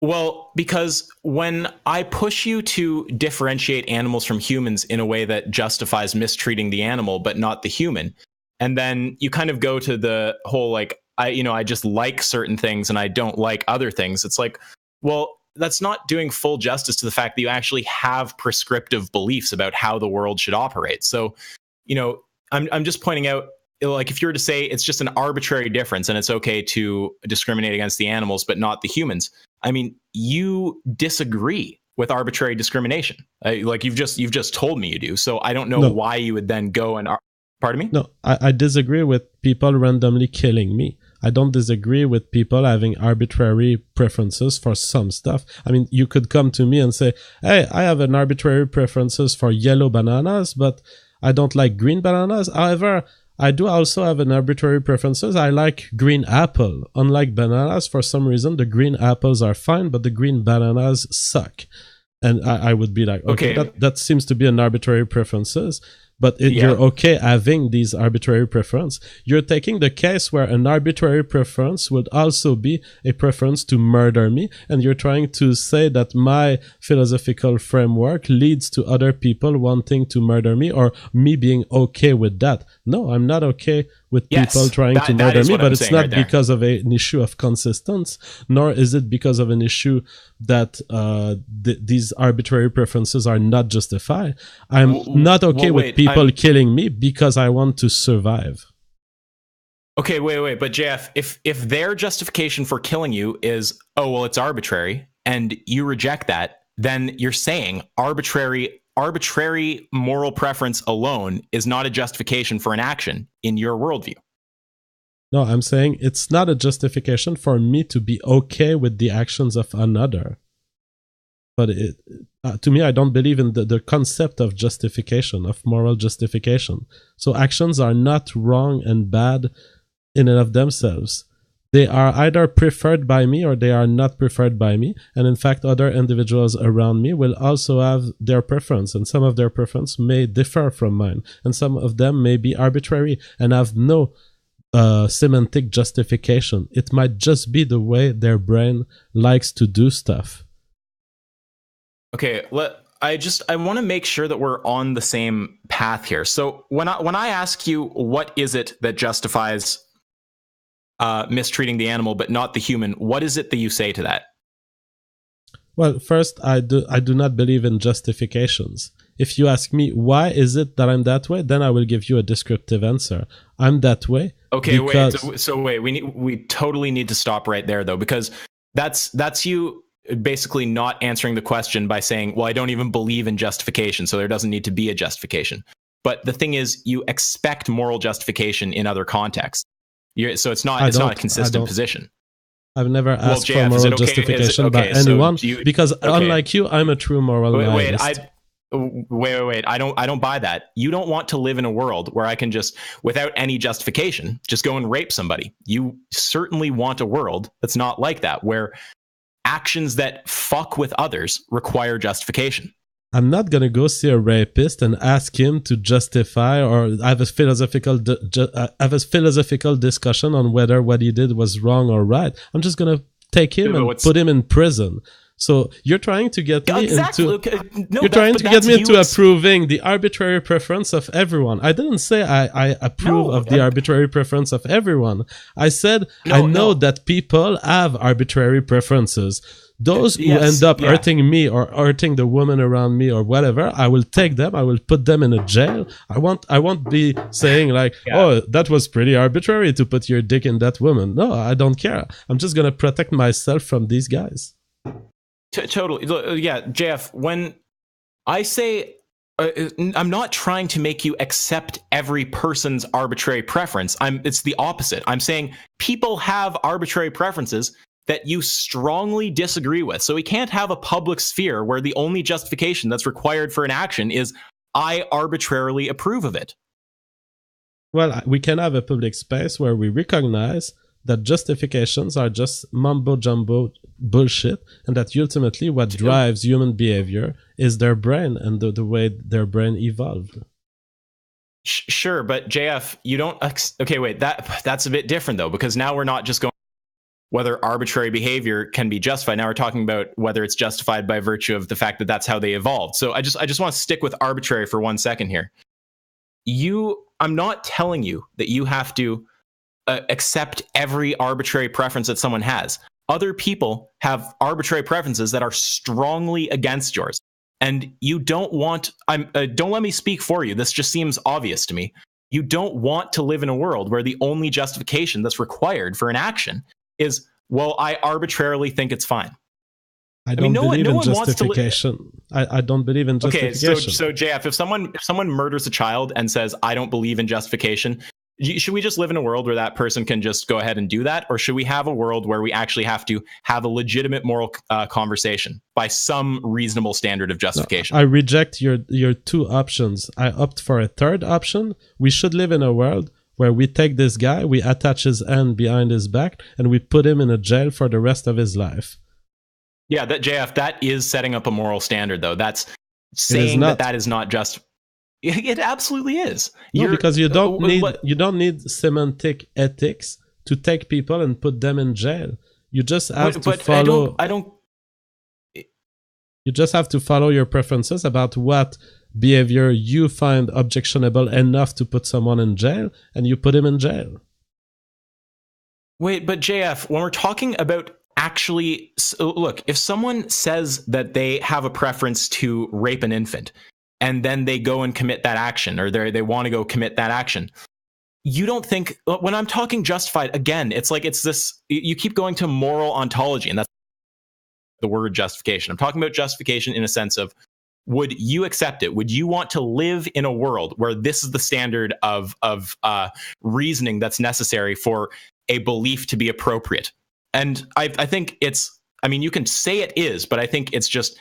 Well, because when I push you to differentiate animals from humans in a way that justifies mistreating the animal but not the human, and then you kind of go to the whole like, I just like certain things and I don't like other things. It's like, well, that's not doing full justice to the fact that you actually have prescriptive beliefs about how the world should operate. So, I'm just pointing out, like, if you were to say it's just an arbitrary difference and it's okay to discriminate against the animals but not the humans, I mean, you disagree with arbitrary discrimination. Like you've just told me you do. So I don't know why you would then go and pardon me? No, I disagree with people randomly killing me. I don't disagree with people having arbitrary preferences for some stuff. I mean, you could come to me and say, hey, I have an arbitrary preferences for yellow bananas, but I don't like green bananas. However, I do also have an arbitrary preferences. I like green apple. Unlike bananas, for some reason, the green apples are fine, but the green bananas suck. And I would be like, okay, that seems to be an arbitrary preferences. but you're okay having these arbitrary preference. You're taking the case where an arbitrary preference would also be a preference to murder me, and you're trying to say that my philosophical framework leads to other people wanting to murder me, or me being okay with that. No, I'm not okay with people trying to murder me, but it's not because of an issue of consistence, nor is it because of an issue that these arbitrary preferences are not justified. I'm not okay with people killing me because I want to survive. Okay, wait. But JF, if their justification for killing you is, oh, well, it's arbitrary, and you reject that, then you're saying arbitrary moral preference alone is not a justification for an action in your worldview. No, I'm saying it's not a justification for me to be okay with the actions of another. But to me, I don't believe in the concept of justification, of moral justification. So actions are not wrong and bad in and of themselves. They are either preferred by me or they are not preferred by me. And in fact, other individuals around me will also have their preference. And some of their preference may differ from mine. And some of them may be arbitrary and have no semantic justification. It might just be the way their brain likes to do stuff. Okay, I want to make sure that we're on the same path here. So when I ask you what is it that justifies mistreating the animal but not the human, what is it that you say to that? Well, first, I do not believe in justifications. If you ask me why is it that I'm that way, then I will give you a descriptive answer. I'm that way. Okay, because... wait. We totally need to stop right there, though, because that's you basically not answering the question by saying, well, I don't even believe in justification, so there doesn't need to be a justification. But the thing is, you expect moral justification in other contexts. So it's not a consistent position. I've never asked for moral justification by anyone, because unlike you, I'm a true moral nihilist. Wait. I don't buy that. You don't want to live in a world where I can just, without any justification, just go and rape somebody. You certainly want a world that's not like that, where actions that fuck with others require justification. I'm not going to go see a rapist and ask him to justify or have a philosophical discussion on whether what he did was wrong or right. I'm just going to take him and put him in prison. So you're trying to get me into approving the arbitrary preference of everyone. I didn't say I approve of the arbitrary preference of everyone. I said I know that people have arbitrary preferences. Those who end up hurting me or hurting the woman around me or whatever, I will take them. I will put them in a jail. I won't be saying like, oh, that was pretty arbitrary to put your dick in that woman. No, I don't care. I'm just going to protect myself from these guys. Totally. Yeah, JF, when I say I'm not trying to make you accept every person's arbitrary preference. It's the opposite. I'm saying people have arbitrary preferences that you strongly disagree with. So we can't have a public sphere where the only justification that's required for an action is I arbitrarily approve of it. Well, we can have a public space where we recognize that justifications are just mumbo-jumbo bullshit, and that ultimately what drives human behavior is their brain and the way their brain evolved. Sure, but JF, you don't... Okay, wait, that's a bit different, though, because now we're not just going whether arbitrary behavior can be justified. Now we're talking about whether it's justified by virtue of the fact that that's how they evolved. So I just want to stick with arbitrary for 1 second here. I'm not telling you that you have to accept every arbitrary preference that someone has. Other people have arbitrary preferences that are strongly against yours. And you don't want... don't let me speak for you. This just seems obvious to me. You don't want to live in a world where the only justification that's required for an action is, well, I arbitrarily think it's fine. I don't believe in justification. I don't believe in justification. Okay, so JF, if someone murders a child and says, I don't believe in justification, should we just live in a world where that person can just go ahead and do that? Or should we have a world where we actually have to have a legitimate moral conversation by some reasonable standard of justification? No, I reject your two options. I opt for a third option. We should live in a world where we take this guy, we attach his hand behind his back, and we put him in a jail for the rest of his life. Yeah, that JF, that is setting up a moral standard, though. That's saying that is not just... It absolutely is. No, because you don't need semantic ethics to take people and put them in jail. You just have to follow. I don't. You just have to follow your preferences about what behavior you find objectionable enough to put someone in jail, and you put him in jail. Wait, but JF, when we're talking about actually, look, if someone says that they have a preference to rape an infant, and then they go and commit that action, or they want to go commit that action, you don't think, when I'm talking justified, again, it's like it's this, you keep going to moral ontology, and that's the word justification. I'm talking about justification in a sense of, would you accept it? Would you want to live in a world where this is the standard of reasoning that's necessary for a belief to be appropriate? And I think it's, I mean, you can say it is, but I think it's just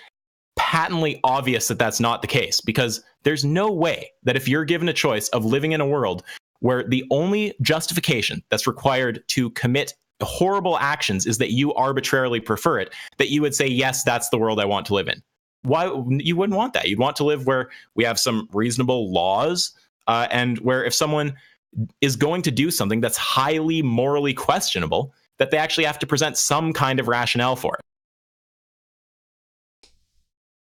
patently obvious that that's not the case, because there's no way that if you're given a choice of living in a world where the only justification that's required to commit horrible actions is that you arbitrarily prefer it, that you would say, yes, that's the world I want to live in. Why? You wouldn't want that. You'd want to live where we have some reasonable laws, and where if someone is going to do something that's highly morally questionable, that they actually have to present some kind of rationale for it.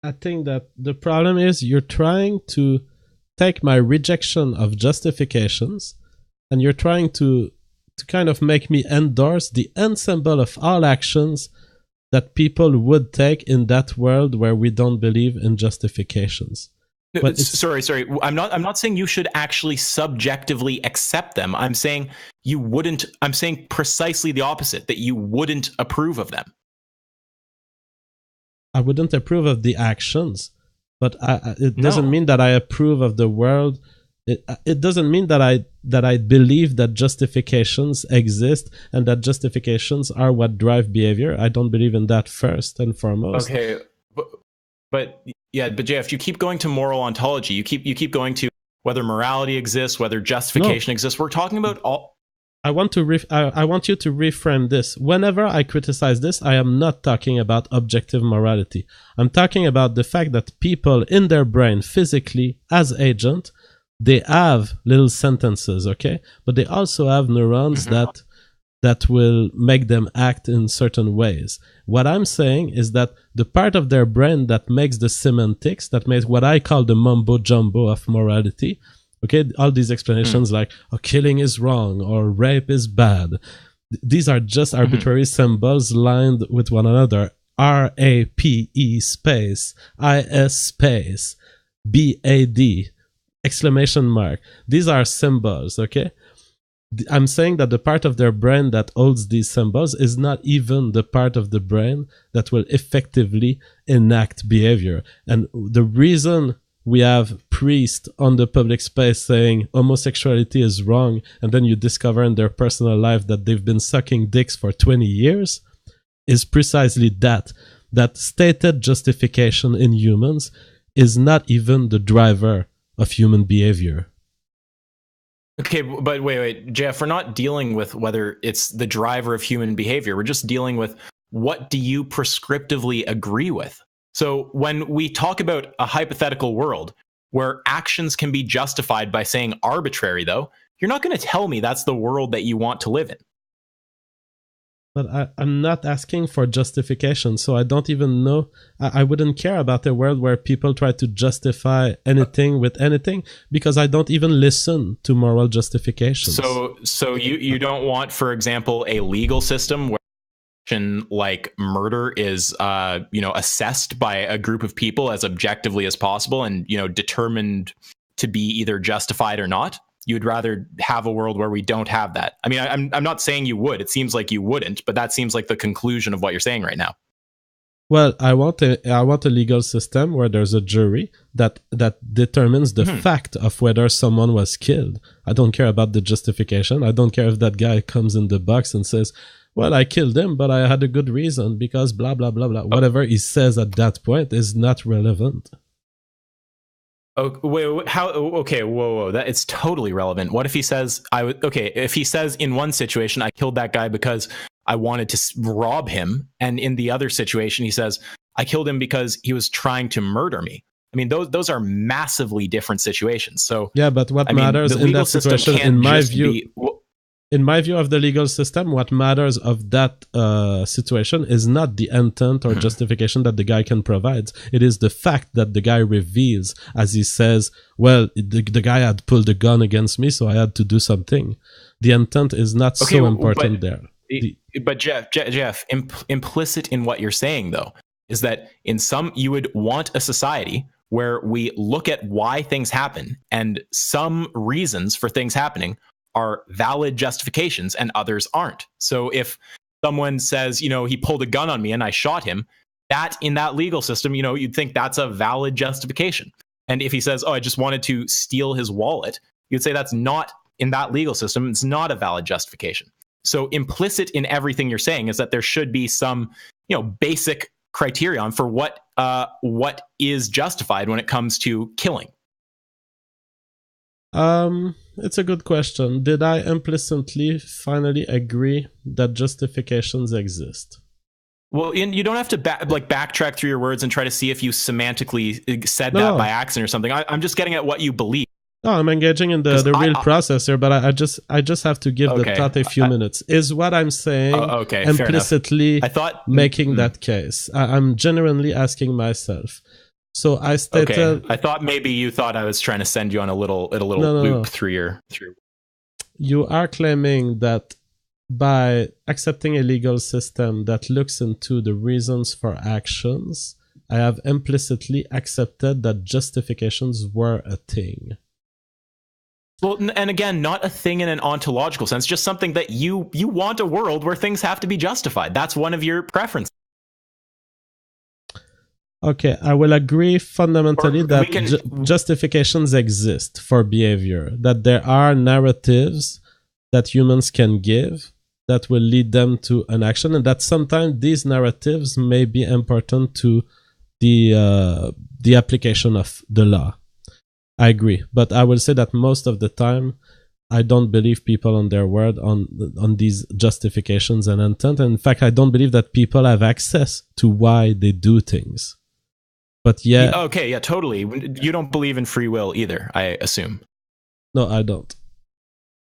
I think that the problem is you're trying to take my rejection of justifications, and you're trying to kind of make me endorse the ensemble of all actions that people would take in that world where we don't believe in justifications. But sorry. I'm not saying you should actually subjectively accept them. I'm saying you wouldn't. I'm saying precisely the opposite, that you wouldn't approve of them. I wouldn't approve of the actions, but it doesn't mean that I approve of the world. It doesn't mean that I believe that justifications exist and that justifications are what drive behavior. I don't believe in that first and foremost. Okay, but JF, you keep going to moral ontology. You keep going to whether morality exists, whether justification exists. We're talking about all. I want you to reframe this. Whenever I criticize this, I am not talking about objective morality. I'm talking about the fact that people in their brain, physically, as agent, they have little sentences, okay? But they also have neurons that will make them act in certain ways. What I'm saying is that the part of their brain that makes the semantics, that makes what I call the mumbo-jumbo of morality, okay, all these explanations like, oh, killing is wrong or rape is bad, these are just arbitrary symbols lined with one another. R-A-P-E space, I-S space, B-A-D, exclamation mark. These are symbols, okay? I'm saying that the part of their brain that holds these symbols is not even the part of the brain that will effectively enact behavior. And the reason we have priests on the public space saying homosexuality is wrong, and then you discover in their personal life that they've been sucking dicks for 20 years, is precisely that stated justification in humans is not even the driver of human behavior. Okay, but wait, Jeff, we're not dealing with whether it's the driver of human behavior. We're just dealing with, what do you prescriptively agree with? So when we talk about a hypothetical world where actions can be justified by saying arbitrary, though, you're not going to tell me that's the world that you want to live in. But I'm not asking for justification, so I don't even know. I wouldn't care about a world where people try to justify anything with anything, because I don't even listen to moral justifications. So you don't want, for example, a legal system where action like murder is assessed by a group of people as objectively as possible and determined to be either justified or not? You'd rather have a world where we don't have that. I mean, I'm not saying you would. It seems like you wouldn't, but that seems like the conclusion of what you're saying right now. Well, I want a legal system where there's a jury that determines the fact of whether someone was killed. I don't care about the justification. I don't care if that guy comes in the box and says, well, I killed him, but I had a good reason because blah, blah, blah, blah. Whatever he says at that point is not relevant. Oh, wait, how? Okay, whoa, that it's totally relevant. What if he says, if he says in one situation, I killed that guy because I wanted to rob him, and in the other situation, he says, I killed him because he was trying to murder me. I mean, those are massively different situations. So yeah, but what matters in that situation, in my view of the legal system, what matters of that situation is not the intent or justification that the guy can provide. It is the fact that the guy reveals, as he says, well, the guy had pulled a gun against me, so I had to do something. The intent is not so important there. But Jeff, implicit in what you're saying, though, is that you would want a society where we look at why things happen, and some reasons for things happening are valid justifications and others aren't. So if someone says, he pulled a gun on me and I shot him, that in that legal system, you'd think that's a valid justification. And if he says, I just wanted to steal his wallet, you'd say that's not, in that legal system, it's not a valid justification. So implicit in everything you're saying is that there should be some, basic criterion for what is justified when it comes to killing. It's a good question. Did I implicitly finally agree that justifications exist? Well, you don't have to backtrack through your words and try to see if you semantically said that by accident or something. I'm just getting at what you believe. No, I'm engaging in the real process here, but I just have to give the thought a few minutes. Is what I'm saying implicitly making that case? I'm genuinely asking myself. So I stated. Okay. I thought maybe you thought I was trying to send you on a little loop through your. You are claiming that by accepting a legal system that looks into the reasons for actions, I have implicitly accepted that justifications were a thing. Well, and again, not a thing in an ontological sense, just something that you want a world where things have to be justified. That's one of your preferences. Okay, I will agree fundamentally that justifications exist for behavior, that there are narratives that humans can give that will lead them to an action, and that sometimes these narratives may be important to the application of the law. I agree, but I will say that most of the time, I don't believe people on their word on these justifications and intent. And in fact, I don't believe that people have access to why they do things. But yeah. Okay, yeah, totally. You don't believe in free will either, I assume. No, I don't.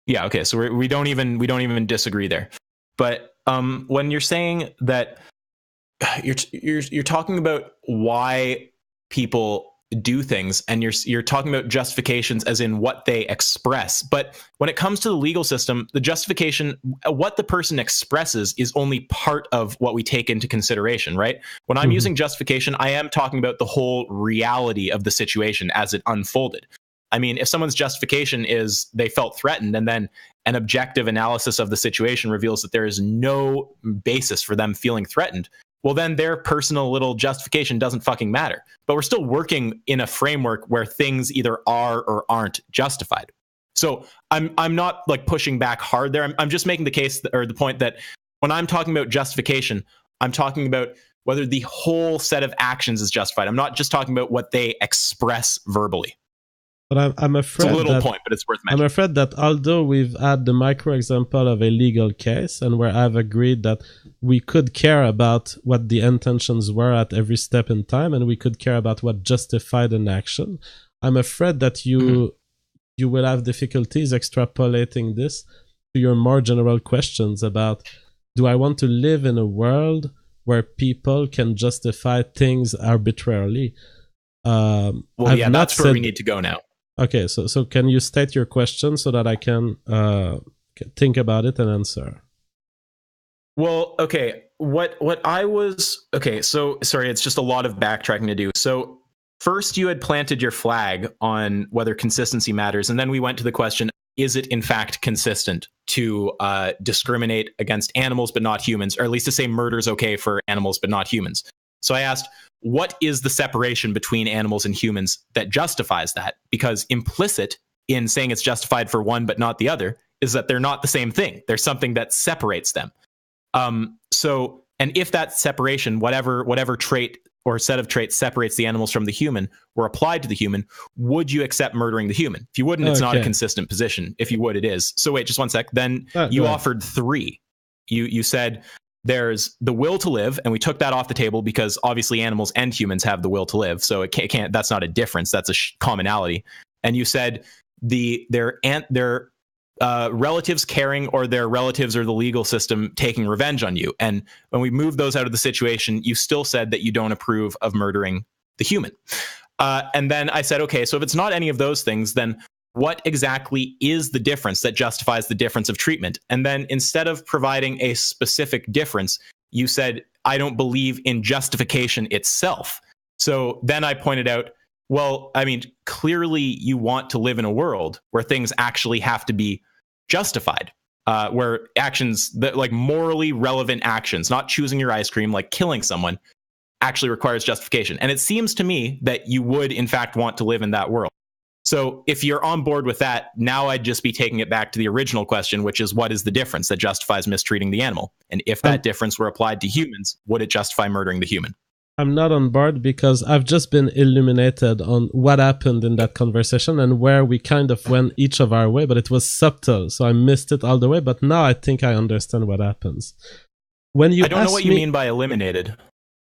Yeah, okay. So we don't even disagree there. But when you're saying that you're talking about why people do things, and you're talking about justifications as in what they express, but when it comes to the legal system, the justification, what the person expresses, is only part of what we take into consideration, right? When I'm using justification, I am talking about the whole reality of the situation as it unfolded. I mean, if someone's justification is they felt threatened, and then an objective analysis of the situation reveals that there is no basis for them feeling threatened, well, then their personal little justification doesn't fucking matter. But we're still working in a framework where things either are or aren't justified. So I'm not like pushing back hard there. I'm just making the case, or the point, that when I'm talking about justification, I'm talking about whether the whole set of actions is justified. I'm not just talking about what they express verbally. But I'm afraid it's a little point, but it's worth mentioning. I'm afraid that although we've had the micro example of a legal case, and where I've agreed that we could care about what the intentions were at every step in time, and we could care about what justified an action, I'm afraid that you will have difficulties extrapolating this to your more general questions about, do I want to live in a world where people can justify things arbitrarily? Well, yeah, that's where we need to go now. Okay, so can you state your question so that I can think about it and answer? Well, okay. So sorry, it's just a lot of backtracking to do. So first you had planted your flag on whether consistency matters, and then we went to the question, is it in fact consistent to discriminate against animals but not humans, or at least to say murder is okay for animals but not humans? So I asked, what is the separation between animals and humans that justifies that? Because implicit in saying it's justified for one but not the other is that they're not the same thing. There's something that separates them. And if that separation, whatever trait or set of traits separates the animals from the human, were applied to the human, would you accept murdering the human? If you wouldn't, it's not a consistent position. If you would, it is. So wait, just one sec. Then you offered three. You said there's the will to live, and we took that off the table because obviously animals and humans have the will to live, so it can't that's not a difference, that's a commonality. And you said their relatives caring, or their relatives or the legal system taking revenge on you. And when we moved those out of the situation, you still said that you don't approve of murdering the human. And then I said, okay, so if it's not any of those things, then what exactly is the difference that justifies the difference of treatment? And then instead of providing a specific difference, you said, I don't believe in justification itself. So then I pointed out, well, I mean, clearly you want to live in a world where things actually have to be justified, where actions that, like morally relevant actions, not choosing your ice cream, like killing someone, actually requires justification. And it seems to me that you would, in fact, want to live in that world. So if you're on board with that, now I'd just be taking it back to the original question, which is, what is the difference that justifies mistreating the animal? And if that difference were applied to humans, would it justify murdering the human? I'm not on board because I've just been illuminated on what happened in that conversation and where we kind of went each of our way, but it was subtle, so I missed it all the way. But now I think I understand what happens. When you I don't know what you mean by eliminated.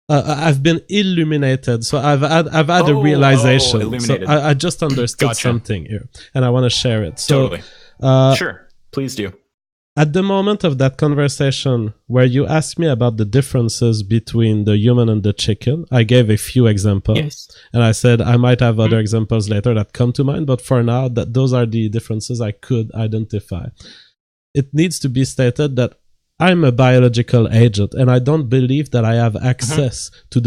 I've been illuminated, so I've had a realization. So I just understood something here, and I want to share it. So, totally. Sure, please do. At the moment of that conversation where you asked me about the differences between the human and the chicken, I gave a few examples, yes. And I said I might have other examples later that come to mind, but for now, those are the differences I could identify. It needs to be stated that I'm a biological agent, and I don't believe that I have access to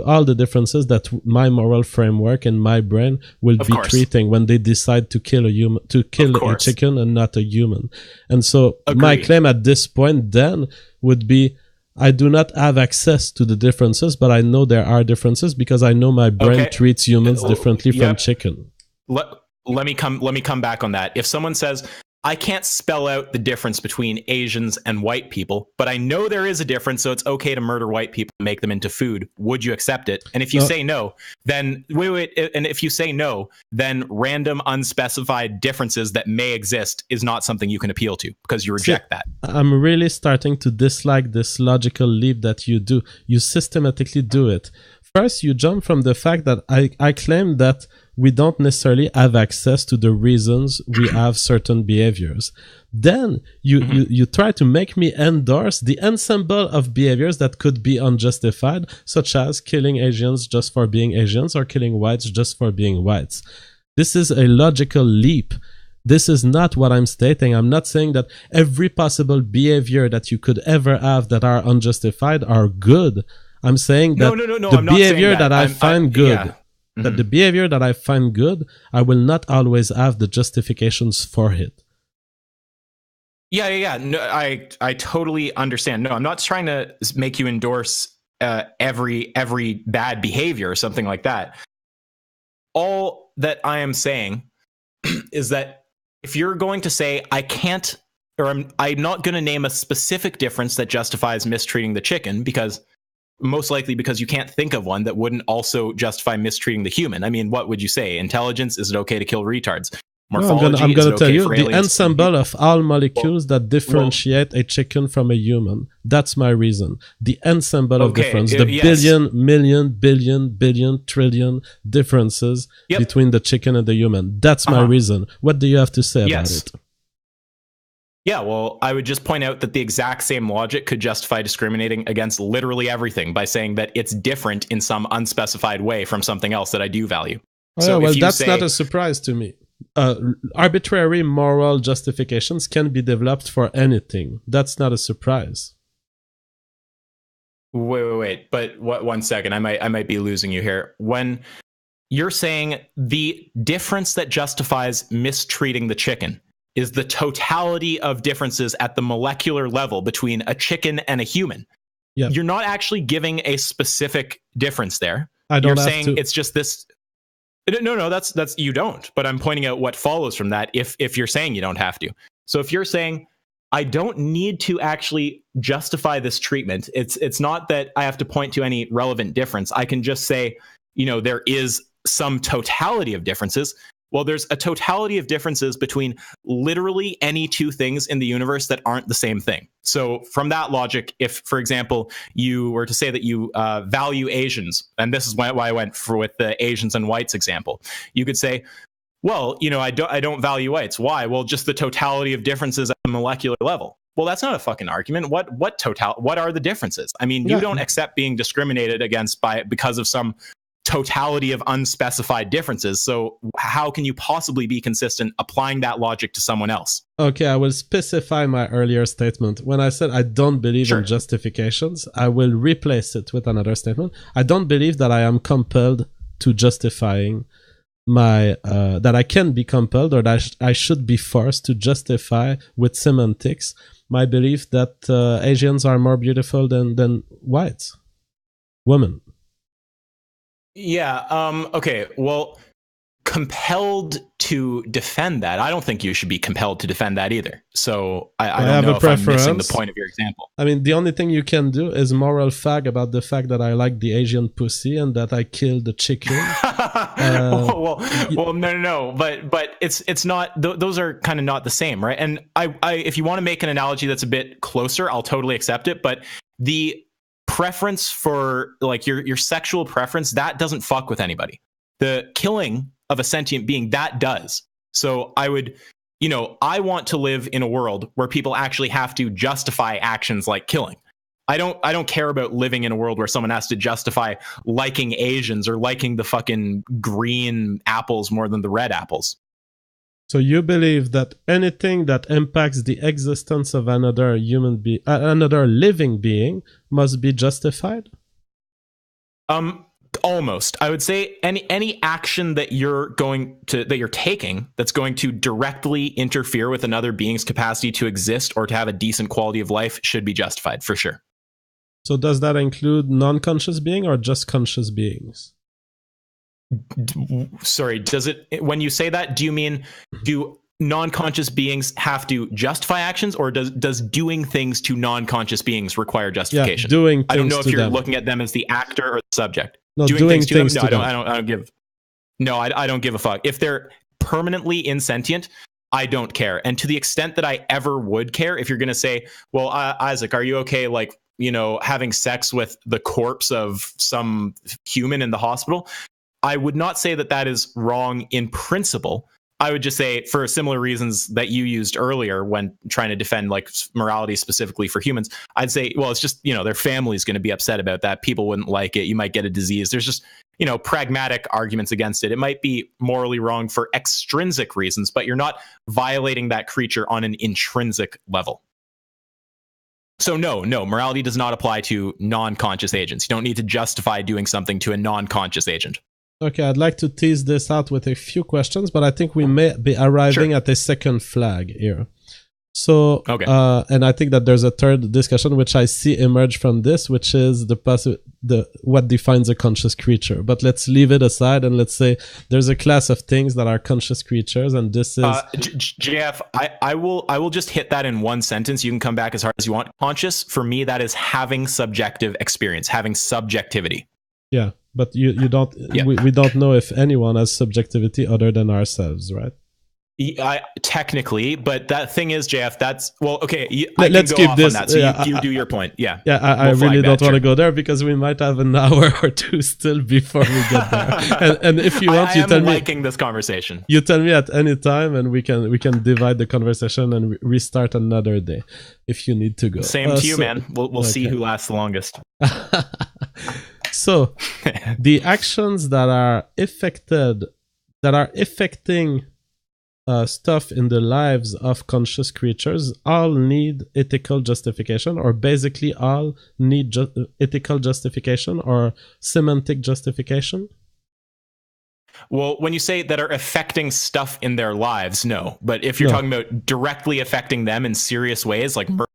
all the differences that my moral framework and my brain will be treating when they decide to kill a chicken and not a human. And so my claim at this point then would be, I do not have access to the differences, but I know there are differences because I know my brain treats humans differently from chicken. Let me come back on that. If someone says, I can't spell out the difference between Asians and white people, but I know there is a difference, so it's okay to murder white people and make them into food. Would you accept it? And if you say no, then and if you say no, then random unspecified differences that may exist is not something you can appeal to because you reject that. I'm really starting to dislike this logical leap that you do. You systematically do it. First, you jump from the fact that I claim that we don't necessarily have access to the reasons we have certain behaviors. Then you try to make me endorse the ensemble of behaviors that could be unjustified, such as killing Asians just for being Asians or killing whites just for being whites. This is a logical leap. This is not what I'm stating. I'm not saying that every possible behavior that you could ever have that are unjustified are good. I'm saying that the behavior that I find good, that the behavior that I find good, I will not always have the justifications for it. Yeah. No, I totally understand. No, I'm not trying to make you endorse every bad behavior or something like that. All that I am saying is that if you're going to say I can't, or I'm not going to name a specific difference that justifies mistreating the chicken, because most likely because you can't think of one that wouldn't also justify mistreating the human. I mean, what would you say? Intelligence? Is it okay to kill retards? Morphology? I'm going to tell you the ensemble of all molecules that differentiate a chicken from a human. That's my reason. The ensemble of difference, the billion, million, billion, trillion differences between the chicken and the human. That's my reason. What do you have to say about it? Yeah, well, I would just point out that the exact same logic could justify discriminating against literally everything by saying that it's different in some unspecified way from something else that I do value. That's not a surprise to me. Arbitrary moral justifications can be developed for anything. That's not a surprise. Wait. But one second, I might be losing you here. When you're saying the difference that justifies mistreating the chicken is the totality of differences at the molecular level between a chicken and a human. Yep. You're not actually giving a specific difference there. You're saying it's just this. No, that's you don't. But I'm pointing out what follows from that if you're saying you don't have to. So if you're saying I don't need to actually justify this treatment, it's not that I have to point to any relevant difference. I can just say, there is some totality of differences. Well, there's a totality of differences between literally any two things in the universe that aren't the same thing. So from that logic, if, for example, you were to say that you value Asians, and this is why I went with the Asians and whites example, you could say, well, I don't value whites. Why? Well, just the totality of differences at the molecular level. Well, that's not a fucking argument. What are the differences? I mean, you don't accept being discriminated against because of some totality of unspecified differences. So how can you possibly be consistent applying that logic to someone else? Okay, I will specify my earlier statement. When I said I don't believe in justifications, I will replace it with another statement. I don't believe that I am compelled to justifying my that I can be compelled or that I should be forced to justify with semantics my belief that Asians are more beautiful than whites, women. Yeah. Okay. Well, compelled to defend that. I don't think you should be compelled to defend that either. So I don't know if I'm missing the point of your example. I mean, the only thing you can do is moral fag about the fact that I like the Asian pussy and that I killed the chicken. Well, no. But it's not. Those are kind of not the same, right? And I if you want to make an analogy that's a bit closer, I'll totally accept it. But the preference for like your sexual preference, that doesn't fuck with anybody. The killing of a sentient being, that does. So I would, I want to live in a world where people actually have to justify actions like killing. I don't care about living in a world where someone has to justify liking Asians or liking the fucking green apples more than the red apples. So you believe that anything that impacts the existence of another human being, another living being, must be justified? Almost. I would say any action that you're taking that's going to directly interfere with another being's capacity to exist or to have a decent quality of life should be justified for sure. So does that include non-conscious being or just conscious beings? Sorry, when you say that, do you mean do non-conscious beings have to justify actions, or does doing things to non-conscious beings require justification? Yeah, doing things I don't know if you're them. looking at them as the actor or the subject. No, doing things to them. No, I don't give a fuck. If they're permanently insentient, I don't care. And to the extent that I ever would care, if you're going to say, well, Isaac, are you okay, like, having sex with the corpse of some human in the hospital? I would not say that is wrong in principle. I would just say, for similar reasons that you used earlier when trying to defend like morality specifically for humans, I'd say, well, it's just, their family's going to be upset about that. People wouldn't like it. You might get a disease. There's just, pragmatic arguments against it. It might be morally wrong for extrinsic reasons, but you're not violating that creature on an intrinsic level. So no, morality does not apply to non-conscious agents. You don't need to justify doing something to a non-conscious agent. Okay, I'd like to tease this out with a few questions, but I think we may be arriving at a second flag here. So, okay. And I think that there's a third discussion which I see emerge from this, which is what defines a conscious creature. But let's leave it aside and let's say there's a class of things that are conscious creatures, and this is JF. I will just hit that in one sentence. You can come back as hard as you want. Conscious, for me, that is having subjective experience, having subjectivity. Yeah, but you don't. Yeah. We don't know if anyone has subjectivity other than ourselves, right? Technically, but that thing is, JF, that's well, okay. Let's keep this. On that, so you do your point. Yeah. Yeah, I really don't want to go there because we might have an hour or two still before we get there. and if you want, you tell me. I'm liking this conversation. You tell me at any time, and we can divide the conversation and restart another day if you need to go. Same to you, man. We'll see who lasts the longest. So, the actions that are affecting stuff in the lives of conscious creatures all need ethical justification, or basically all need ethical justification or semantic justification? Well, when you say that are affecting stuff in their lives, no. But if you're talking about directly affecting them in serious ways, like murdering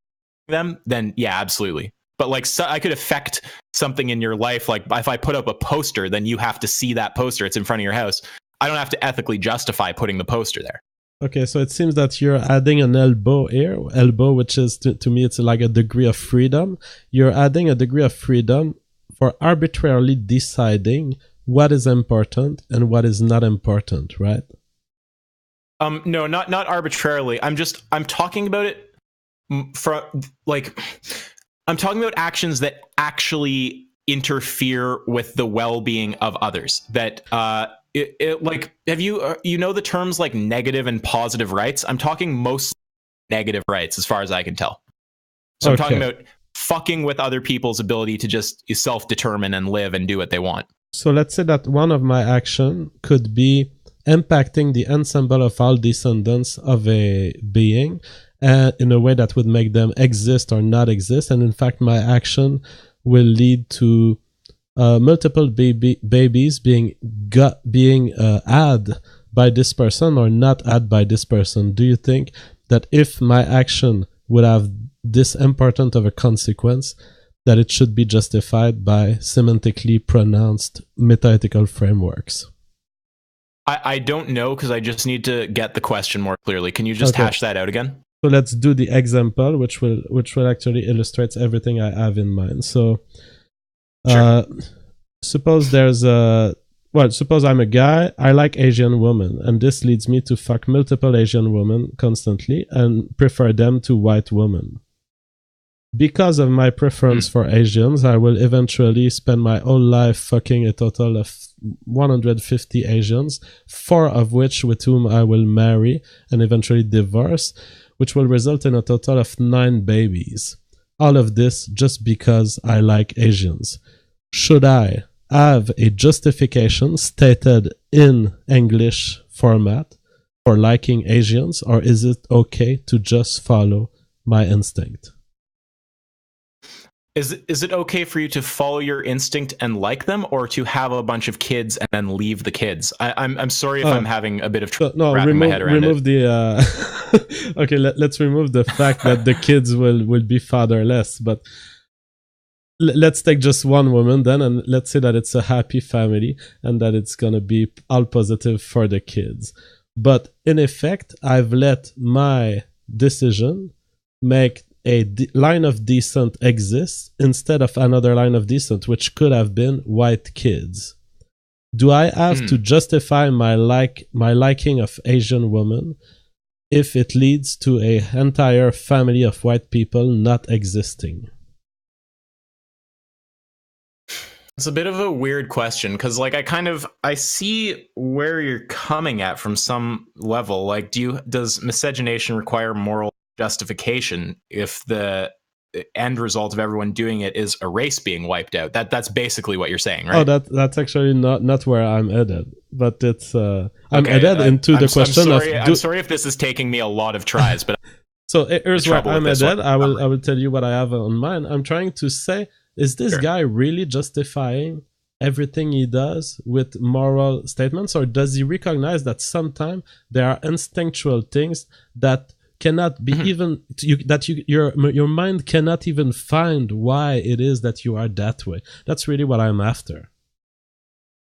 them, then yeah, absolutely. But like, so I could affect something in your life. Like if I put up a poster, then you have to see that poster. It's in front of your house. I don't have to ethically justify putting the poster there. Okay, so it seems that you're adding an elbow here. Elbow, which is, to me, it's like a degree of freedom. You're adding a degree of freedom for arbitrarily deciding what is important and what is not important, right? No, not arbitrarily. I'm talking about it from like I'm talking about actions that actually interfere with the well-being of others. That like, have you you know the terms like negative and positive rights? I'm talking most negative rights as far as I can tell. So I'm talking about fucking with other people's ability to just self-determine and live and do what they want. So let's say that one of my action could be impacting the ensemble of all descendants of a being in a way that would make them exist or not exist. And in fact, my action will lead to multiple babies being had by this person or not had by this person. Do you think that if my action would have this important of a consequence, that it should be justified by semantically pronounced metaethical frameworks? I don't know, because I just need to get the question more clearly. Can you just hash that out again? So let's do the example, which will actually illustrate everything I have in mind. So, sure. Suppose suppose I'm a guy, I like Asian women, and this leads me to fuck multiple Asian women constantly and prefer them to white women. Because of my preference for Asians, I will eventually spend my whole life fucking a total of 150 Asians, 4 of which with whom I will marry and eventually divorce, which will result in a total of 9 babies. All of this just because I like Asians. Should I have a justification stated in English format for liking Asians, or is it okay to just follow my instinct? Is it okay for you to follow your instinct and like them, or to have a bunch of kids and then leave the kids? I'm sorry if I'm having a bit of trouble wrapping my head around it. The okay, let's remove the fact that the kids will be fatherless, but let's take just one woman then, and let's say that it's a happy family and that it's gonna be all positive for the kids. But in effect, I've let my decision make a line of descent exists instead of another line of descent, which could have been white kids. Do I have to justify my liking of Asian women if it leads to an entire family of white people not existing? It's a bit of a weird question, because like I see where you're coming at from some level. Like, does miscegenation require moral justification if the end result of everyone doing it is a race being wiped out? That's basically what you're saying, right? Oh, that's actually not where I'm headed, but it's I'm headed into the question I'm sorry if this is taking me a lot of tries, but so here's where I'm headed. I will tell you what I have on mind. I'm trying to say, is this guy really justifying everything he does with moral statements, or does he recognize that sometimes there are instinctual things that cannot be even your mind cannot even find why it is that you are that way? That's really what I'm after.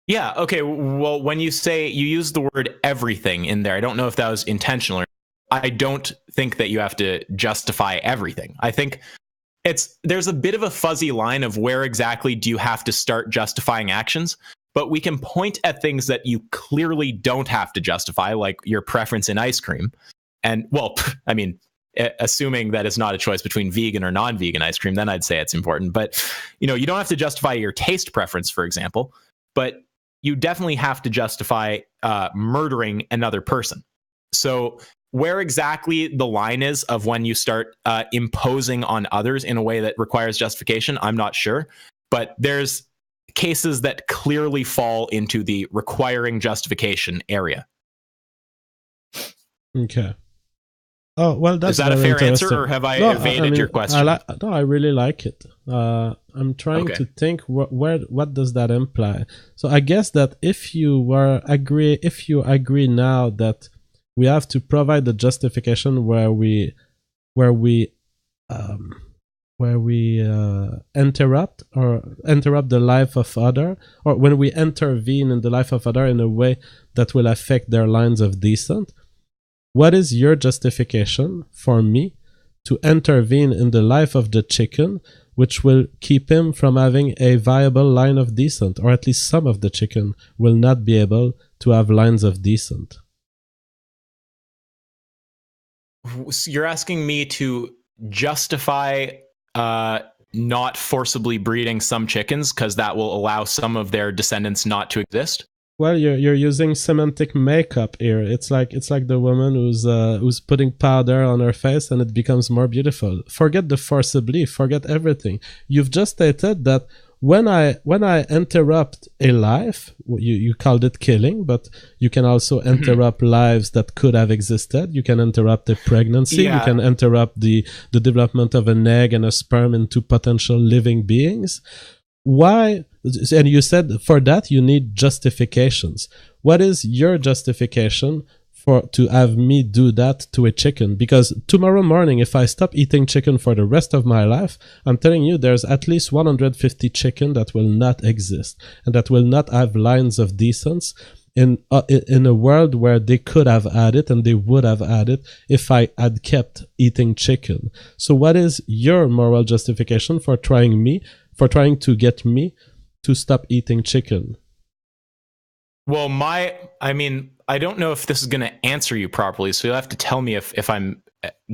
Yeah, okay. Well, when you use the word everything in there, I don't know if that was intentional or I don't think that you have to justify everything. I think there's a bit of a fuzzy line of where exactly do you have to start justifying actions, but we can point at things that you clearly don't have to justify, like your preference in ice cream. And, well, I mean, assuming that it's not a choice between vegan or non-vegan ice cream, then I'd say it's important. But, you don't have to justify your taste preference, for example, but you definitely have to justify murdering another person. So where exactly the line is of when you start imposing on others in a way that requires justification, I'm not sure. But there's cases that clearly fall into the requiring justification area. Okay. Oh, well, that's Is that a fair answer, or have I evaded your question? I really like it. I'm trying to think what does that imply. So I guess that if you agree now that we have to provide the justification where we interrupt the life of other, or when we intervene in the life of other in a way that will affect their lines of descent. What is your justification for me to intervene in the life of the chicken, which will keep him from having a viable line of descent, or at least some of the chicken will not be able to have lines of descent? you're asking me to justify not forcibly breeding some chickens because that will allow some of their descendants not to exist? Well, you're using semantic makeup here. It's like the woman who's putting powder on her face and it becomes more beautiful. Forget the forcibly, forget everything. You've just stated that when I interrupt a life, you called it killing, but you can also interrupt lives that could have existed. You can interrupt a pregnancy. Yeah. You can interrupt the development of an egg and a sperm into potential living beings. Why? And you said for that you need justifications. What is your justification to have me do that to a chicken? Because tomorrow morning, if I stop eating chicken for the rest of my life, I'm telling you there's at least 150 chicken that will not exist and that will not have lines of decence in a world where they could have had it and they would have had it if I had kept eating chicken. So what is your moral justification for trying to get me to stop eating chicken? Well, I don't know if this is going to answer you properly, so you'll have to tell me if I'm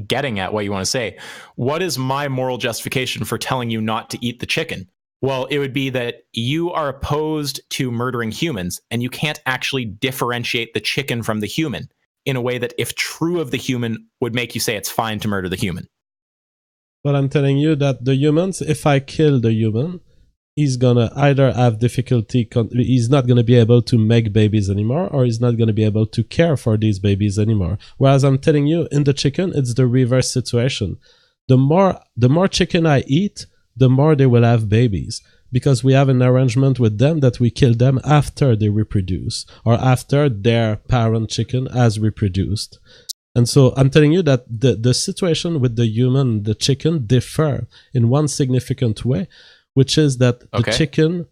getting at what you want to say. What is my moral justification for telling you not to eat the chicken? Well, it would be that you are opposed to murdering humans, and you can't actually differentiate the chicken from the human in a way that, if true of the human, would make you say it's fine to murder the human. But I'm telling you that the humans, if I kill the human, he's gonna either have difficulty, he's not gonna be able to make babies anymore, or he's not gonna be able to care for these babies anymore. Whereas I'm telling you, in the chicken, it's the reverse situation. The more chicken I eat, the more they will have babies, because we have an arrangement with them that we kill them after they reproduce, or after their parent chicken has reproduced. And so I'm telling you that the situation with the human, the chicken, differ in one significant way, which is that the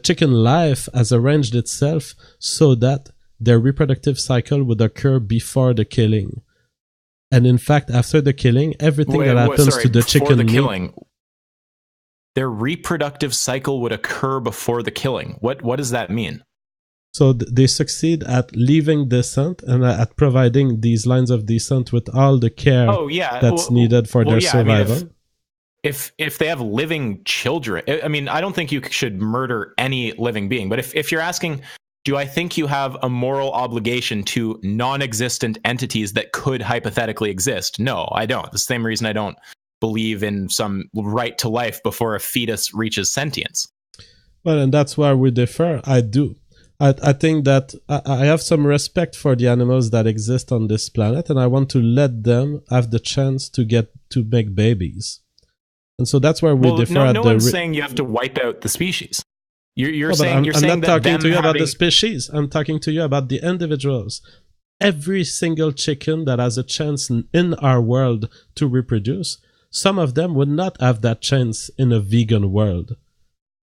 chicken life has arranged itself so that their reproductive cycle would occur before the killing. And in fact, after the killing, everything that happens to the chicken killing, their reproductive cycle would occur before the killing. What does that mean? So they succeed at leaving descent and at providing these lines of descent with all the care that's needed for their survival. I mean, if they have living children, I don't think you should murder any living being. But if you're asking, do I think you have a moral obligation to non-existent entities that could hypothetically exist? No, I don't. The same reason I don't believe in some right to life before a fetus reaches sentience. Well, and that's where we differ. I do. I think that I have some respect for the animals that exist on this planet, and I want to let them have the chance to make babies. And so that's where we differ. No one's saying you have to wipe out the species. You're saying I'm not talking to you about the species. I'm talking to you about the individuals. Every single chicken that has a chance in our world to reproduce, some of them would not have that chance in a vegan world.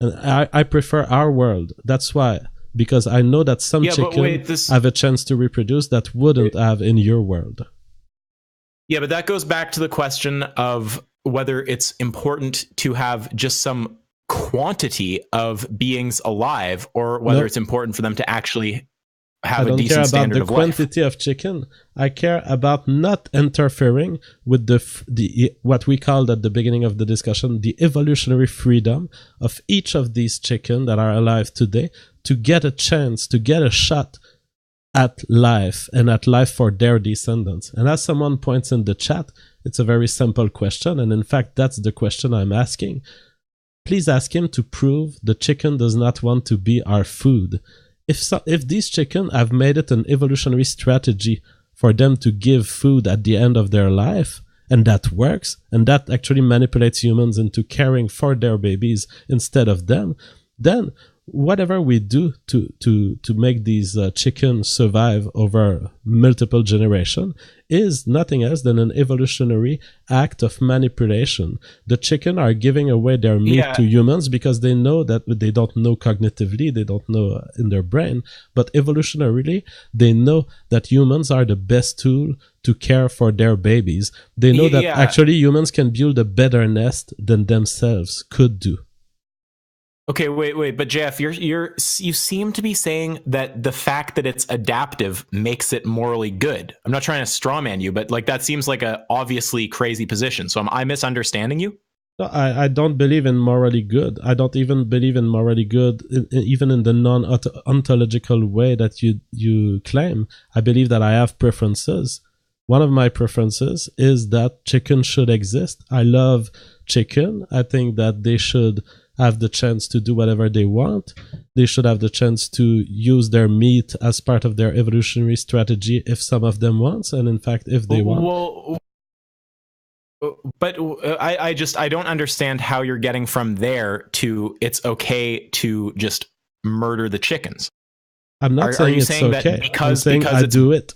And I prefer our world. That's why. Because I know that some chickens have a chance to reproduce that wouldn't have in your world. Yeah, but that goes back to the question of whether it's important to have just some quantity of beings alive, or whether it's important for them to actually have a decent standard of life. I don't care about the quantity of chicken. I care about not interfering with the what we called at the beginning of the discussion, the evolutionary freedom of each of these chicken that are alive today to get a chance, to get a shot at life, and at life for their descendants. And as someone points in the chat, it's a very simple question, and in fact, that's the question I'm asking. Please ask him to prove the chicken does not want to be our food. If these chicken have made it an evolutionary strategy for them to give food at the end of their life, and that works, and that actually manipulates humans into caring for their babies instead of them, then whatever we do to make these chickens survive over multiple generations is nothing else than an evolutionary act of manipulation. The chicken are giving away their meat to humans because they know that they don't know cognitively, they don't know in their brain, but evolutionarily, they know that humans are the best tool to care for their babies. They know that actually humans can build a better nest than themselves could do. Okay, wait, but Jeff, you seem to be saying that the fact that it's adaptive makes it morally good. I'm not trying to strawman you, but like that seems like a obviously crazy position. So am I misunderstanding you? No, I don't believe in morally good. I don't even believe in morally good, even in the non-ontological way that you claim. I believe that I have preferences. One of my preferences is that chicken should exist. I love chicken. I think that they should have the chance to do whatever they want. They should have the chance to use their meat as part of their evolutionary strategy if some of them want, and in fact, if they want. Well, but I don't understand how you're getting from there to it's okay to just murder the chickens. I'm not saying it's okay. I'm saying I do it.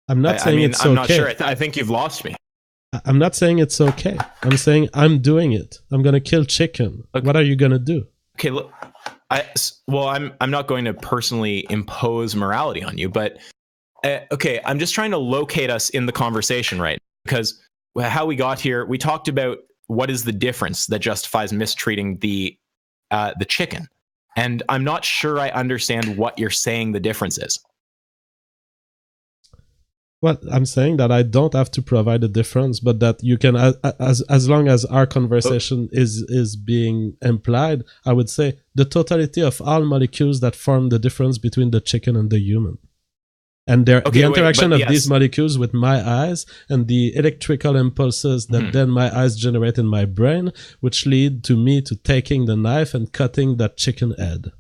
I'm not saying it's okay. I'm not sure. I think you've lost me. I'm not saying it's okay. I'm saying I'm doing it. I'm gonna kill chicken. Okay. What are you gonna do? Okay, look, I'm not going to personally impose morality on you, but okay, I'm just trying to locate us in the conversation, right? Because how we got here, we talked about what is the difference that justifies mistreating the chicken, and I'm not sure I understand what you're saying the difference is. Well, I'm saying that I don't have to provide a difference, but that you can, as long as our conversation is being implied, I would say the totality of all molecules that form the difference between the chicken and the human. And the interaction of these molecules with my eyes and the electrical impulses that then my eyes generate in my brain, which lead to me to taking the knife and cutting that chicken head.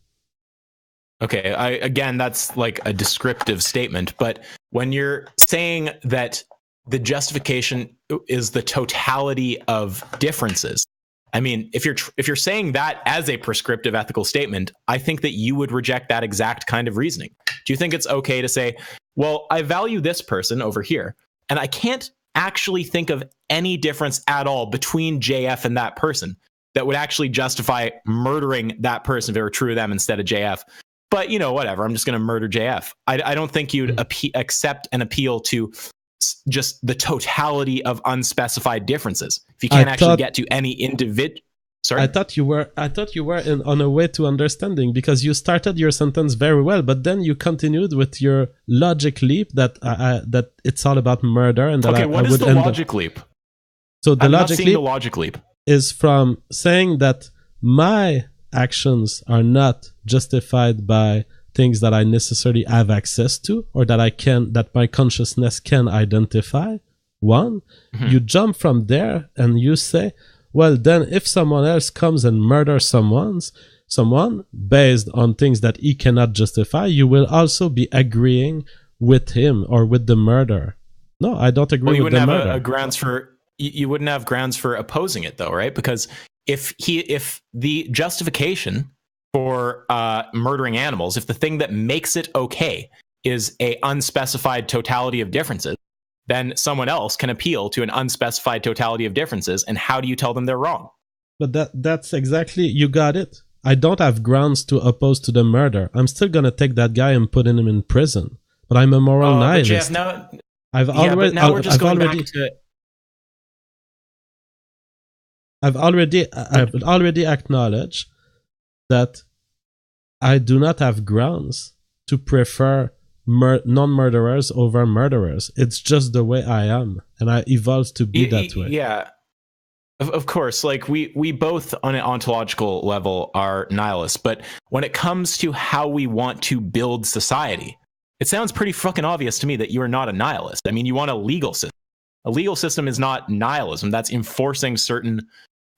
Okay, again, that's like a descriptive statement, but when you're saying that the justification is the totality of differences, I mean, if you're saying that as a prescriptive ethical statement, I think that you would reject that exact kind of reasoning. Do you think it's okay to say, well, I value this person over here, and I can't actually think of any difference at all between JF and that person that would actually justify murdering that person if it were true of them instead of JF? But, you know, whatever, I'm just going to murder JF. I don't think you'd accept an appeal to just the totality of unspecified differences if you can't actually get to any individual. Sorry, I thought you were on a way to understanding, because you started your sentence very well, but then you continued with your logic leap that that it's all about murder, and that what is the logic leap? So the logic leap is from saying that my actions are not justified by things that I necessarily have access to, or that my consciousness can identify. One, you jump from there and you say, well, then if someone else comes and murders someone based on things that he cannot justify, you will also be agreeing with him or with the murderer. No, I don't agree with the murderer. You wouldn't have grounds for opposing it, though, right? Because if the justification for murdering animals, if the thing that makes it okay is a unspecified totality of differences, then someone else can appeal to an unspecified totality of differences. And how do you tell them they're wrong? But that's exactly, you got it. I don't have grounds to oppose to the murder. I'm still gonna take that guy and put him in prison. But I'm a moral nihilist. I've already acknowledged that I do not have grounds to prefer non-murderers over murderers. It's just the way I am, and I evolved to be that way. Yeah, of course. Like we both on an ontological level are nihilists, but when it comes to how we want to build society, it sounds pretty fucking obvious to me that you are not a nihilist. I mean, you want a legal system. A legal system is not nihilism. That's enforcing certain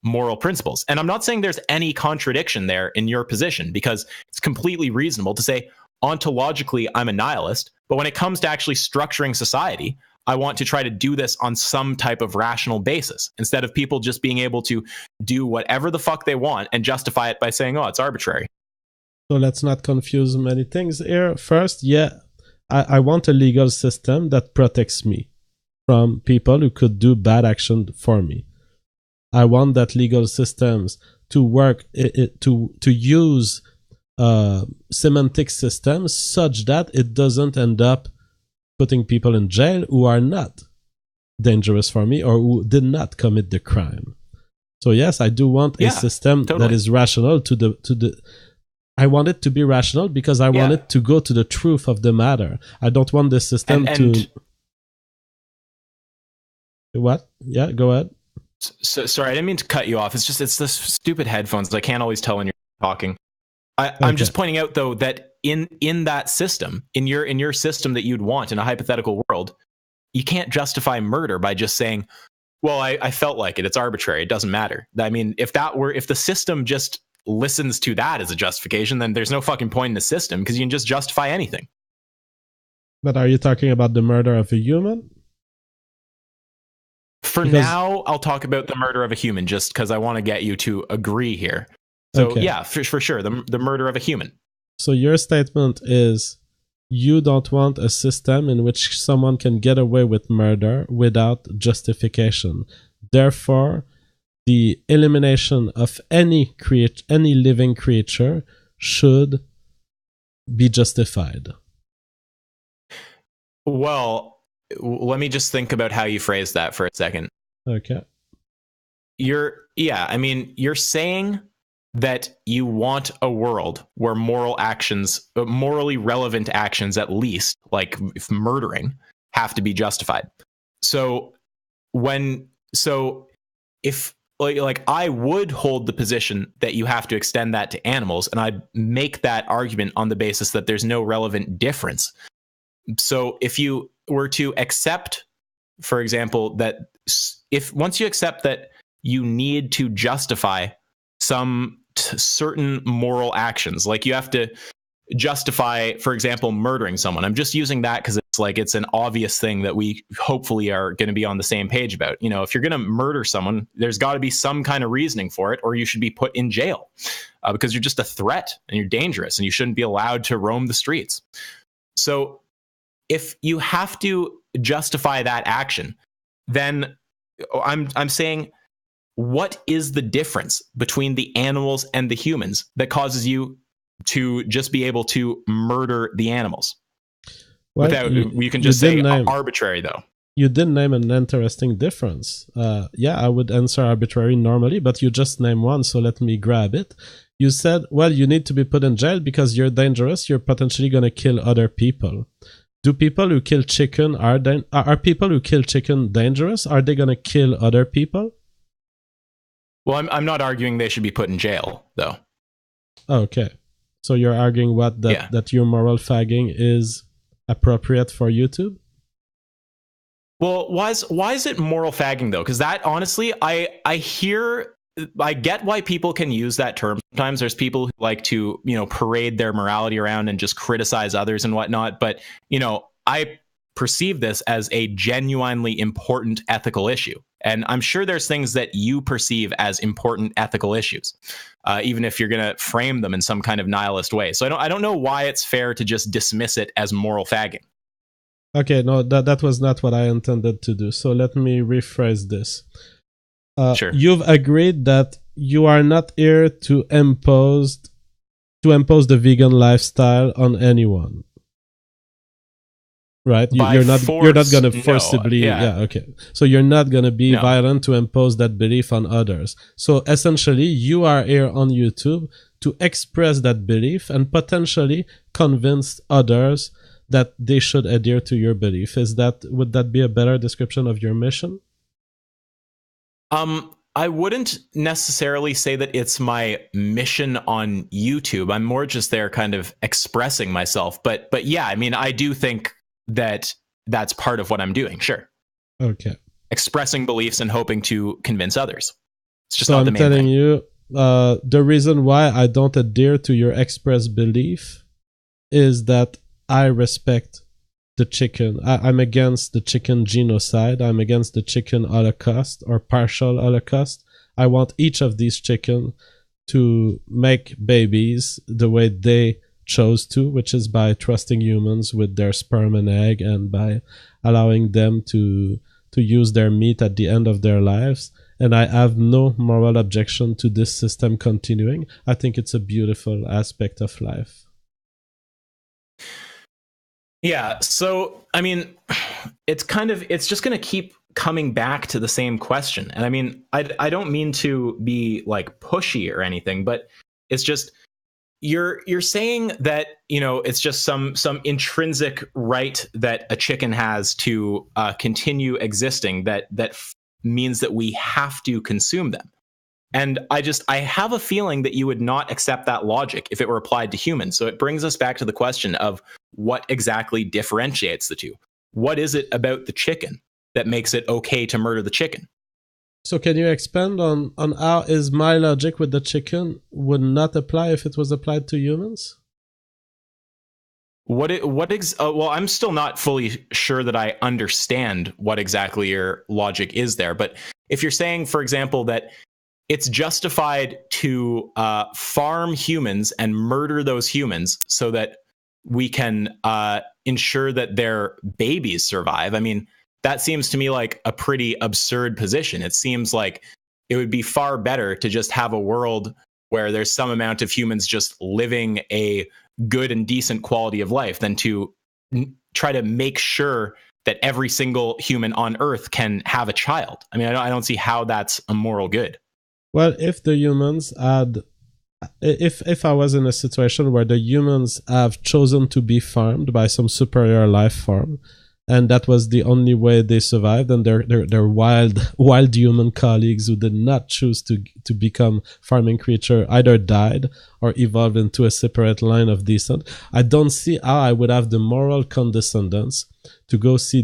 moral principles. And I'm not saying there's any contradiction there in your position, because it's completely reasonable to say, ontologically, I'm a nihilist, but when it comes to actually structuring society, I want to try to do this on some type of rational basis, instead of people just being able to do whatever the fuck they want and justify it by saying, oh, it's arbitrary. So let's not confuse many things here. First, I want a legal system that protects me from people who could do bad action for me. I want that legal systems to work, to use semantic systems such that it doesn't end up putting people in jail who are not dangerous for me or who did not commit the crime. So yes, I do want a system totally. that is rational to the. I want it to be rational because I want it to go to the truth of the matter. I don't want the system to. What? Yeah, go ahead. So sorry, I didn't mean to cut you off. It's this stupid headphones. I can't always tell when you're talking. I'm just pointing out though that in that system, in your system that you'd want in a hypothetical world, you can't justify murder by just saying, well, I felt like it. It's arbitrary. It doesn't matter. I mean, if the system just listens to that as a justification, then there's no fucking point in the system because you can just justify anything. But are you talking about the murder of a human? Now, I'll talk about the murder of a human just because I want to get you to agree here. So yeah, for sure, the murder of a human. So your statement is you don't want a system in which someone can get away with murder without justification. Therefore, the elimination of any living creature should be justified. Well, let me just think about how you phrase that for a second. Okay. You're saying that you want a world where morally relevant actions, at least, like if murdering, have to be justified. So if I would hold the position that you have to extend that to animals, and I'd make that argument on the basis that there's no relevant difference. So if you were to accept, for example, that once you accept that you need to justify some certain moral actions, like you have to justify, for example, murdering someone. I'm just using that because it's an obvious thing that we hopefully are going to be on the same page about. You know, if you're going to murder someone, there's got to be some kind of reasoning for it, or you should be put in jail because you're just a threat and you're dangerous and you shouldn't be allowed to roam the streets. So if you have to justify that action, then I'm saying, what is the difference between the animals and the humans that causes you to just be able to murder the animals? Well, without you can just say arbitrary, though. You did name an interesting difference. I would answer arbitrary normally, but you just named one, so let me grab it. You said, well, you need to be put in jail because you're dangerous. You're potentially going to kill other people. Do people who kill chicken are people who kill chicken dangerous? Are they going to kill other people? Well, I'm not arguing they should be put in jail, though. Okay. So you're arguing that your moral fagging is appropriate for YouTube? Well, why is it moral fagging, though? Because that, honestly, I get why people can use that term. Sometimes there's people who like to, parade their morality around and just criticize others and whatnot. But, I perceive this as a genuinely important ethical issue. And I'm sure there's things that you perceive as important ethical issues, even if you're going to frame them in some kind of nihilist way. So I don't know why it's fair to just dismiss it as moral fagging. Okay, no, that was not what I intended to do. So let me rephrase this. Sure. You've agreed that you are not here to impose the vegan lifestyle on anyone. Right? You're not going to forcibly... okay. So you're not going to be violent to impose that belief on others. So essentially, you are here on YouTube to express that belief and potentially convince others that they should adhere to your belief. Would that be a better description of your mission? I wouldn't necessarily say that it's my mission on YouTube. I'm more just there kind of expressing myself. But yeah, I mean, I do think that's part of what I'm doing. Sure. Okay. Expressing beliefs and hoping to convince others. It's just so not the main thing. I'm telling you, the reason why I don't adhere to your expressed belief is that I respect the chicken. I'm against the chicken genocide. I'm against the chicken holocaust or partial holocaust. I want each of these chicken to make babies the way they chose to, which is by trusting humans with their sperm and egg and by allowing them to use their meat at the end of their lives. And I have no moral objection to this system continuing. I think it's a beautiful aspect of life. Yeah, so I mean, it's just going to keep coming back to the same question. And I mean, I don't mean to be like pushy or anything, but it's just you're saying that, you know, it's just some intrinsic right that a chicken has to continue existing that means that we have to consume them. And I have a feeling that you would not accept that logic if it were applied to humans. So it brings us back to the question of what exactly differentiates the two. What is it about the chicken that makes it okay to murder the chicken? So can you expand on how is my logic with the chicken would not apply if it was applied to humans? Well, I'm still not fully sure that I understand what exactly your logic is there. But if you're saying, for example, that it's justified to farm humans and murder those humans so that we can ensure that their babies survive. I mean, that seems to me like a pretty absurd position. It seems like it would be far better to just have a world where there's some amount of humans just living a good and decent quality of life than to try to make sure that every single human on Earth can have a child. I mean, I don't see how that's a moral good. Well, if the humans had, if I was in a situation where the humans have chosen to be farmed by some superior life form, and that was the only way they survived, and their wild human colleagues who did not choose to become farming creature either died or evolved into a separate line of descent, I don't see how I would have the moral condescendence to go see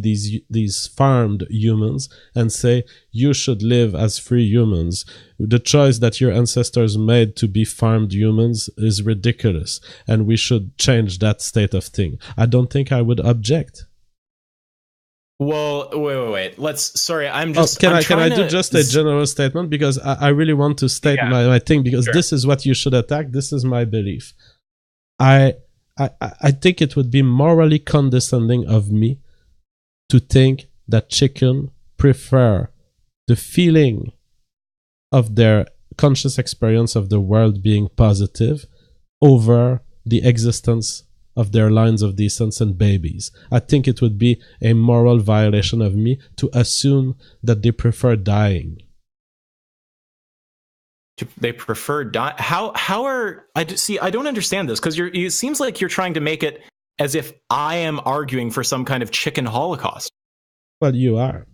these farmed humans and say, you should live as free humans. The choice that your ancestors made to be farmed humans is ridiculous, and we should change that state of thing. I don't think I would object. Well, wait. I'm can I do just a general statement? Because I really want to state my thing, because This is what you should attack. This is my belief. I think it would be morally condescending of me to think that chicken prefer the feeling of their conscious experience of the world being positive over the existence of their lines of descent and babies. I think it would be a moral violation of me to assume that they prefer dying. They prefer dying? I don't understand this, because it seems like you're trying to make it as if I am arguing for some kind of chicken holocaust. Well, you are.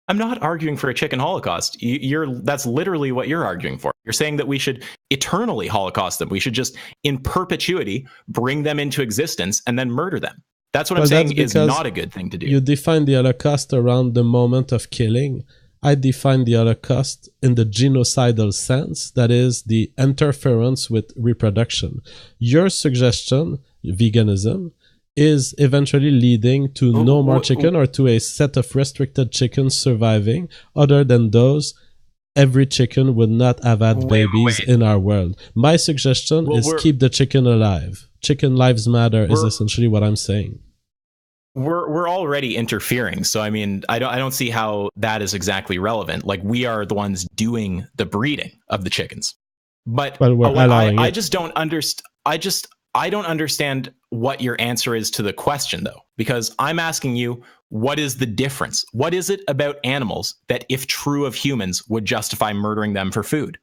I'm not arguing for a chicken holocaust. That's literally what you're arguing for. You're saying that we should eternally holocaust them. We should just, in perpetuity, bring them into existence and then murder them. That's what I'm saying is not a good thing to do. You define the Holocaust around the moment of killing. I define the Holocaust in the genocidal sense, that is, the interference with reproduction. Your suggestion, veganism, is eventually leading to no more chicken, or to a set of restricted chickens surviving. Other than those, every chicken would not have had babies in our world. My suggestion is keep the chicken alive. Chicken lives matter is essentially what I'm saying. We're already interfering, so I mean, I don't see how that is exactly relevant. Like, we are the ones doing the breeding of the chickens. But I just don't understand. I don't understand what your answer is to the question, though, because I'm asking you, what is the difference? What is it about animals that, if true of humans, would justify murdering them for food?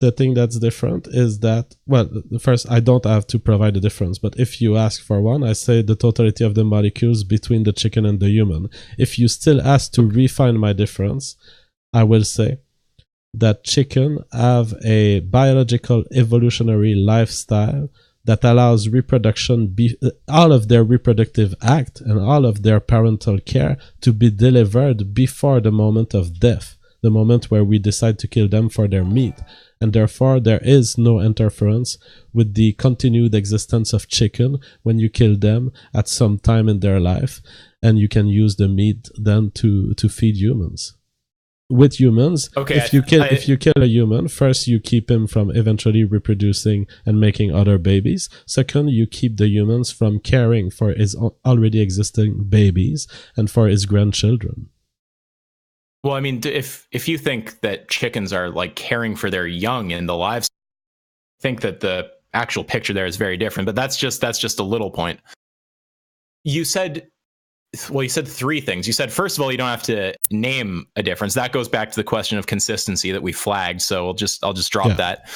The thing that's different is that, well, first, I don't have to provide a difference, but if you ask for one, I say the totality of the molecules between the chicken and the human. If you still ask to refine my difference, I will say that chicken have a biological evolutionary lifestyle that allows reproduction, all of their reproductive act and all of their parental care to be delivered before the moment of death, the moment where we decide to kill them for their meat. And therefore, there is no interference with the continued existence of chicken when you kill them at some time in their life, and you can use the meat then to feed humans. With humans, if you kill a human, first you keep him from eventually reproducing and making other babies. Second, you keep the humans from caring for his already existing babies and for his grandchildren. Well, I mean, if you think that chickens are like caring for their young in the lives, I think that the actual picture there is very different. But that's just a little point. You said well, you said three things. You said, first of all, you don't have to name a difference. That goes back to the question of consistency that we flagged. So I'll just drop that.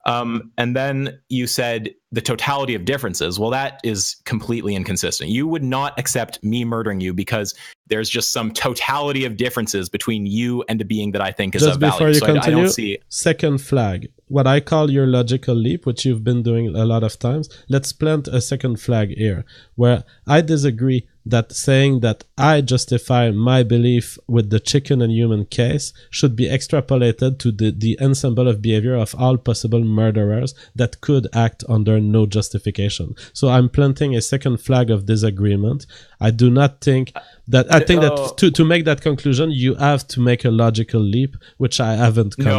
And then you said the totality of differences. Well, that is completely inconsistent. You would not accept me murdering you because there's just some totality of differences between you and a being that I think is of value. Just before you continue, I don't see... second flag. What I call your logical leap, which you've been doing a lot of times, let's plant a second flag here, where I disagree that saying that I justify my belief with the chicken and human case should be extrapolated to the ensemble of behavior of all possible murderers that could act under no justification. So I'm planting a second flag of disagreement. I do not think that, I think that to make that conclusion, you have to make a logical leap, which I haven't committed.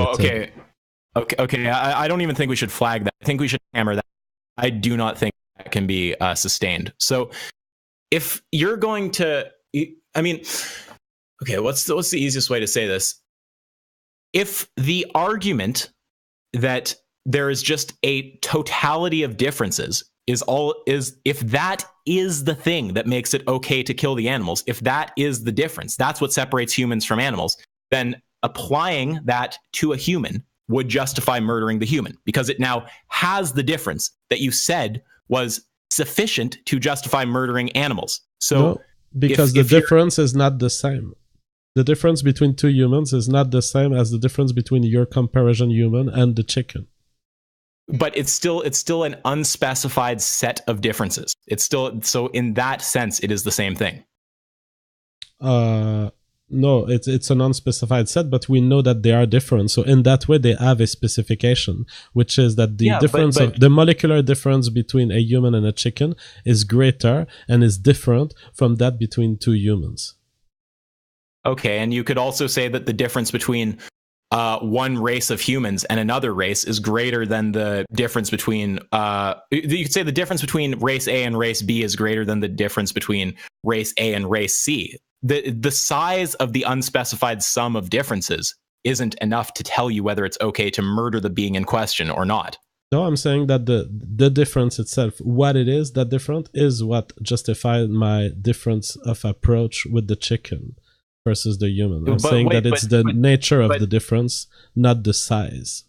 No, okay. I don't even think we should flag that. I think we should hammer that. I do not think that can be sustained. So if you're going to, I mean, okay, what's the easiest way to say this? If the argument that there is just a totality of differences is if that is the thing that makes it okay to kill the animals, if that is the difference, that's what separates humans from animals, then applying that to a human would justify murdering the human, because it now has the difference that you said was sufficient to justify murdering animals. So no, because the difference is not the same. The difference between two humans is not the same as the difference between your comparison human and the chicken. But it's still an unspecified set of differences. It's still, so in that sense, it is the same thing. No, it's an unspecified set, but we know that they are different. So in that way, they have a specification, which is that the difference of the molecular difference between a human and a chicken is greater and is different from that between two humans. Okay, and you could also say that the difference between one race of humans and another race is greater than the difference between you could say the difference between race A and race B is greater than the difference between race A and race C. The size of the unspecified sum of differences isn't enough to tell you whether it's okay to murder the being in question or not. No, I'm saying that the difference itself, what it is that different, is what justified my difference of approach with the chicken versus the human. I'm saying that it's the nature of the difference, not the size.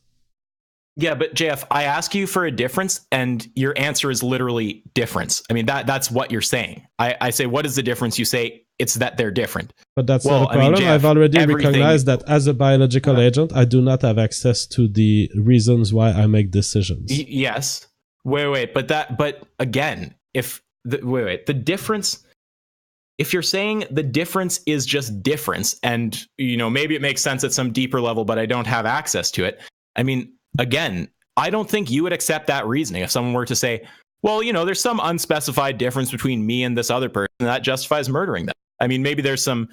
Yeah, but JF, I ask you for a difference, and your answer is literally difference. I mean, that's what you're saying. I say, what is the difference? You say, it's that they're different. But that's not a problem. I mean, JF, I've already recognized that as a biological agent, I do not have access to the reasons why I make decisions. Yes. Wait. But again, the difference... If you're saying the difference is just difference, and maybe it makes sense at some deeper level, but I don't have access to it. I mean, again, I don't think you would accept that reasoning if someone were to say, well, there's some unspecified difference between me and this other person, and that justifies murdering them. I mean, maybe there's some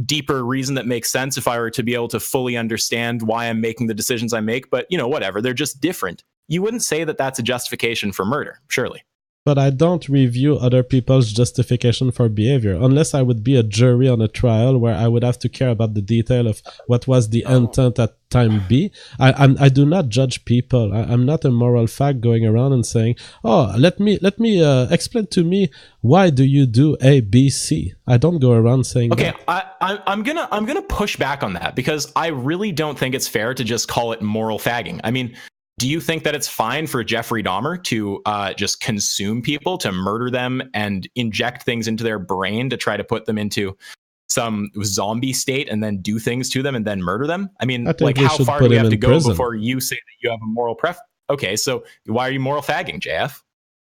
deeper reason that makes sense if I were to be able to fully understand why I'm making the decisions I make, but whatever, they're just different. You wouldn't say that that's a justification for murder, surely. But I don't review other people's justification for behavior, unless I would be a jury on a trial where I would have to care about the detail of what was the intent at time B. I do not judge people. I'm not a moral fact going around and saying, oh, let me explain to me, why do you do A, B, C? I don't go around saying that. Okay, I'm gonna push back on that, because I really don't think it's fair to just call it moral fagging. I mean, do you think that it's fine for Jeffrey Dahmer to just consume people, to murder them and inject things into their brain to try to put them into some zombie state and then do things to them and then murder them? I mean, how far do we have to go before you say that you have a moral preference? Okay, so why are you moral fagging, JF?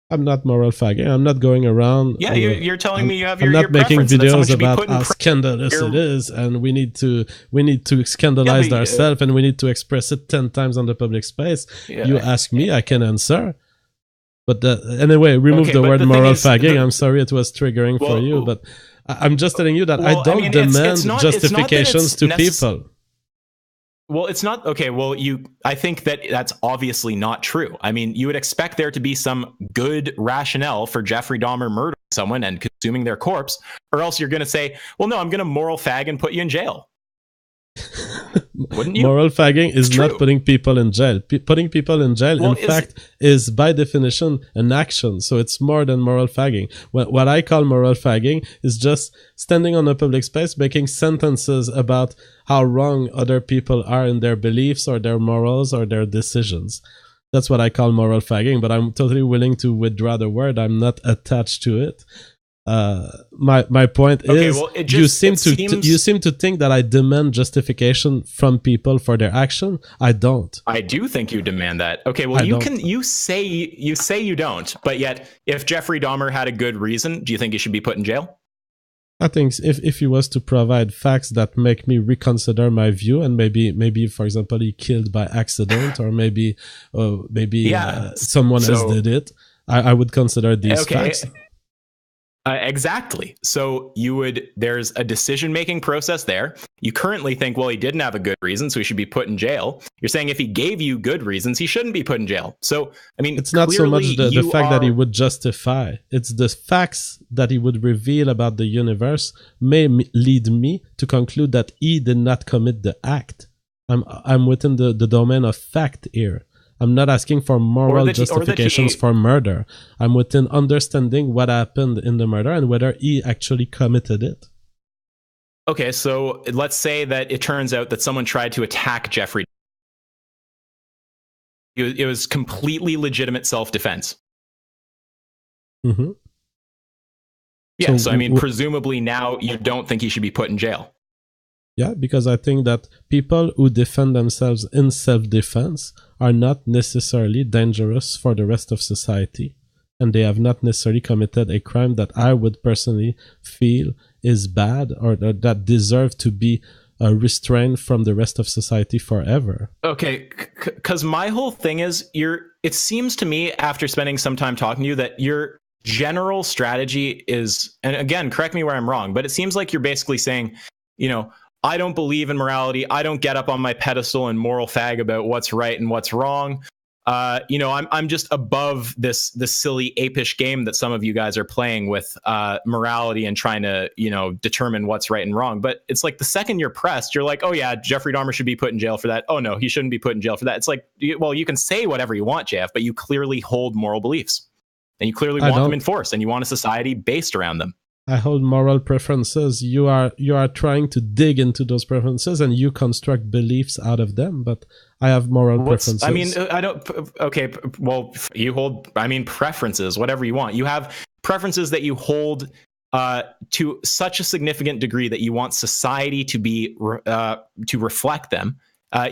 I'm not moral fagging. I'm not going around. Yeah, you're telling me you have your preference. I'm not making videos about how scandalous it is, and we need to scandalize ourselves, and we need to express it 10 times on the public space. Yeah, you ask me, I can answer. But anyway, remove the word moral fagging. I'm sorry it was triggering for you, but I'm just telling you that I don't demand justifications to people. Well, it's not okay. Well, I think that that's obviously not true. I mean, you would expect there to be some good rationale for Jeffrey Dahmer murdering someone and consuming their corpse, or else you're going to say, well, no, I'm going to moral fag and put you in jail. Wouldn't you? Moral fagging is It's not true. putting people in jail. Putting people in jail, Well, in fact, is by definition an action. So it's more than moral fagging. What I call moral fagging is just standing on a public space, making sentences about how wrong other people are in their beliefs or their morals or their decisions. That's what I call moral fagging, but I'm totally willing to withdraw the word. I'm not attached to it. My point is, well, you seem to think that I demand justification from people for their action. I don't. I do think you demand that. Okay, well, you say you don't, but yet if Jeffrey Dahmer had a good reason, do you think he should be put in jail? I think if he was to provide facts that make me reconsider my view, and maybe for example he killed by accident, or maybe someone else did it, I would consider these facts. Exactly. So there's a decision-making process there. You currently think, well, he didn't have a good reason, so he should be put in jail. You're saying if he gave you good reasons, he shouldn't be put in jail. So, I mean, it's not so much the fact that he would justify. It's the facts that he would reveal about the universe may lead me to conclude that he did not commit the act. I'm within the domain of fact here. I'm not asking for moral justifications for murder. I'm within understanding what happened in the murder and whether he actually committed it. Okay, so let's say that it turns out that someone tried to attack Jeffrey. It was completely legitimate self-defense. Mm-hmm. Yeah, so I mean, presumably now you don't think he should be put in jail. Yeah, because I think that people who defend themselves in self-defense are not necessarily dangerous for the rest of society, and they have not necessarily committed a crime that I would personally feel is bad or that deserve to be restrained from the rest of society forever. Okay, because my whole thing is, it seems to me after spending some time talking to you that your general strategy is, and again, correct me where I'm wrong, but it seems like you're basically saying, I don't believe in morality. I don't get up on my pedestal and moral fag about what's right and what's wrong. I'm just above this silly apish game that some of you guys are playing with morality and trying to, determine what's right and wrong. But it's like the second you're pressed, you're like, oh yeah, Jeffrey Dahmer should be put in jail for that. Oh no, he shouldn't be put in jail for that. It's like, well, you can say whatever you want, JF, but you clearly hold moral beliefs and you clearly want them enforced and you want a society based around them. I hold moral preferences. You are trying to dig into those preferences and you construct beliefs out of them, but I have moral preferences. I mean, I don't. Okay, well, you hold. I mean, preferences, whatever you want. You have preferences that you hold to such a significant degree that you want society to be to reflect them,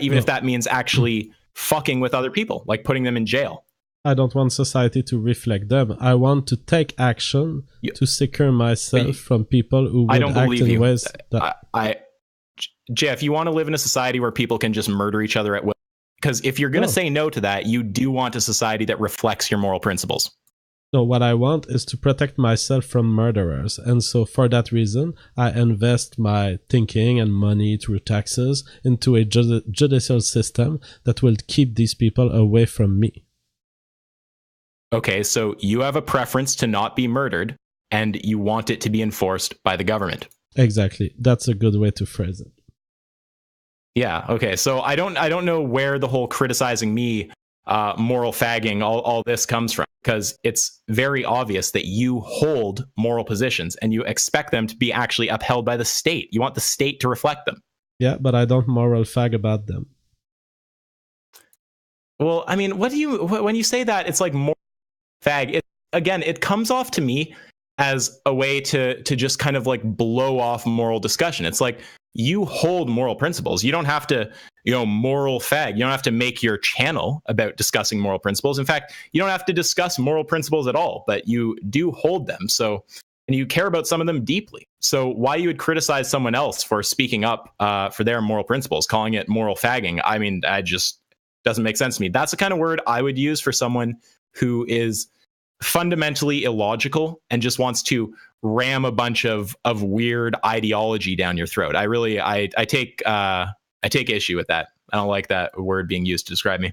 even if that means actually fucking with other people, like putting them in jail. I don't want society to reflect them. I want to take action to secure myself from people who would act in ways that... Jeff, you want to live in a society where people can just murder each other at will? Because if you're going to say no to that, you do want a society that reflects your moral principles. No, what I want is to protect myself from murderers. And so for that reason, I invest my thinking and money through taxes into a judicial system that will keep these people away from me. Okay, so you have a preference to not be murdered, and you want it to be enforced by the government. Exactly. That's a good way to phrase it. Yeah, okay. So I don't know where the whole criticizing me, moral fagging, all this comes from, because it's very obvious that you hold moral positions and you expect them to be actually upheld by the state. You want the state to reflect them. Yeah, but I don't moral fag about them. Well, I mean, when you say that, it's like moral fag. It comes off to me as a way to just kind of like blow off moral discussion. It's like, you hold moral principles. You don't have to, moral fag. You don't have to make your channel about discussing moral principles. In fact, you don't have to discuss moral principles at all, but you do hold them. So, and you care about some of them deeply. So why you would criticize someone else for speaking up for their moral principles, calling it moral fagging, I mean, doesn't make sense to me. That's the kind of word I would use for someone who is fundamentally illogical and just wants to ram a bunch of weird ideology down your throat. I take issue with that. I don't like that word being used to describe me.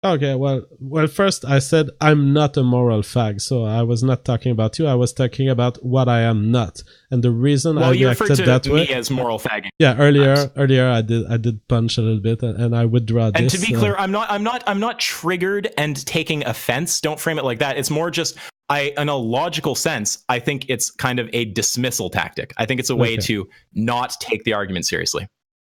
Okay, well, first I said I'm not a moral fag, so I was not talking about you. I was talking about what I am not, and the reason I Well, you referred reacted that to way. me as moral fagging. Yeah, Times. earlier I did punch a little bit, and I withdraw And this. to be clear, I'm not triggered and taking offense. Don't frame it like that. It's more just in a logical sense, I think it's kind of a dismissal tactic. I think it's a way Okay. to not take the argument seriously.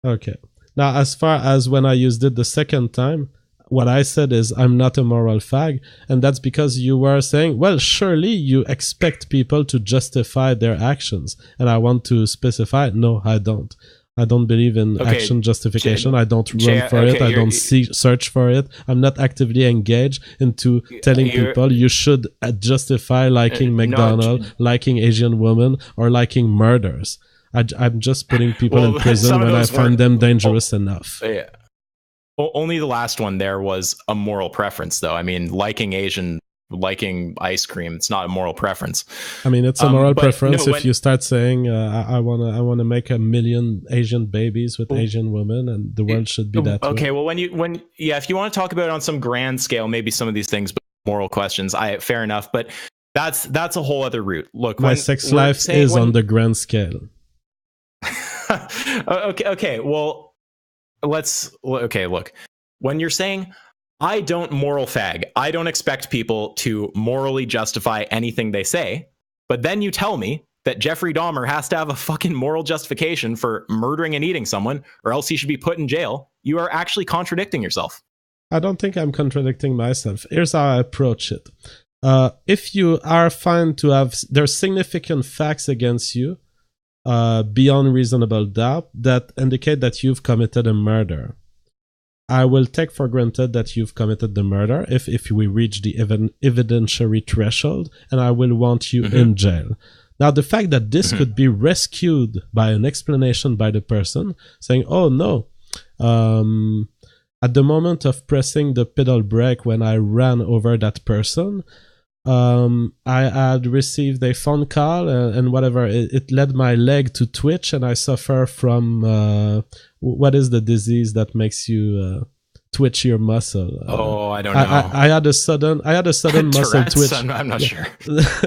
Okay. Now, as far as when I used it the second time, what I said is I'm not a moral fag, and that's because you were saying, well, surely you expect people to justify their actions, and I want to specify, no, I don't. I don't believe in action justification. I don't run for it. I don't search for it. I'm not actively engaged into telling people you should justify liking McDonald's, liking Asian women, or liking murders. I'm just putting people in prison when I find them dangerous enough. Yeah. Only the last one there was a moral preference, though. I mean, liking ice cream, it's not a moral preference. I mean, it's a moral preference if you start saying, I wanna make 1 million Asian babies with Asian women, and the world should be that way. Okay, well, if you want to talk about it on some grand scale, maybe some of these things, but moral questions, fair enough. But that's a whole other route. Look, my sex life is on the grand scale. Okay. Well, look. When you're saying I don't moral fag, I don't expect people to morally justify anything they say, but then you tell me that Jeffrey Dahmer has to have a fucking moral justification for murdering and eating someone, or else he should be put in jail. You are actually contradicting yourself. I don't think I'm contradicting myself. Here's how I approach it. If you are found to have there's significant facts against you, beyond reasonable doubt, that indicate that you've committed a murder, I will take for granted that you've committed the murder if we reach the evidentiary threshold, and I will want you in jail. Now, the fact that this could be rescued by an explanation by the person saying, oh no, at the moment of pressing the pedal brake when I ran over that person, I had received a phone call and whatever, it led my leg to twitch, and I suffer from what is the disease that makes you twitch your muscle? I don't know. I had a sudden muscle twitch. I'm not sure.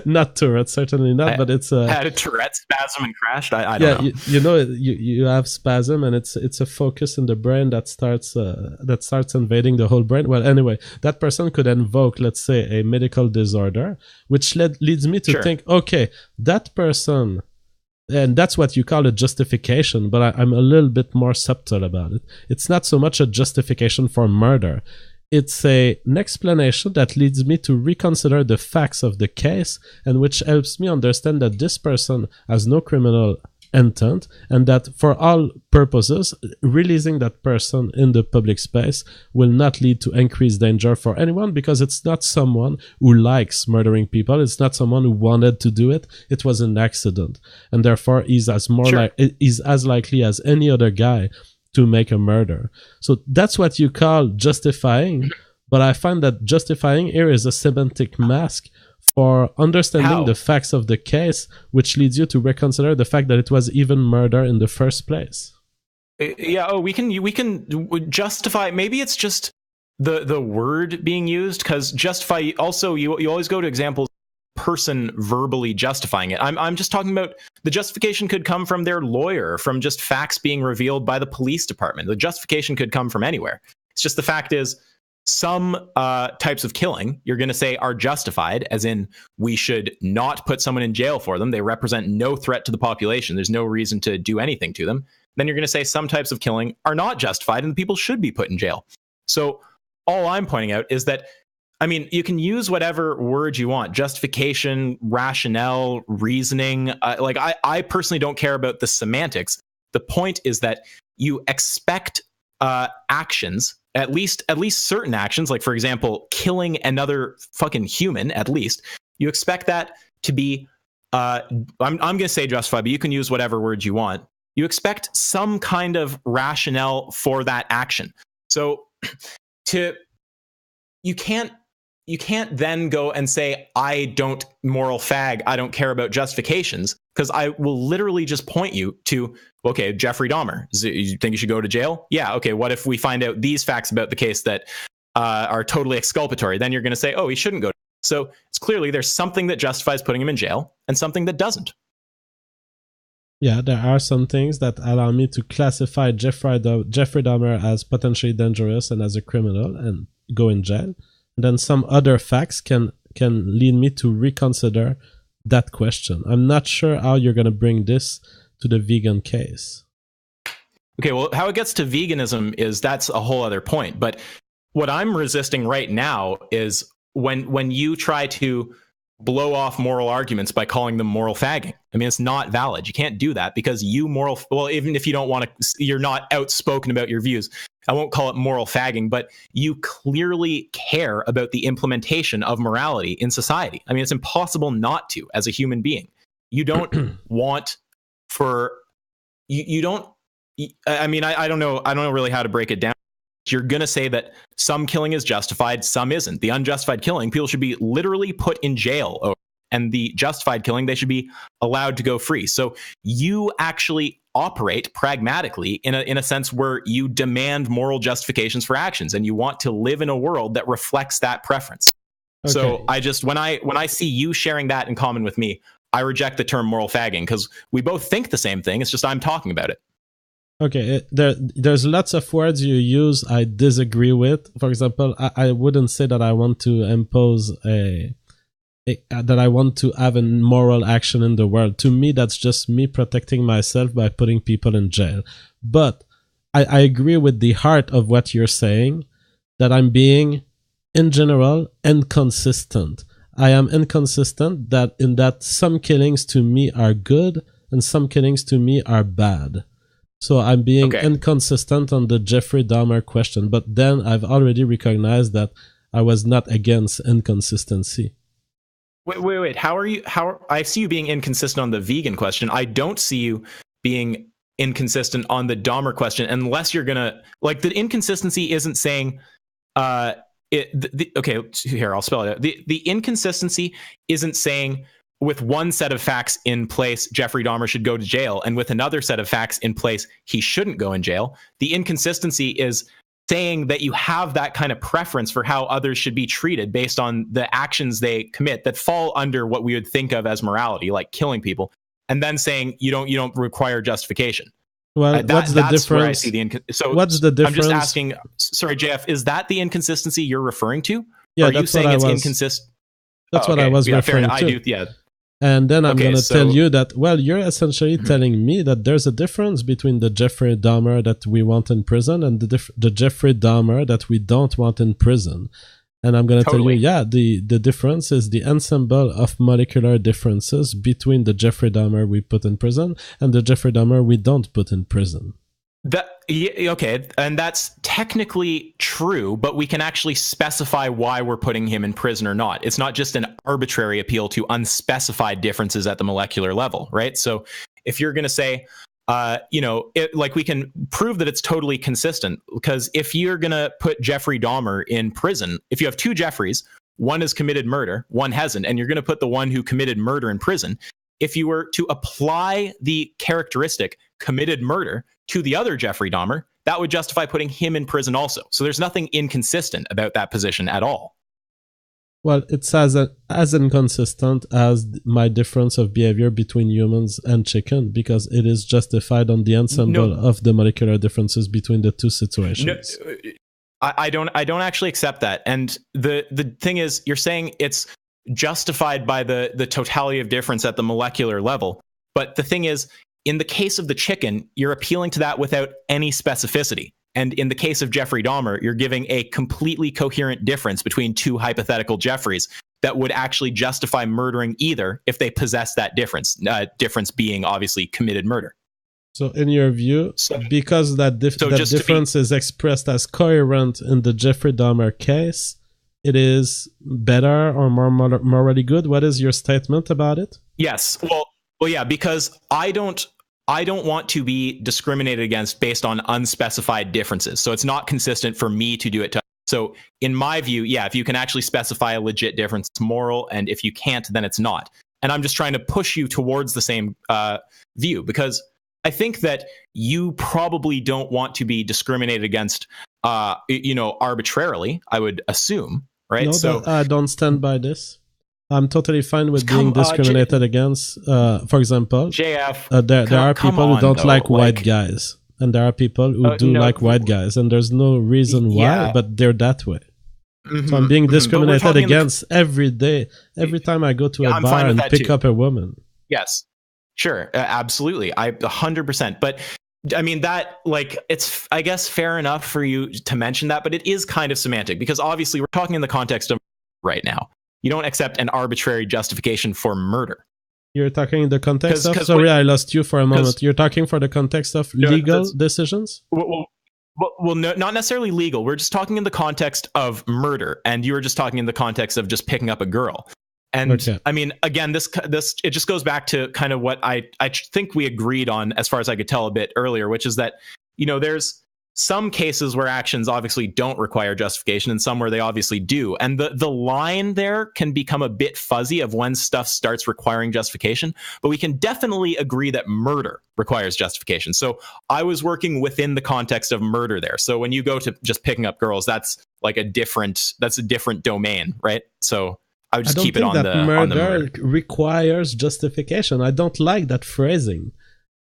Not Tourette's, certainly not. But it's I had a Tourette spasm and crashed. I don't know. You know, you have spasm, and it's a focus in the brain that starts invading the whole brain. Well, anyway, that person could invoke, let's say, a medical disorder, which leads me to think, okay, that person. And that's what you call a justification, but I'm a little bit more subtle about it. It's not so much a justification for murder. It's an explanation that leads me to reconsider the facts of the case, and which helps me understand that this person has no criminal intent, and that for all purposes, releasing that person in the public space will not lead to increased danger for anyone, because it's not someone who likes murdering people. It's not someone who wanted to do it. It was an accident, and therefore he's as likely as any other guy to make a murder. So that's what you call justifying, but I find that justifying here is a semantic mask for understanding the facts of the case, which leads you to reconsider the fact that it was even murder in the first place. Yeah. We can justify. Maybe it's just the word being used, because justify. Also, you always go to examples. Person verbally justifying it. I'm just talking about the justification could come from their lawyer, from just facts being revealed by the police department. The justification could come from anywhere. It's just the fact is, some types of killing you're going to say are justified, as in we should not put someone in jail for them. They represent no threat to the population. There's no reason to do anything to them. Then you're going to say some types of killing are not justified and people should be put in jail. So all I'm pointing out is that, I mean, you can use whatever word you want: justification, rationale, reasoning. I personally don't care about the semantics. The point is that you expect actions, at least certain actions, like, for example, killing another fucking human, at least you expect that to be I'm going to say justified, but you can use whatever words you want. You expect some kind of rationale for that action. So you can't then go and say, I don't moral fag, I don't care about justifications, because I will literally just point you to, okay, Jeffrey Dahmer. You think you should go to jail? Yeah. Okay. What if we find out these facts about the case, that are totally exculpatory, then you're going to say, oh, he shouldn't go. So it's clearly there's something that justifies putting him in jail and something that doesn't. Yeah, there are some things that allow me to classify Jeffrey Dahmer as potentially dangerous and as a criminal and go in jail. And then some other facts can lead me to reconsider that question. I'm not sure how you're going to bring this to the vegan case. Okay, well, how it gets to veganism is that's a whole other point. But what I'm resisting right now is when you try to blow off moral arguments by calling them moral fagging. I mean, it's not valid. You can't do that because even if you don't want to, you're not outspoken about your views. I won't call it moral fagging, but you clearly care about the implementation of morality in society. I mean, it's impossible not to as a human being. You don't want for, you don't, I mean, I don't know really how to break it down. You're going to say that some killing is justified, some isn't. The unjustified killing, people should be literally put in jail over. And the justified killing, they should be allowed to go free. So you actually operate pragmatically in a sense where you demand moral justifications for actions, and you want to live in a world that reflects that preference. Okay. So I just when I see you sharing that in common with me, I reject the term moral fagging because we both think the same thing. It's just I'm talking about it. Okay, there's lots of words you use I disagree with. For example, I wouldn't say that I want to impose that I want to have a moral action in the world. To me, that's just me protecting myself by putting people in jail. But I agree with the heart of what you're saying, that I'm being, in general, inconsistent. I am inconsistent in that some killings to me are good and some killings to me are bad. So I'm being inconsistent on the Jeffrey Dahmer question, but then I've already recognized that I was not against inconsistency. Wait. I see you being inconsistent on the vegan question. I don't see you being inconsistent on the Dahmer question unless you're gonna, like, the inconsistency isn't saying here, I'll spell it out. The inconsistency isn't saying with one set of facts in place, Jeffrey Dahmer should go to jail, and with another set of facts in place, he shouldn't go in jail. The inconsistency is saying that you have that kind of preference for how others should be treated based on the actions they commit that fall under what we would think of as morality, like killing people, and then saying you don't require justification. Well, what's the difference? Where I see what's the difference? I'm just asking. Sorry, JF, is that the inconsistency you're referring to? Yeah, are you saying it's inconsistent? That's what I was referring to. I do. Yeah. And then I'm going to tell you that, well, you're essentially telling me that there's a difference between the Jeffrey Dahmer that we want in prison and the Jeffrey Dahmer that we don't want in prison. And I'm going to tell you, yeah, the difference is the ensemble of molecular differences between the Jeffrey Dahmer we put in prison and the Jeffrey Dahmer we don't put in prison. Okay, and that's technically true, but we can actually specify why we're putting him in prison or not. It's not just an arbitrary appeal to unspecified differences at the molecular level, right? So if you're going to say, we can prove that it's totally consistent, because if you're going to put Jeffrey Dahmer in prison, if you have two Jeffreys, one has committed murder, one hasn't, and you're going to put the one who committed murder in prison, if you were to apply the characteristic committed murder to the other Jeffrey Dahmer, that would justify putting him in prison also. So there's nothing inconsistent about that position at all. Well, it's as inconsistent as my difference of behavior between humans and chicken, because it is justified on the ensemble of the molecular differences between the two situations. No, I don't actually accept that. And the thing is, you're saying it's justified by the totality of difference at the molecular level. But the thing is, in the case of the chicken, you're appealing to that without any specificity. And in the case of Jeffrey Dahmer, you're giving a completely coherent difference between two hypothetical Jeffreys that would actually justify murdering either if they possess that difference, difference being obviously committed murder. So in your view, because that difference is expressed as coherent in the Jeffrey Dahmer case, it is better or more morally good? What is your statement about it? Yes. Well, yeah, because I don't want to be discriminated against based on unspecified differences. So it's not consistent for me to do it. So in my view, yeah, if you can actually specify a legit difference, it's moral. And if you can't, then it's not. And I'm just trying to push you towards the same view, because I think that you probably don't want to be discriminated against arbitrarily, I would assume, right? No, so I don't stand by this. I'm totally fine with being discriminated against. For example, JF, there are people who don't like white guys, and there are people who do like white guys, and there's no reason why, but they're that way. So I'm being discriminated against every day, every time I go to a bar and pick up a woman. Yes, sure, absolutely, 100%. But I mean that, like, it's, I guess, fair enough for you to mention that, but it is kind of semantic, because obviously we're talking in the context of right now. You don't accept an arbitrary justification for murder. You're talking in the context of... Sorry, I lost you for a moment. You're talking for the context of legal decisions? Well, no, not necessarily legal. We're just talking in the context of murder, and you were just talking in the context of just picking up a girl. And I mean, again, this it just goes back to kind of what I think we agreed on, as far as I could tell a bit earlier, which is that, there's some cases where actions obviously don't require justification, and some where they obviously do. And the line there can become a bit fuzzy of when stuff starts requiring justification, but we can definitely agree that murder requires justification. So I was working within the context of murder there. So when you go to just picking up girls, that's a different domain, right? So I would just keep it on the murder. Murder requires justification. I don't like that phrasing.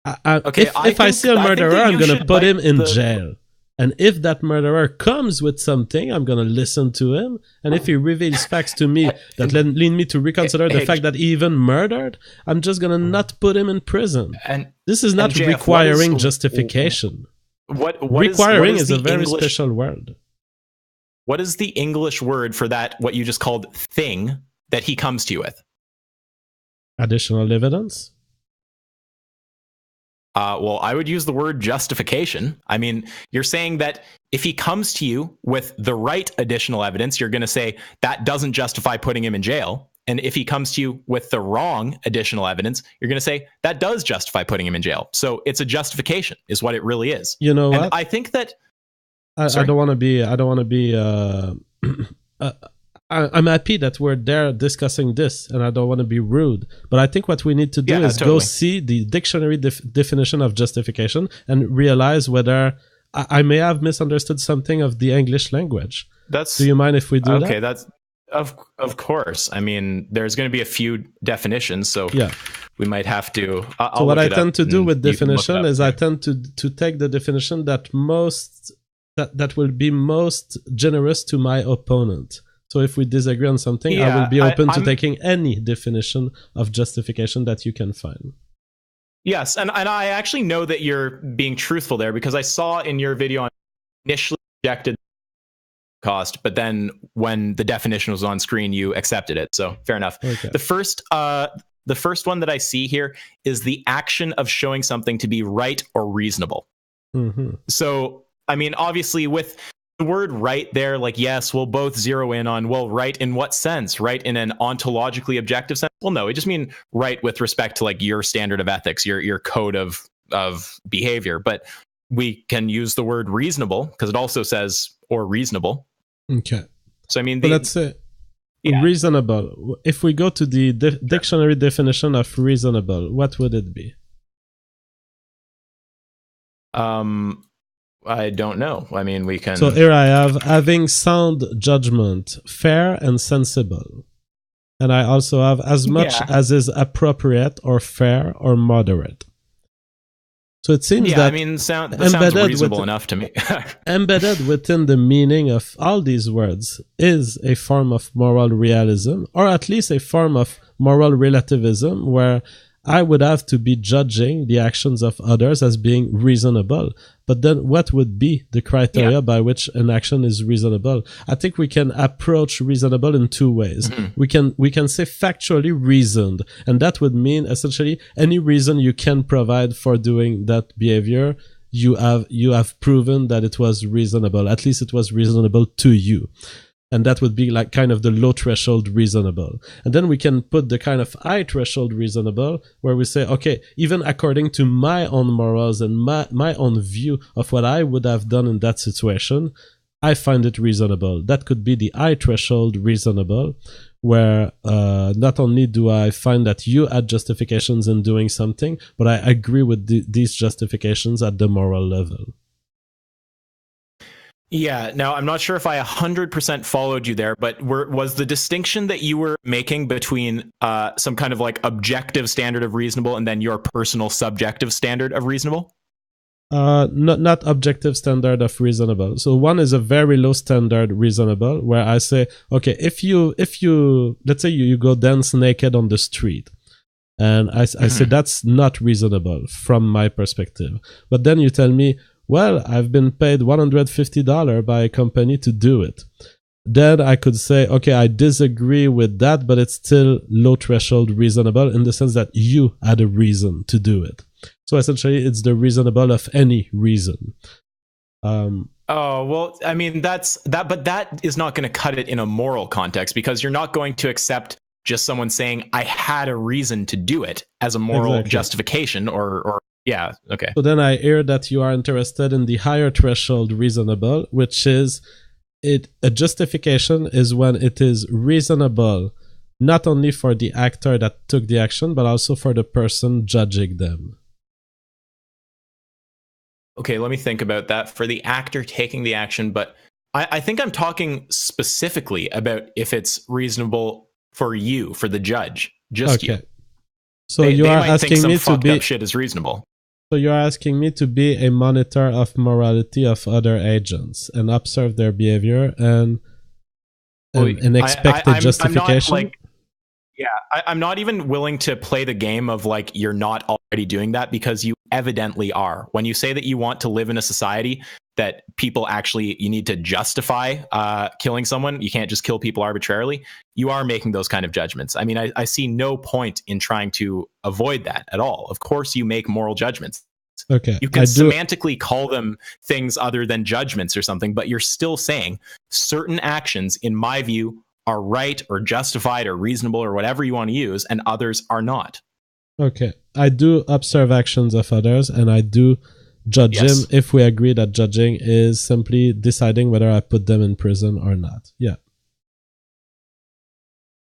If I see a murderer, I'm going to put him in jail. And if that murderer comes with something, I'm going to listen to him. And if he reveals facts to me that lead me to reconsider the fact that he even murdered, I'm just going to not put him in prison. And this is not requiring justification. Requiring is a very special word. What is the English word for that, what you just called thing, that he comes to you with? Additional evidence? Well, I would use the word justification. I mean, you're saying that if he comes to you with the right additional evidence, you're going to say that doesn't justify putting him in jail. And if he comes to you with the wrong additional evidence, you're going to say that does justify putting him in jail. So it's a justification, is what it really is. You know what? I think that I don't want to be. I'm happy that we're there discussing this, and I don't want to be rude. But I think what we need to do is go see the dictionary definition of justification and realize whether I may have misunderstood something of the English language. Do you mind if we do that? Okay, that's of course. I mean, there's going to be a few definitions, so we might have to. So what I tend to do with definition is I tend to take the definition that will be most generous to my opponent. So if we disagree on something, I will be open to taking any definition of justification that you can find. Yes, and I actually know that you're being truthful there, because I saw in your video initially rejected cost, but then when the definition was on screen, you accepted it. So fair enough. Okay. The first one that I see here is the action of showing something to be right or reasonable. Mm-hmm. So, I mean, obviously with the word right there, like, yes, we'll both zero in on, well, right in what sense? Right in an ontologically objective sense? Well, no, it just means right with respect to like your standard of ethics, your code of behavior. But we can use the word reasonable because it also says or reasonable. Okay. So I mean, let's say reasonable. If we go to the dictionary definition of reasonable, what would it be? I don't know. I mean, we can... So here I have having sound judgment, fair and sensible. And I also have as much as is appropriate or fair or moderate. So it seems that... I mean, that sounds reasonable enough to me. Embedded within the meaning of all these words is a form of moral realism, or at least a form of moral relativism, where I would have to be judging the actions of others as being reasonable. But then what would be the criteria by which an action is reasonable? I think we can approach reasonable in two ways. Mm-hmm. We can say factually reasoned, and that would mean essentially any reason you can provide for doing that behavior, you have proven that it was reasonable. At least it was reasonable to you. And that would be like kind of the low threshold reasonable. And then we can put the kind of high threshold reasonable where we say, okay, even according to my own morals and my own view of what I would have done in that situation, I find it reasonable. That could be the high threshold reasonable, where not only do I find that you had justifications in doing something, but I agree with these justifications at the moral level. Yeah. Now, I'm not sure if I 100% followed you there, but was the distinction that you were making between some kind of like objective standard of reasonable and then your personal subjective standard of reasonable? Not objective standard of reasonable. So one is a very low standard reasonable, where I say, okay, if you let's say you go dance naked on the street, and I say that's not reasonable from my perspective. But then you tell me, well, I've been paid $150 by a company to do it. Then I could say, okay, I disagree with that, but it's still low threshold reasonable in the sense that you had a reason to do it. So essentially, it's the reasonable of any reason. Oh, well, I mean, but that is not going to cut it in a moral context, because you're not going to accept just someone saying, I had a reason to do it as a moral justification or yeah, okay. So then I hear that you are interested in the higher threshold reasonable, which is a justification is when it is reasonable, not only for the actor that took the action, but also for the person judging them. Okay, let me think about that. For the actor taking the action, but I think I'm talking specifically about if it's reasonable for you, for the judge, just you. So you are asking me to be shit is reasonable. So you're asking me to be a monitor of morality of other agents and observe their behavior and expect a justification? I'm not even willing to play the game of like you're not already doing that, because you evidently are. When you say that you want to live in a society that people actually, you need to justify killing someone, you can't just kill people arbitrarily, you are making those kind of judgments. I mean, I see no point in trying to avoid that at all. Of course, you make moral judgments. Okay. You can semantically call them things other than judgments or something, but you're still saying certain actions, in my view, are right or justified or reasonable or whatever you want to use, and others are not. Okay. I do observe actions of others, and I do judge him if we agree that judging is simply deciding whether I put them in prison or not. Yeah.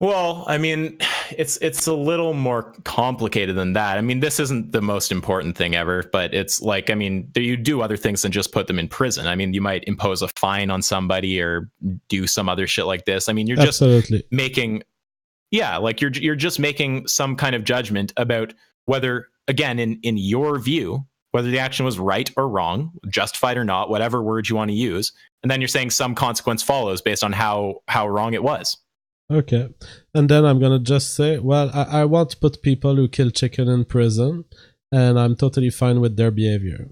Well, I mean, it's a little more complicated than that. I mean, this isn't the most important thing ever, but it's like, I mean, you do other things than just put them in prison. I mean, you might impose a fine on somebody or do some other shit like this. I mean, you're just making, like you're just making some kind of judgment about whether, again, in your view, whether the action was right or wrong, justified or not, whatever word you want to use. And then you're saying some consequence follows based on how wrong it was. Okay. And then I'm going to just say, well, I won't put people who kill chicken in prison, and I'm totally fine with their behavior.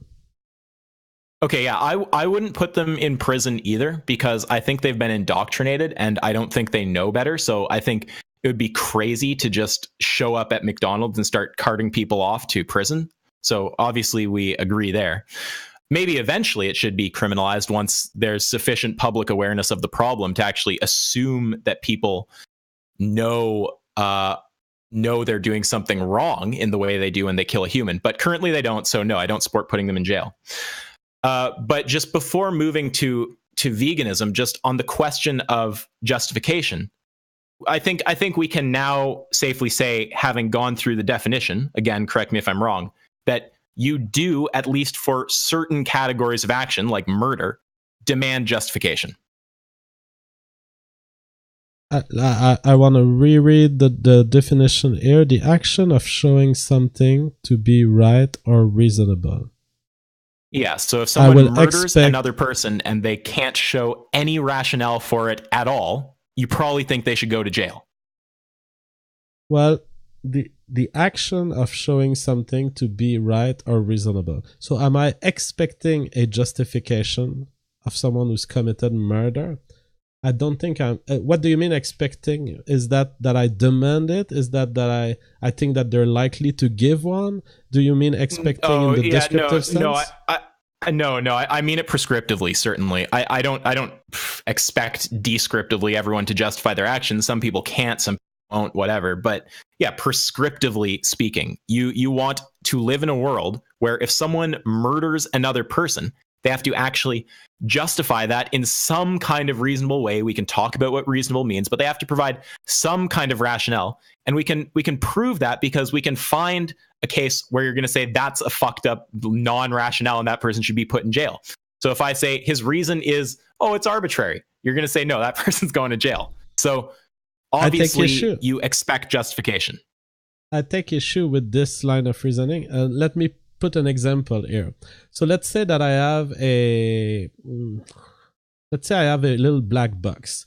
Okay, yeah, I wouldn't put them in prison either, because I think they've been indoctrinated and I don't think they know better. So I think it would be crazy to just show up at McDonald's and start carting people off to prison. So obviously we agree there. Maybe eventually it should be criminalized once there's sufficient public awareness of the problem to actually assume that people know they're doing something wrong in the way they do when they kill a human. But currently they don't. So no, I don't support putting them in jail. But just before moving to veganism, just on the question of justification, I think we can now safely say, having gone through the definition, again, correct me if I'm wrong, that you do, at least for certain categories of action, like murder, demand justification. I want to reread the definition here. The action of showing something to be right or reasonable. Yeah, so if someone murders another person and they can't show any rationale for it at all, you probably think they should go to jail. Well, the action of showing something to be right or reasonable. So am I expecting a justification of someone who's committed murder? I don't think I'm... what do you mean expecting? Is that I demand it? Is that I think that they're likely to give one? Do you mean expecting in the descriptive sense? No, I mean it prescriptively, certainly. I don't expect descriptively everyone to justify their actions. Some people can't, some won't, whatever. But yeah, prescriptively speaking, you want to live in a world where if someone murders another person, they have to actually justify that in some kind of reasonable way. We can talk about what reasonable means, but they have to provide some kind of rationale. And we can prove that because we can find a case where you're going to say that's a fucked up non-rationale and that person should be put in jail. So if I say his reason is, oh, it's arbitrary, you're going to say, no, that person's going to jail. So obviously you expect justification. I take issue with this line of reasoning. Let me put an example here. So let's say that I have a little black box,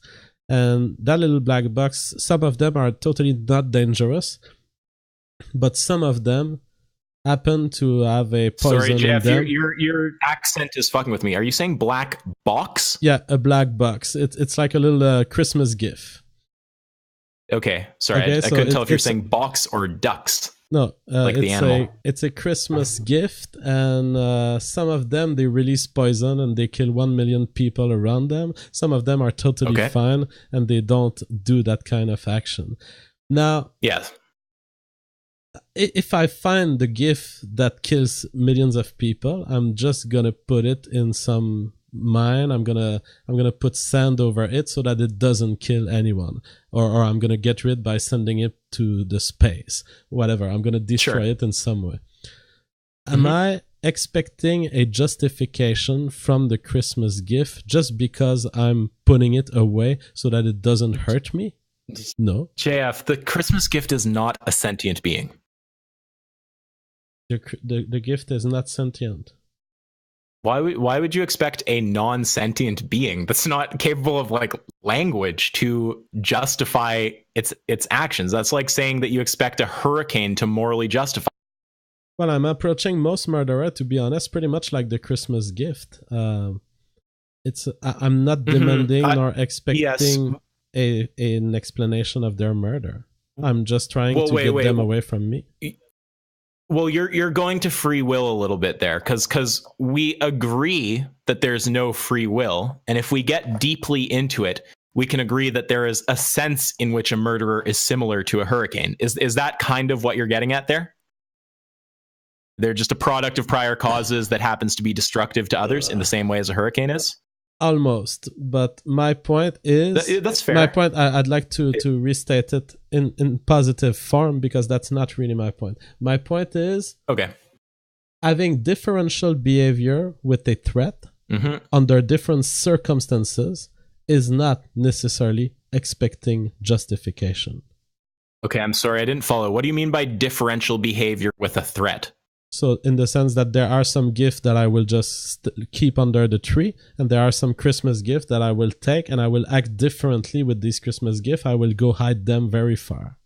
and that little black box, some of them are totally not dangerous, but some of them happen to have a poison. Sorry, Jeff, in them. Your accent is fucking with me. Are you saying black box? Yeah, a black box. It's like a little Christmas gift. Okay, sorry, okay, I so couldn't tell if you're saying box or ducks. No, like the animal. It's a Christmas gift, and some of them, they release poison and they kill 1 million people around them. Some of them are totally fine and they don't do that kind of action. Now, yes, if I find the gift that kills millions of people, I'm just gonna put it in some mine. I'm gonna put sand over it so that it doesn't kill anyone, or I'm gonna get rid by sending it to the space, whatever. I'm gonna destroy it in some way. Am I expecting a justification from the Christmas gift just because I'm putting it away so that it doesn't hurt me? No. JF, the Christmas gift is not a sentient being. The gift is not sentient. Why would you expect a non-sentient being that's not capable of like language to justify its actions? That's like saying that you expect a hurricane to morally justify. Well, I'm approaching most murderer, to be honest, pretty much like the Christmas gift. I'm not demanding nor expecting an explanation of their murder. I'm just trying to get them away from me. Well, you're going to free will a little bit there, because we agree that there's no free will, and if we get deeply into it, we can agree that there is a sense in which a murderer is similar to a hurricane. Is that kind of what you're getting at there? They're just a product of prior causes that happens to be destructive to others in the same way as a hurricane is? Almost, but my point is... That's fair. My point, I'd like to restate it in positive form, because that's not really my point. My point is... Okay. Having differential behavior with a threat under different circumstances is not necessarily expecting justification. Okay, I'm sorry, I didn't follow. What do you mean by differential behavior with a threat? So in the sense that there are some gifts that I will just keep under the tree, and there are some Christmas gifts that I will take, and I will act differently with these Christmas gifts. I will go hide them very far.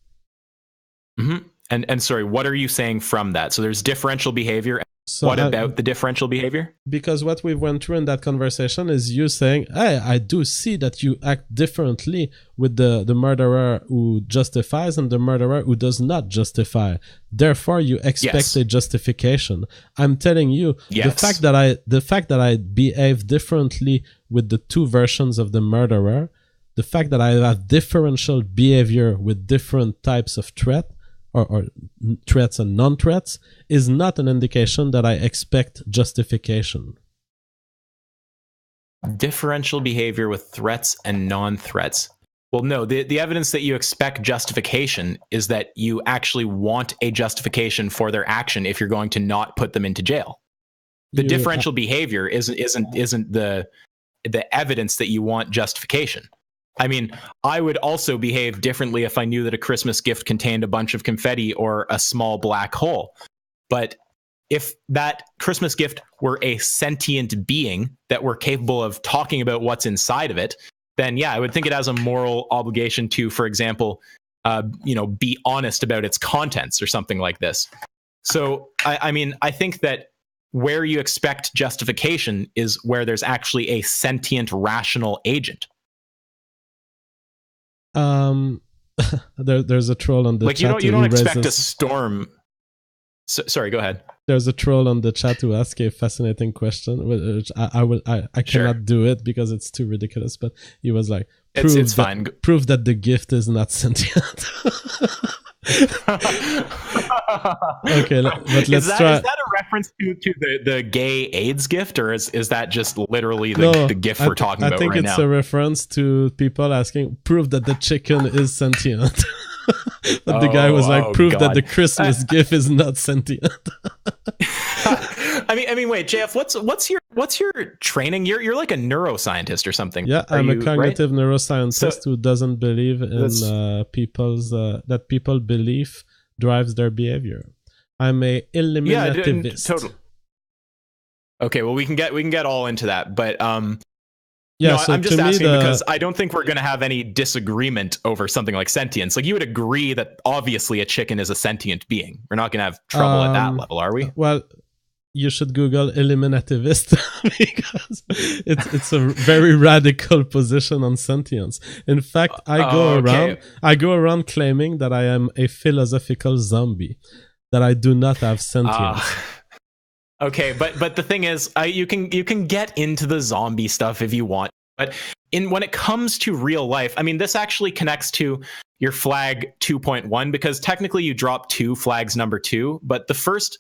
And sorry, what are you saying from that? So there's differential behavior. So what about the differential behavior? Because what we went through in that conversation is you saying, hey, I do see that you act differently with the murderer who justifies and the murderer who does not justify. Therefore, you expect a justification. I'm telling you, the fact that I behave differently with the two versions of the murderer, the fact that I have differential behavior with different types of threat, or threats and non-threats, is not an indication that I expect justification. Differential behavior with threats and non-threats. Well, no, the evidence that you expect justification is that you actually want a justification for their action if you're going to not put them into jail. The differential behavior isn't the evidence that you want justification. I mean, I would also behave differently if I knew that a Christmas gift contained a bunch of confetti or a small black hole. But if that Christmas gift were a sentient being that were capable of talking about what's inside of it, then yeah, I would think it has a moral obligation to, for example, be honest about its contents or something like this. So, I mean, I think that where you expect justification is where there's actually a sentient, rational agent. There's a troll on the chat. You don't expect a storm. Sorry, go ahead. There's a troll on the chat to ask a fascinating question, which I cannot do it because it's too ridiculous. But he was like, "It's fine. Prove that the gift is not sentient." Okay, but let's try. Is that a reference to the gay AIDS gift, or is that just literally the gift we're talking about right now? I think it's a reference to people asking, prove that the chicken is sentient. But the guy was like, prove that the Christmas gift is not sentient. I mean, wait, JF, what's your training? You're like a neuroscientist or something. Yeah, I'm a cognitive neuroscientist who doesn't believe in that people belief drives their behavior. I'm a eliminativist. Totally. Okay, well, we can get all into that, but yeah, no, so I'm just asking because I don't think we're going to have any disagreement over something like sentience. Like, you would agree that obviously a chicken is a sentient being. We're not going to have trouble at that level, are we? Well, you should Google eliminativist because it's a very radical position on sentience. In fact, I go around claiming that I am a philosophical zombie, that I do not have sentience. Okay, but the thing is, you can get into the zombie stuff if you want, but when it comes to real life, I mean, this actually connects to your flag 2.1 because technically you dropped flags number 2, but the first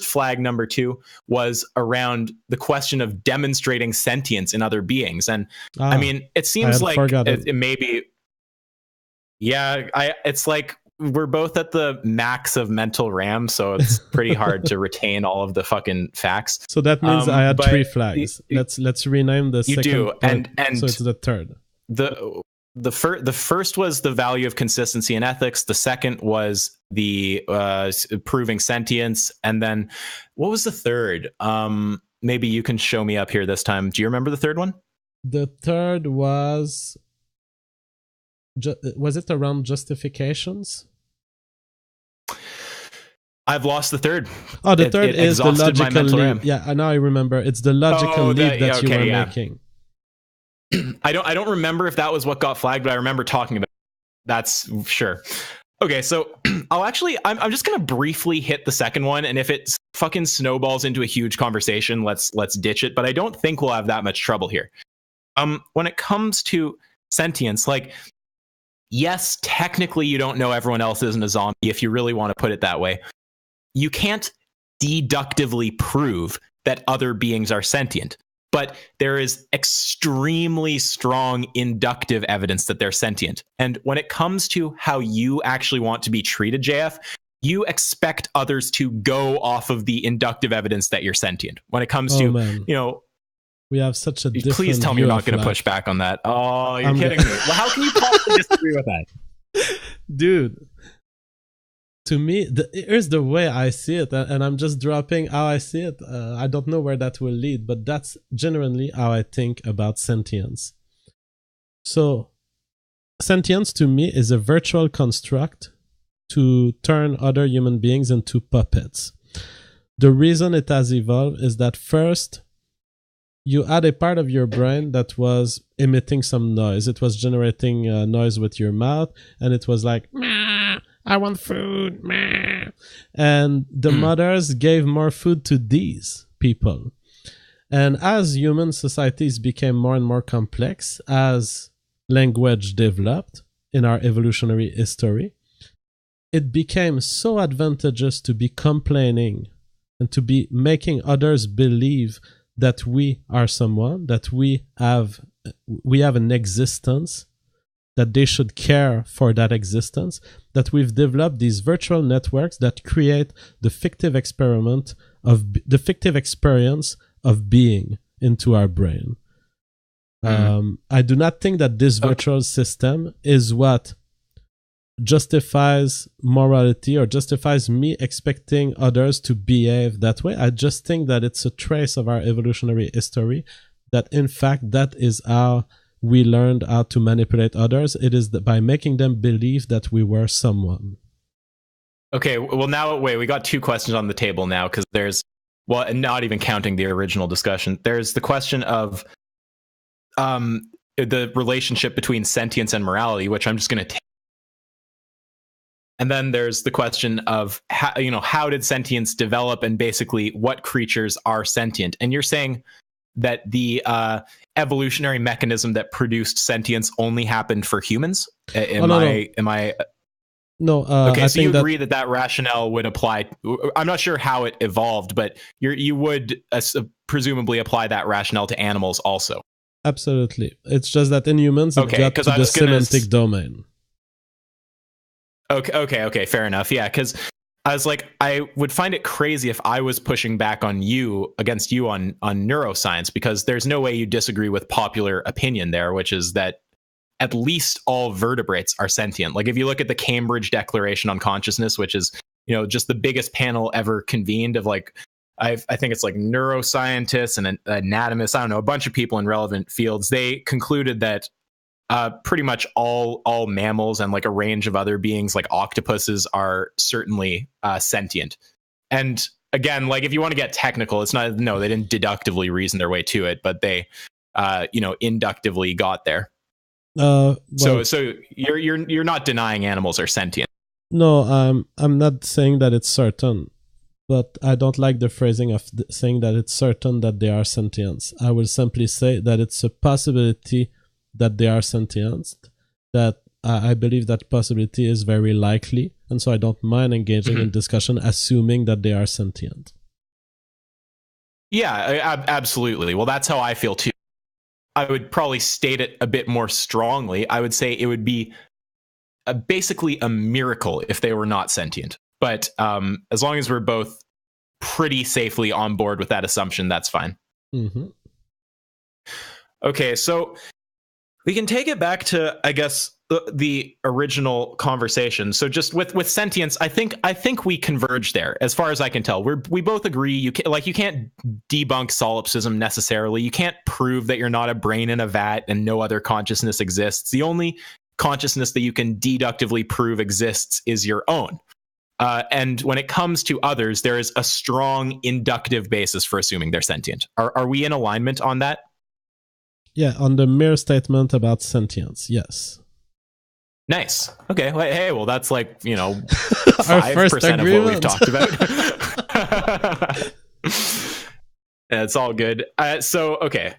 flag number 2 was around the question of demonstrating sentience in other beings, and I mean, it seems like it maybe, yeah, it's like, we're both at the max of mental RAM, so it's pretty hard to retain all of the fucking facts. So that means I had 3 flags. Let's rename the second. You do, and so it's the third. The first was the value of consistency in ethics. The second was the proving sentience, and then what was the third? Maybe you can show me up here this time. Do you remember the third one? The third was it around justifications? I've lost the third. Oh, the third is the logical leap. Yeah, now I remember. It's the logical leap that you were making. I don't remember if that was what got flagged, but I remember talking about it. That's sure. Okay, so I'm just gonna briefly hit the second one, and if it fucking snowballs into a huge conversation, let's ditch it. But I don't think we'll have that much trouble here. When it comes to sentience, like, yes, technically you don't know everyone else isn't a zombie if you really want to put it that way. You can't deductively prove that other beings are sentient, but there is extremely strong inductive evidence that they're sentient. And when it comes to how you actually want to be treated, JF, you expect others to go off of the inductive evidence that you're sentient. When it comes to, you know, we have such a different please tell me you're not going to push back on that. Oh, you're kidding me. Well, how can you possibly disagree with that? Dude, to me, here's the way I see it, and I'm just dropping how I see it. I don't know where that will lead, but that's generally how I think about sentience. So, sentience to me is a virtual construct to turn other human beings into puppets. The reason it has evolved is that first, you had a part of your brain that was emitting some noise. It was generating noise with your mouth, and it was like, "Meh, I want food." Meh. And the mothers gave more food to these people. And as human societies became more and more complex, as language developed in our evolutionary history, it became so advantageous to be complaining and to be making others believe that we are someone, that we have an existence, that they should care for that existence, that we've developed these virtual networks that create the fictive experience of being into our brain. I do not think that this virtual system is what justifies morality or justifies me expecting others to behave that way. I just think that it's a trace of our evolutionary history, that in fact that is how we learned how to manipulate others. It is by making them believe that we were someone. Okay, well now, wait, we got 2 questions on the table now, because there's, well, not even counting the original discussion, there's the question of the relationship between sentience and morality, which I'm just going to take. And then there's the question of how did sentience develop, and basically what creatures are sentient. And you're saying that the evolutionary mechanism that produced sentience only happened for humans? Am I? No. Okay, so you agree that rationale would apply. I'm not sure how it evolved, but you would presumably apply that rationale to animals also. Absolutely. It's just that in humans, it got to the semantic domain. Okay, fair enough. Yeah, because I was like, I would find it crazy if I was pushing back on you against you on neuroscience, because there's no way you disagree with popular opinion there, which is that at least all vertebrates are sentient. Like if you look at the Cambridge Declaration on Consciousness, which is, you know, just the biggest panel ever convened of like, I think it's like neuroscientists and anatomists, I don't know, a bunch of people in relevant fields. They concluded that pretty much all mammals and like a range of other beings like octopuses are certainly sentient. And again, like if you want to get technical, it's not, no, they didn't deductively reason their way to it, but they, you know, inductively got there. Well, so you're not denying animals are sentient. No, I'm not saying that it's certain, but I don't like the phrasing of saying that it's certain that they are sentient. I will simply say that it's a possibility that they are sentient, that I believe that possibility is very likely, and so I don't mind engaging in discussion assuming that they are sentient. Yeah, absolutely. Well, that's how I feel too. I would probably state it a bit more strongly. I would say it would be basically a miracle if they were not sentient. But as long as we're both pretty safely on board with that assumption, that's fine. Mm-hmm. Okay, so we can take it back to, I guess, the original conversation. So just with sentience, I think we converge there. As far as I can tell, we both agree. You can't debunk solipsism necessarily. You can't prove that you're not a brain in a vat and no other consciousness exists. The only consciousness that you can deductively prove exists is your own. And when it comes to others, there is a strong inductive basis for assuming they're sentient. Are we in alignment on that? Yeah, on the mere statement about sentience, yes. Nice. Okay. Well, hey, well, that's like, you know, 5% of what we've talked about. It's all good. So, okay.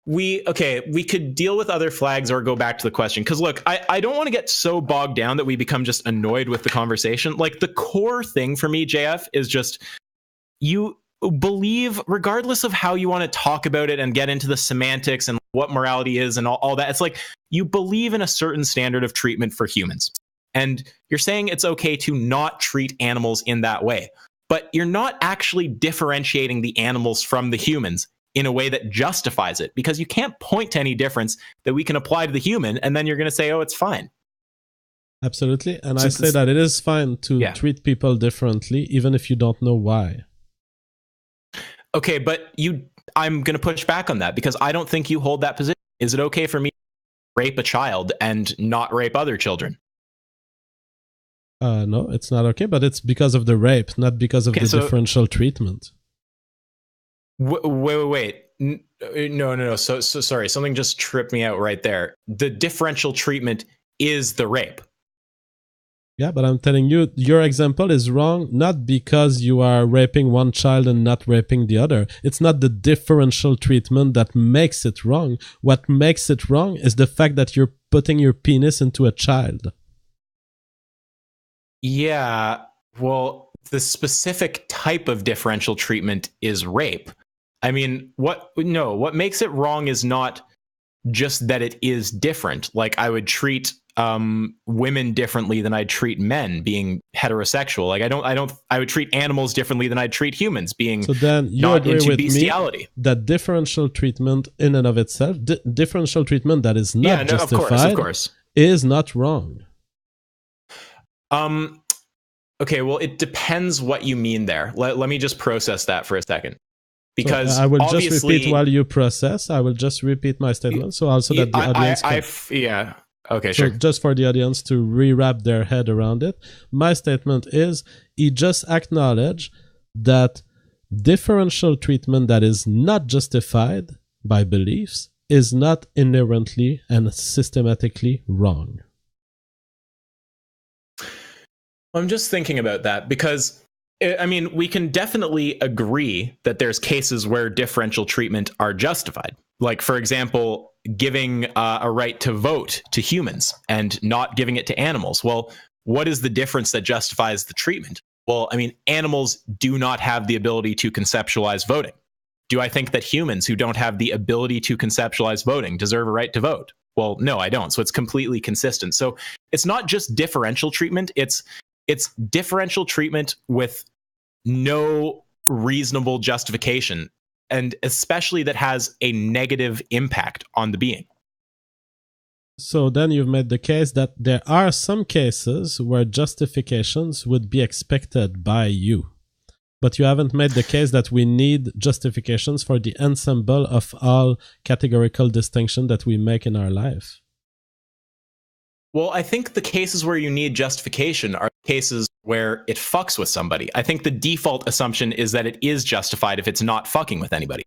We could deal with other flags or go back to the question. Because look, I don't want to get so bogged down that we become just annoyed with the conversation. Like the core thing for me, JF, is just you believe, regardless of how you want to talk about it and get into the semantics and what morality is and all that, it's like you believe in a certain standard of treatment for humans. And you're saying it's okay to not treat animals in that way. But you're not actually differentiating the animals from the humans in a way that justifies it, because you can't point to any difference that we can apply to the human, and then you're going to say, oh, it's fine. Absolutely. And I say that it is fine to treat people differently, even if you don't know why. Okay, but I'm going to push back on that, because I don't think you hold that position. Is it okay for me to rape a child and not rape other children? No, it's not okay, but it's because of the rape, not because of the differential treatment. Wait. No. So sorry. Something just tripped me out right there. The differential treatment is the rape. Yeah, but I'm telling you, your example is wrong, not because you are raping one child and not raping the other. It's not the differential treatment that makes it wrong. What makes it wrong is the fact that you're putting your penis into a child. Yeah, well, the specific type of differential treatment is rape. I mean, what makes it wrong is not just that it is different. Like I would treat women differently than I'd treat men being heterosexual. Like I would treat animals differently than I'd treat humans being so then you not agree into with bestiality. Me that differential treatment in and of itself, differential treatment that is not justified, of course, is not wrong. Okay, well, it depends what you mean there. Let me just process that for a second. Because so I will just repeat while you process. I will just repeat my statement. So also that the audience yeah. Okay, so sure. Just for the audience to rewrap their head around it, my statement is he just acknowledged that differential treatment that is not justified by beliefs is not inherently and systematically wrong. I'm just thinking about that because, I mean, we can definitely agree that there's cases where differential treatment are justified. Like, for example, giving a right to vote to humans and not giving it to animals. Well, what is the difference that justifies the treatment? Well, I mean, animals do not have the ability to conceptualize voting. Do I think that humans who don't have the ability to conceptualize voting deserve a right to vote? Well, no, I don't. So it's completely consistent. So it's not just differential treatment. It's it's differential treatment with no reasonable justification, and especially that has a negative impact on the being. So then you've made the case that there are some cases where justifications would be expected by you. But you haven't made the case that we need justifications for the ensemble of all categorical distinction that we make in our life. Well, I think the cases where you need justification are cases where it fucks with somebody. I think the default assumption is that it is justified if it's not fucking with anybody.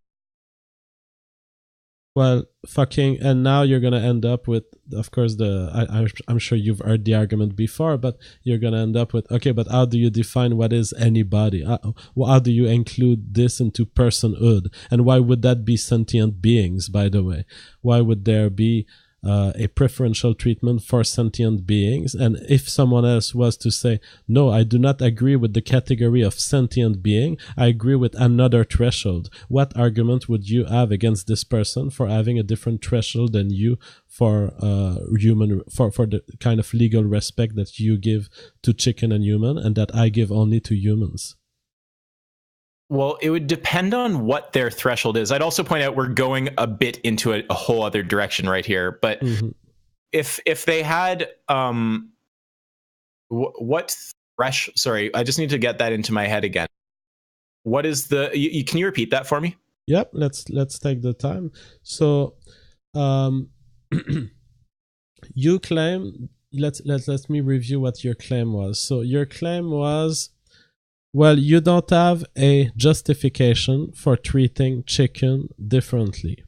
Well, fucking, and now you're going to end up with, of course, I'm sure you've heard the argument before, but you're going to end up with, okay, but how do you define what is anybody? How do you include this into personhood? And why would that be sentient beings, by the way? Why would there be a preferential treatment for sentient beings? And if someone else was to say, no, I do not agree with the category of sentient being, I agree with another threshold, what argument would you have against this person for having a different threshold than you for for the kind of legal respect that you give to chicken and human and that I give only to humans? Well, it would depend on what their threshold is. I'd also point out we're going a bit into a whole other direction right here. But if they had what threshold? Sorry, I just need to get that into my head again. What is the? Can you repeat that for me? Yep. Let's take the time. So, you claim. Let me review what your claim was. So your claim was, well, you don't have a justification for treating chicken differently.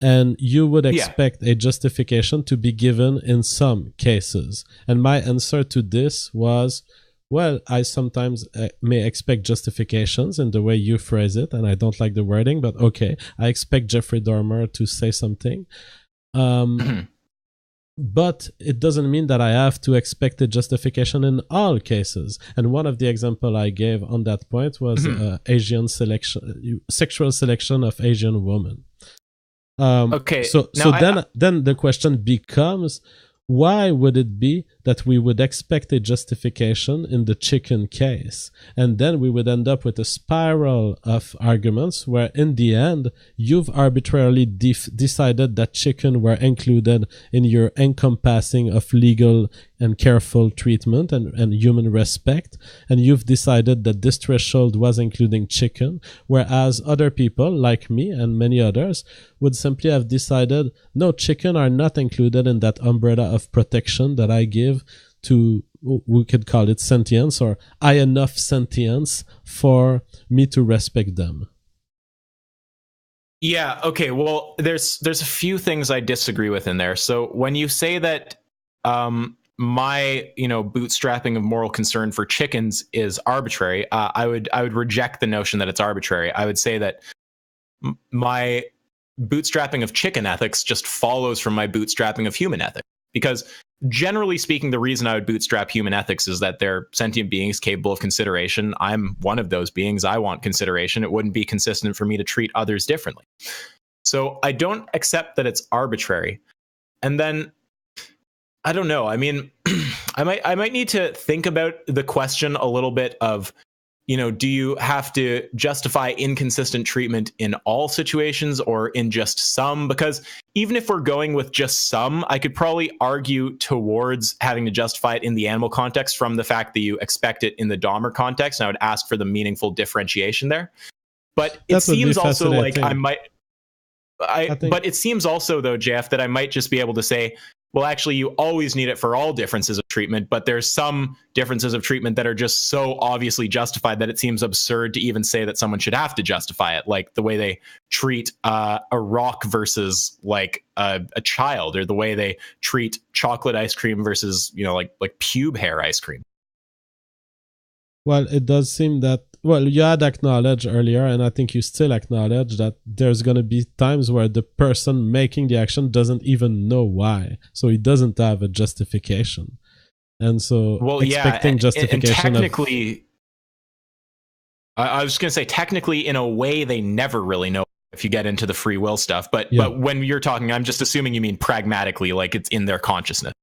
And you would expect a justification to be given in some cases. And my answer to this was, well, I sometimes may expect justifications in the way you phrase it, and I don't like the wording, but okay, I expect Jeffrey Dahmer to say something. But it doesn't mean that I have to expect a justification in all cases. And one of the examples I gave on that point was Asian sexual selection of Asian women. Okay. So then the question becomes, why would it be that we would expect a justification in the chicken case? And then we would end up with a spiral of arguments where in the end, you've arbitrarily decided that chicken were included in your encompassing of legal and careful treatment and human respect. And you've decided that this threshold was including chicken, whereas other people like me and many others would simply have decided, no, chicken are not included in that umbrella of protection that I give to, we could call it sentience, or I enough sentience for me to respect them. Yeah, okay. Well, there's a few things I disagree with in there. So when you say that my bootstrapping of moral concern for chickens is arbitrary, I would reject the notion that it's arbitrary. I would say that my bootstrapping of chicken ethics just follows from my bootstrapping of human ethics. Because generally speaking, the reason I would bootstrap human ethics is that they're sentient beings capable of consideration. I'm one of those beings. I want consideration. It wouldn't be consistent for me to treat others differently. So I don't accept that it's arbitrary. And then, I don't know. I mean, I might need to think about the question a little bit of, do you have to justify inconsistent treatment in all situations or in just some? Because even if we're going with just some, I could probably argue towards having to justify it in the animal context from the fact that you expect it in the Dahmer context. And I would ask for the meaningful differentiation there. But it seems also like but it seems also, though, Jeff, that I might just be able to say, well, actually, you always need it for all differences of treatment, but there's some differences of treatment that are just so obviously justified that it seems absurd to even say that someone should have to justify it, like the way they treat a rock versus like a child, or the way they treat chocolate ice cream versus, like pube hair ice cream. Well, it does seem that, well, you had acknowledged earlier, and I think you still acknowledge that there's going to be times where the person making the action doesn't even know why. So he doesn't have a justification. And so expecting justification. And technically, I was just going to say, technically, in a way, they never really know if you get into the free will stuff. But when you're talking, I'm just assuming you mean pragmatically, like it's in their consciousness.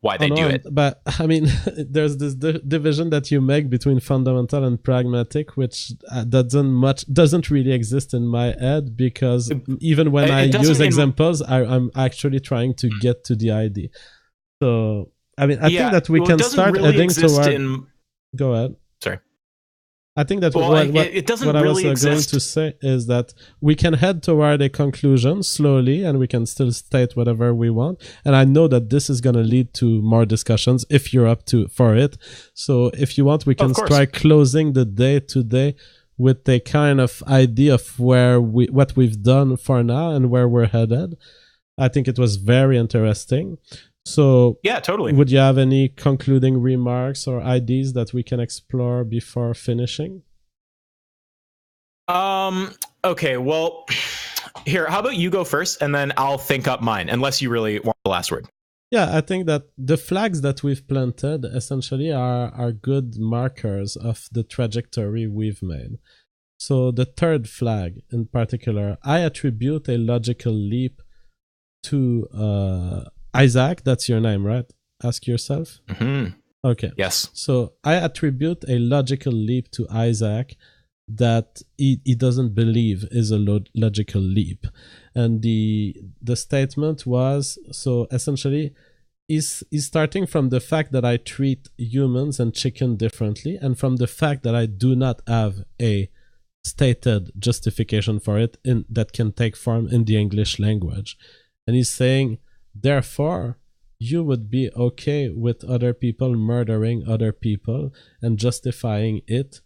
why they do it. But I mean, there's this division that you make between fundamental and pragmatic, which doesn't really exist in my head, because even when I use examples, I'm actually trying to get to the idea. So I mean, I think that we can start really heading toward. Go ahead. Sorry. I think that it doesn't what really I was going to say is that we can head toward a conclusion slowly, and we can still state whatever we want. And I know that this is going to lead to more discussions if you're up for it. So if you want, we can try closing the day today with a kind of idea of what we've done for now and where we're headed. I think it was very interesting. So yeah, totally. Would you have any concluding remarks or ideas that we can explore before finishing? Okay, well, here, how about you go first, and then I'll think up mine, unless you really want the last word. Yeah, I think that the flags that we've planted essentially are good markers of the trajectory we've made. So the third flag in particular, I attribute a logical leap to Isaac. That's your name, right? Ask Yourself? Mm-hmm. Okay. Yes. So I attribute a logical leap to Isaac that he doesn't believe is a logical leap. And the statement was, so essentially, he's starting from the fact that I treat humans and chicken differently, and from the fact that I do not have a stated justification for it that can take form in the English language. And he's saying, therefore, you would be okay with other people murdering other people and justifying it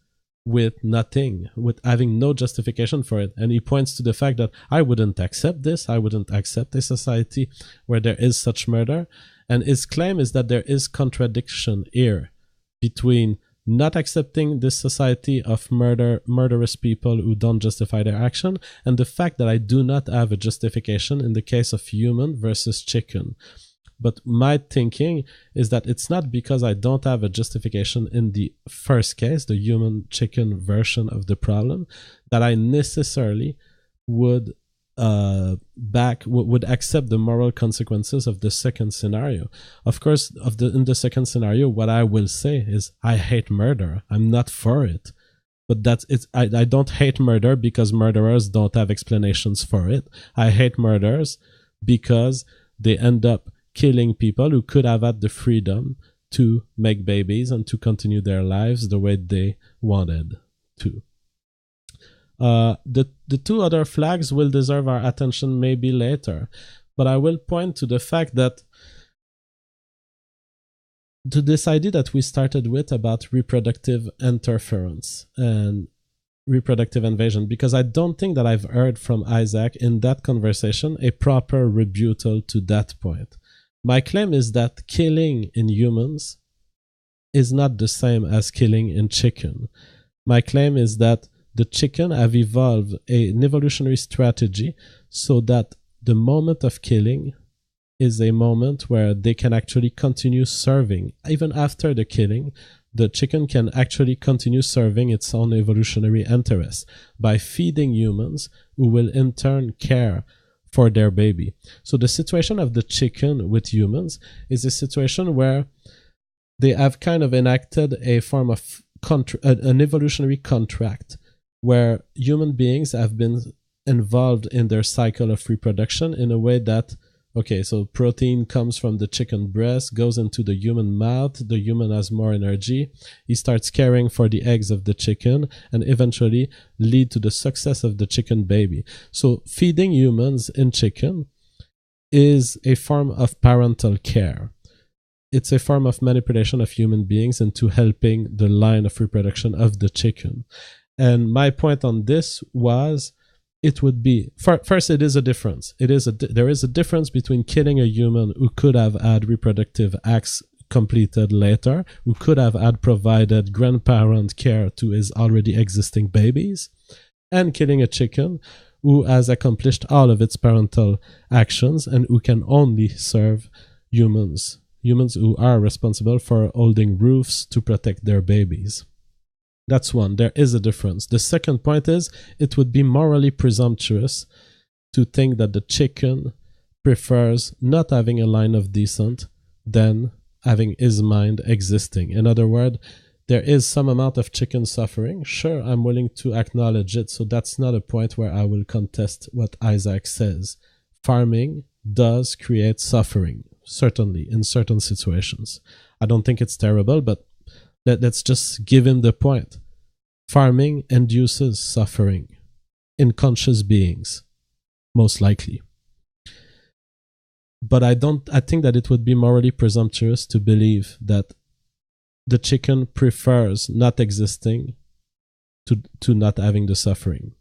with nothing, with having no justification for it. And he points to the fact that I wouldn't accept this. I wouldn't accept a society where there is such murder. And his claim is that there is contradiction here between not accepting this society of murderous people who don't justify their action, and the fact that I do not have a justification in the case of human versus chicken. But my thinking is that it's not because I don't have a justification in the first case, the human-chicken version of the problem, that I necessarily would accept the moral consequences of the second scenario. Of course, in the second scenario, what I will say is I hate murder. I'm not for it. But that's it. I don't hate murder because murderers don't have explanations for it. I hate murders because they end up killing people who could have had the freedom to make babies and to continue their lives the way they wanted to. The two other flags will deserve our attention maybe later, but I will point to the fact that to this idea that we started with about reproductive interference and reproductive invasion, because I don't think that I've heard from Isaac in that conversation a proper rebuttal to that point. My claim is that killing in humans is not the same as killing in chicken. My claim is that the chicken have evolved an evolutionary strategy so that the moment of killing is a moment where they can actually continue serving. Even after the killing, the chicken can actually continue serving its own evolutionary interests by feeding humans who will in turn care for their baby. So the situation of the chicken with humans is a situation where they have kind of enacted a form of an evolutionary contract where human beings have been involved in their cycle of reproduction in a way that, okay, so protein comes from the chicken breast, goes into the human mouth, the human has more energy, he starts caring for the eggs of the chicken, and eventually lead to the success of the chicken baby. So feeding humans in chicken is a form of parental care. It's a form of manipulation of human beings into helping the line of reproduction of the chicken. And my point on this was, it would be, first, it is a difference. There is a difference between killing a human who could have had reproductive acts completed later, who could have had provided grandparent care to his already existing babies, and killing a chicken who has accomplished all of its parental actions and who can only serve humans who are responsible for holding roofs to protect their babies. That's one. There is a difference. The second point is, it would be morally presumptuous to think that the chicken prefers not having a line of descent than having his mind existing. In other words, there is some amount of chicken suffering. Sure, I'm willing to acknowledge it. So that's not a point where I will contest what Isaac says. Farming does create suffering, certainly, in certain situations. I don't think it's terrible, but let's just give him the point. Farming induces suffering in conscious beings, most likely. But I think that it would be morally presumptuous to believe that the chicken prefers not existing to not having the suffering.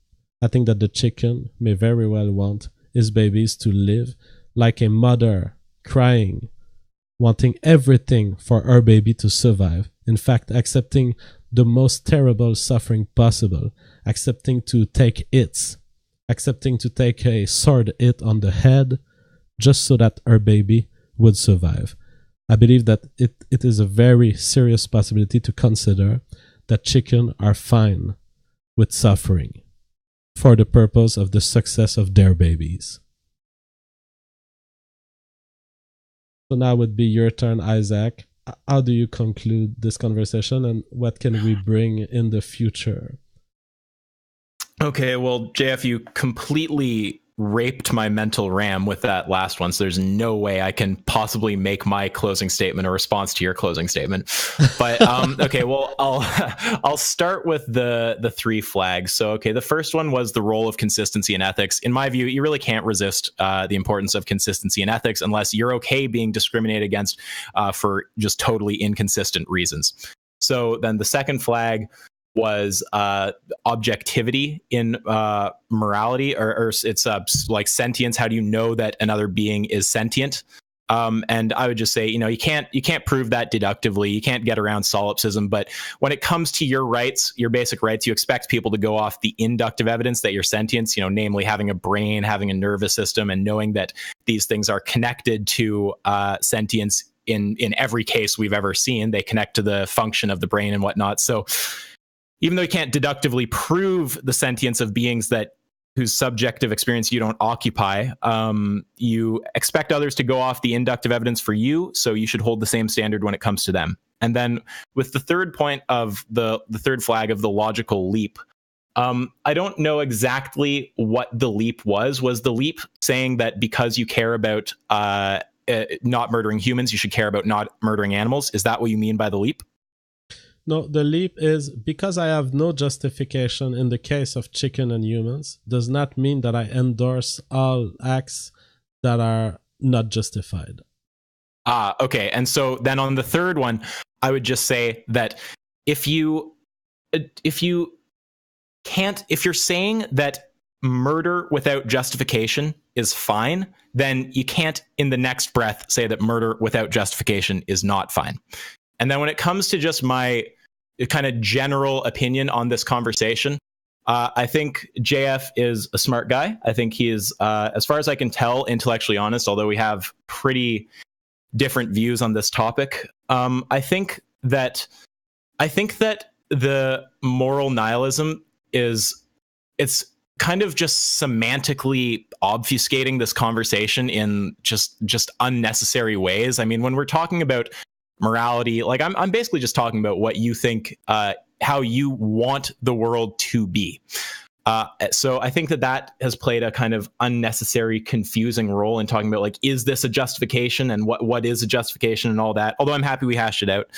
I think that the chicken may very well want his babies to live like a mother crying, wanting everything for her baby to survive. In fact, accepting the most terrible suffering possible, accepting to take hits, accepting to take a sword hit on the head just so that her baby would survive. I believe that it is a very serious possibility to consider that chicken are fine with suffering for the purpose of the success of their babies. So now would be your turn, Isaac. How do you conclude this conversation, and what can we bring in the future? Okay, well, JF, you completely raped my mental RAM with that last one, so there's no way I can possibly make my closing statement a response to your closing statement. But okay, well, I'll start with the three flags. So okay, the first one was the role of consistency in ethics. In my view, you really can't resist the importance of consistency in ethics unless you're okay being discriminated against for just totally inconsistent reasons. So then the second flag was objectivity in morality, or it's like sentience. How do you know that another being is sentient? And I would just say, you can't prove that deductively. You can't get around solipsism. But when it comes to your rights, your basic rights, you expect people to go off the inductive evidence that you're sentient, namely having a brain, having a nervous system, and knowing that these things are connected to sentience in every case we've ever seen. They connect to the function of the brain and whatnot. So even though you can't deductively prove the sentience of beings whose subjective experience you don't occupy, you expect others to go off the inductive evidence for you, so you should hold the same standard when it comes to them. And then with the third point of the third flag of the logical leap, I don't know exactly what the leap was. Was the leap saying that because you care about not murdering humans, you should care about not murdering animals? Is that what you mean by the leap? No, the leap is because I have no justification in the case of chicken and humans does not mean that I endorse all acts that are not justified. Okay. And so then on the third one, I would just say that if you're saying that murder without justification is fine, then you can't in the next breath say that murder without justification is not fine. And then when it comes to just my kind of general opinion on this conversation, I think JF is a smart guy. I think he is, as far as I can tell, intellectually honest, although we have pretty different views on this topic. I think that the moral nihilism it's kind of just semantically obfuscating this conversation in just unnecessary ways. I mean, when we're talking about morality, like I'm basically just talking about what you think, how you want the world to be. So I think that has played a kind of unnecessary, confusing role in talking about, like, is this a justification and what is a justification and all that, although I'm happy we hashed it out.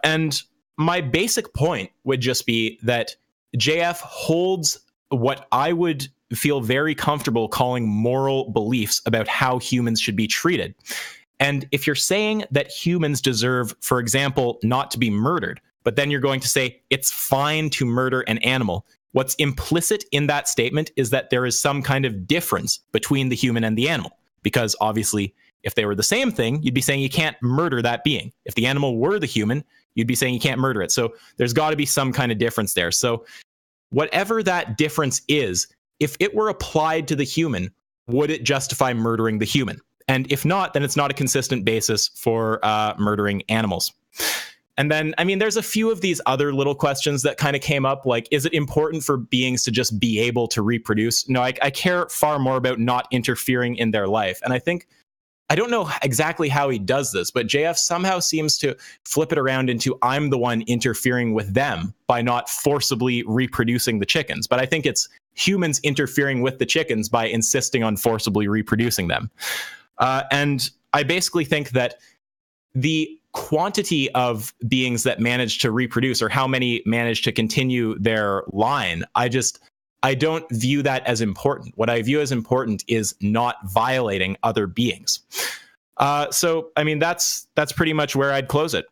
And my basic point would just be that JF holds what I would feel very comfortable calling moral beliefs about how humans should be treated. And if you're saying that humans deserve, for example, not to be murdered, but then you're going to say it's fine to murder an animal, what's implicit in that statement is that there is some kind of difference between the human and the animal. Because obviously, if they were the same thing, you'd be saying you can't murder that being. If the animal were the human, you'd be saying you can't murder it. So there's got to be some kind of difference there. So whatever that difference is, if it were applied to the human, would it justify murdering the human? And if not, then it's not a consistent basis for murdering animals. And then, I mean, there's a few of these other little questions that kind of came up, like, is it important for beings to just be able to reproduce? No, I care far more about not interfering in their life. And I think I don't know exactly how he does this, but JF somehow seems to flip it around into I'm the one interfering with them by not forcibly reproducing the chickens. But I think it's humans interfering with the chickens by insisting on forcibly reproducing them. And I basically think that the quantity of beings that manage to reproduce, or how many manage to continue their line, I don't view that as important. What I view as important is not violating other beings. So, I mean, that's pretty much where I'd close it.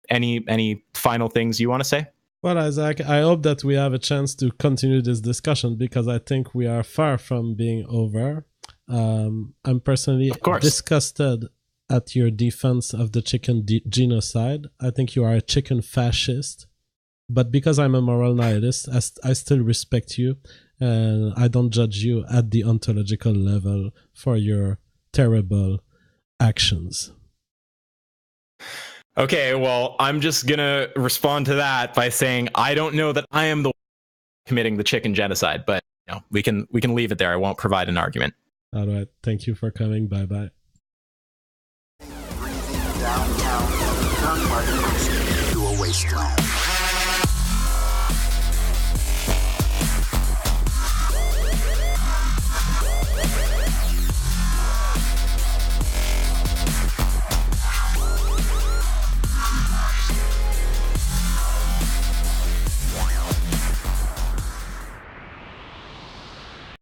Any final things you want to say? Well, Isaac, I hope that we have a chance to continue this discussion, because I think we are far from being over. I'm personally disgusted at your defense of the chicken genocide. I think you are a chicken fascist. But because I'm a moral nihilist, I still respect you, and I don't judge you at the ontological level for your terrible actions. Okay, well, I'm just going to respond to that by saying I don't know that I am the one committing the chicken genocide, but we can leave it there. I won't provide an argument. All right. Thank you for coming. Bye-bye. Downtown, to a wasteland.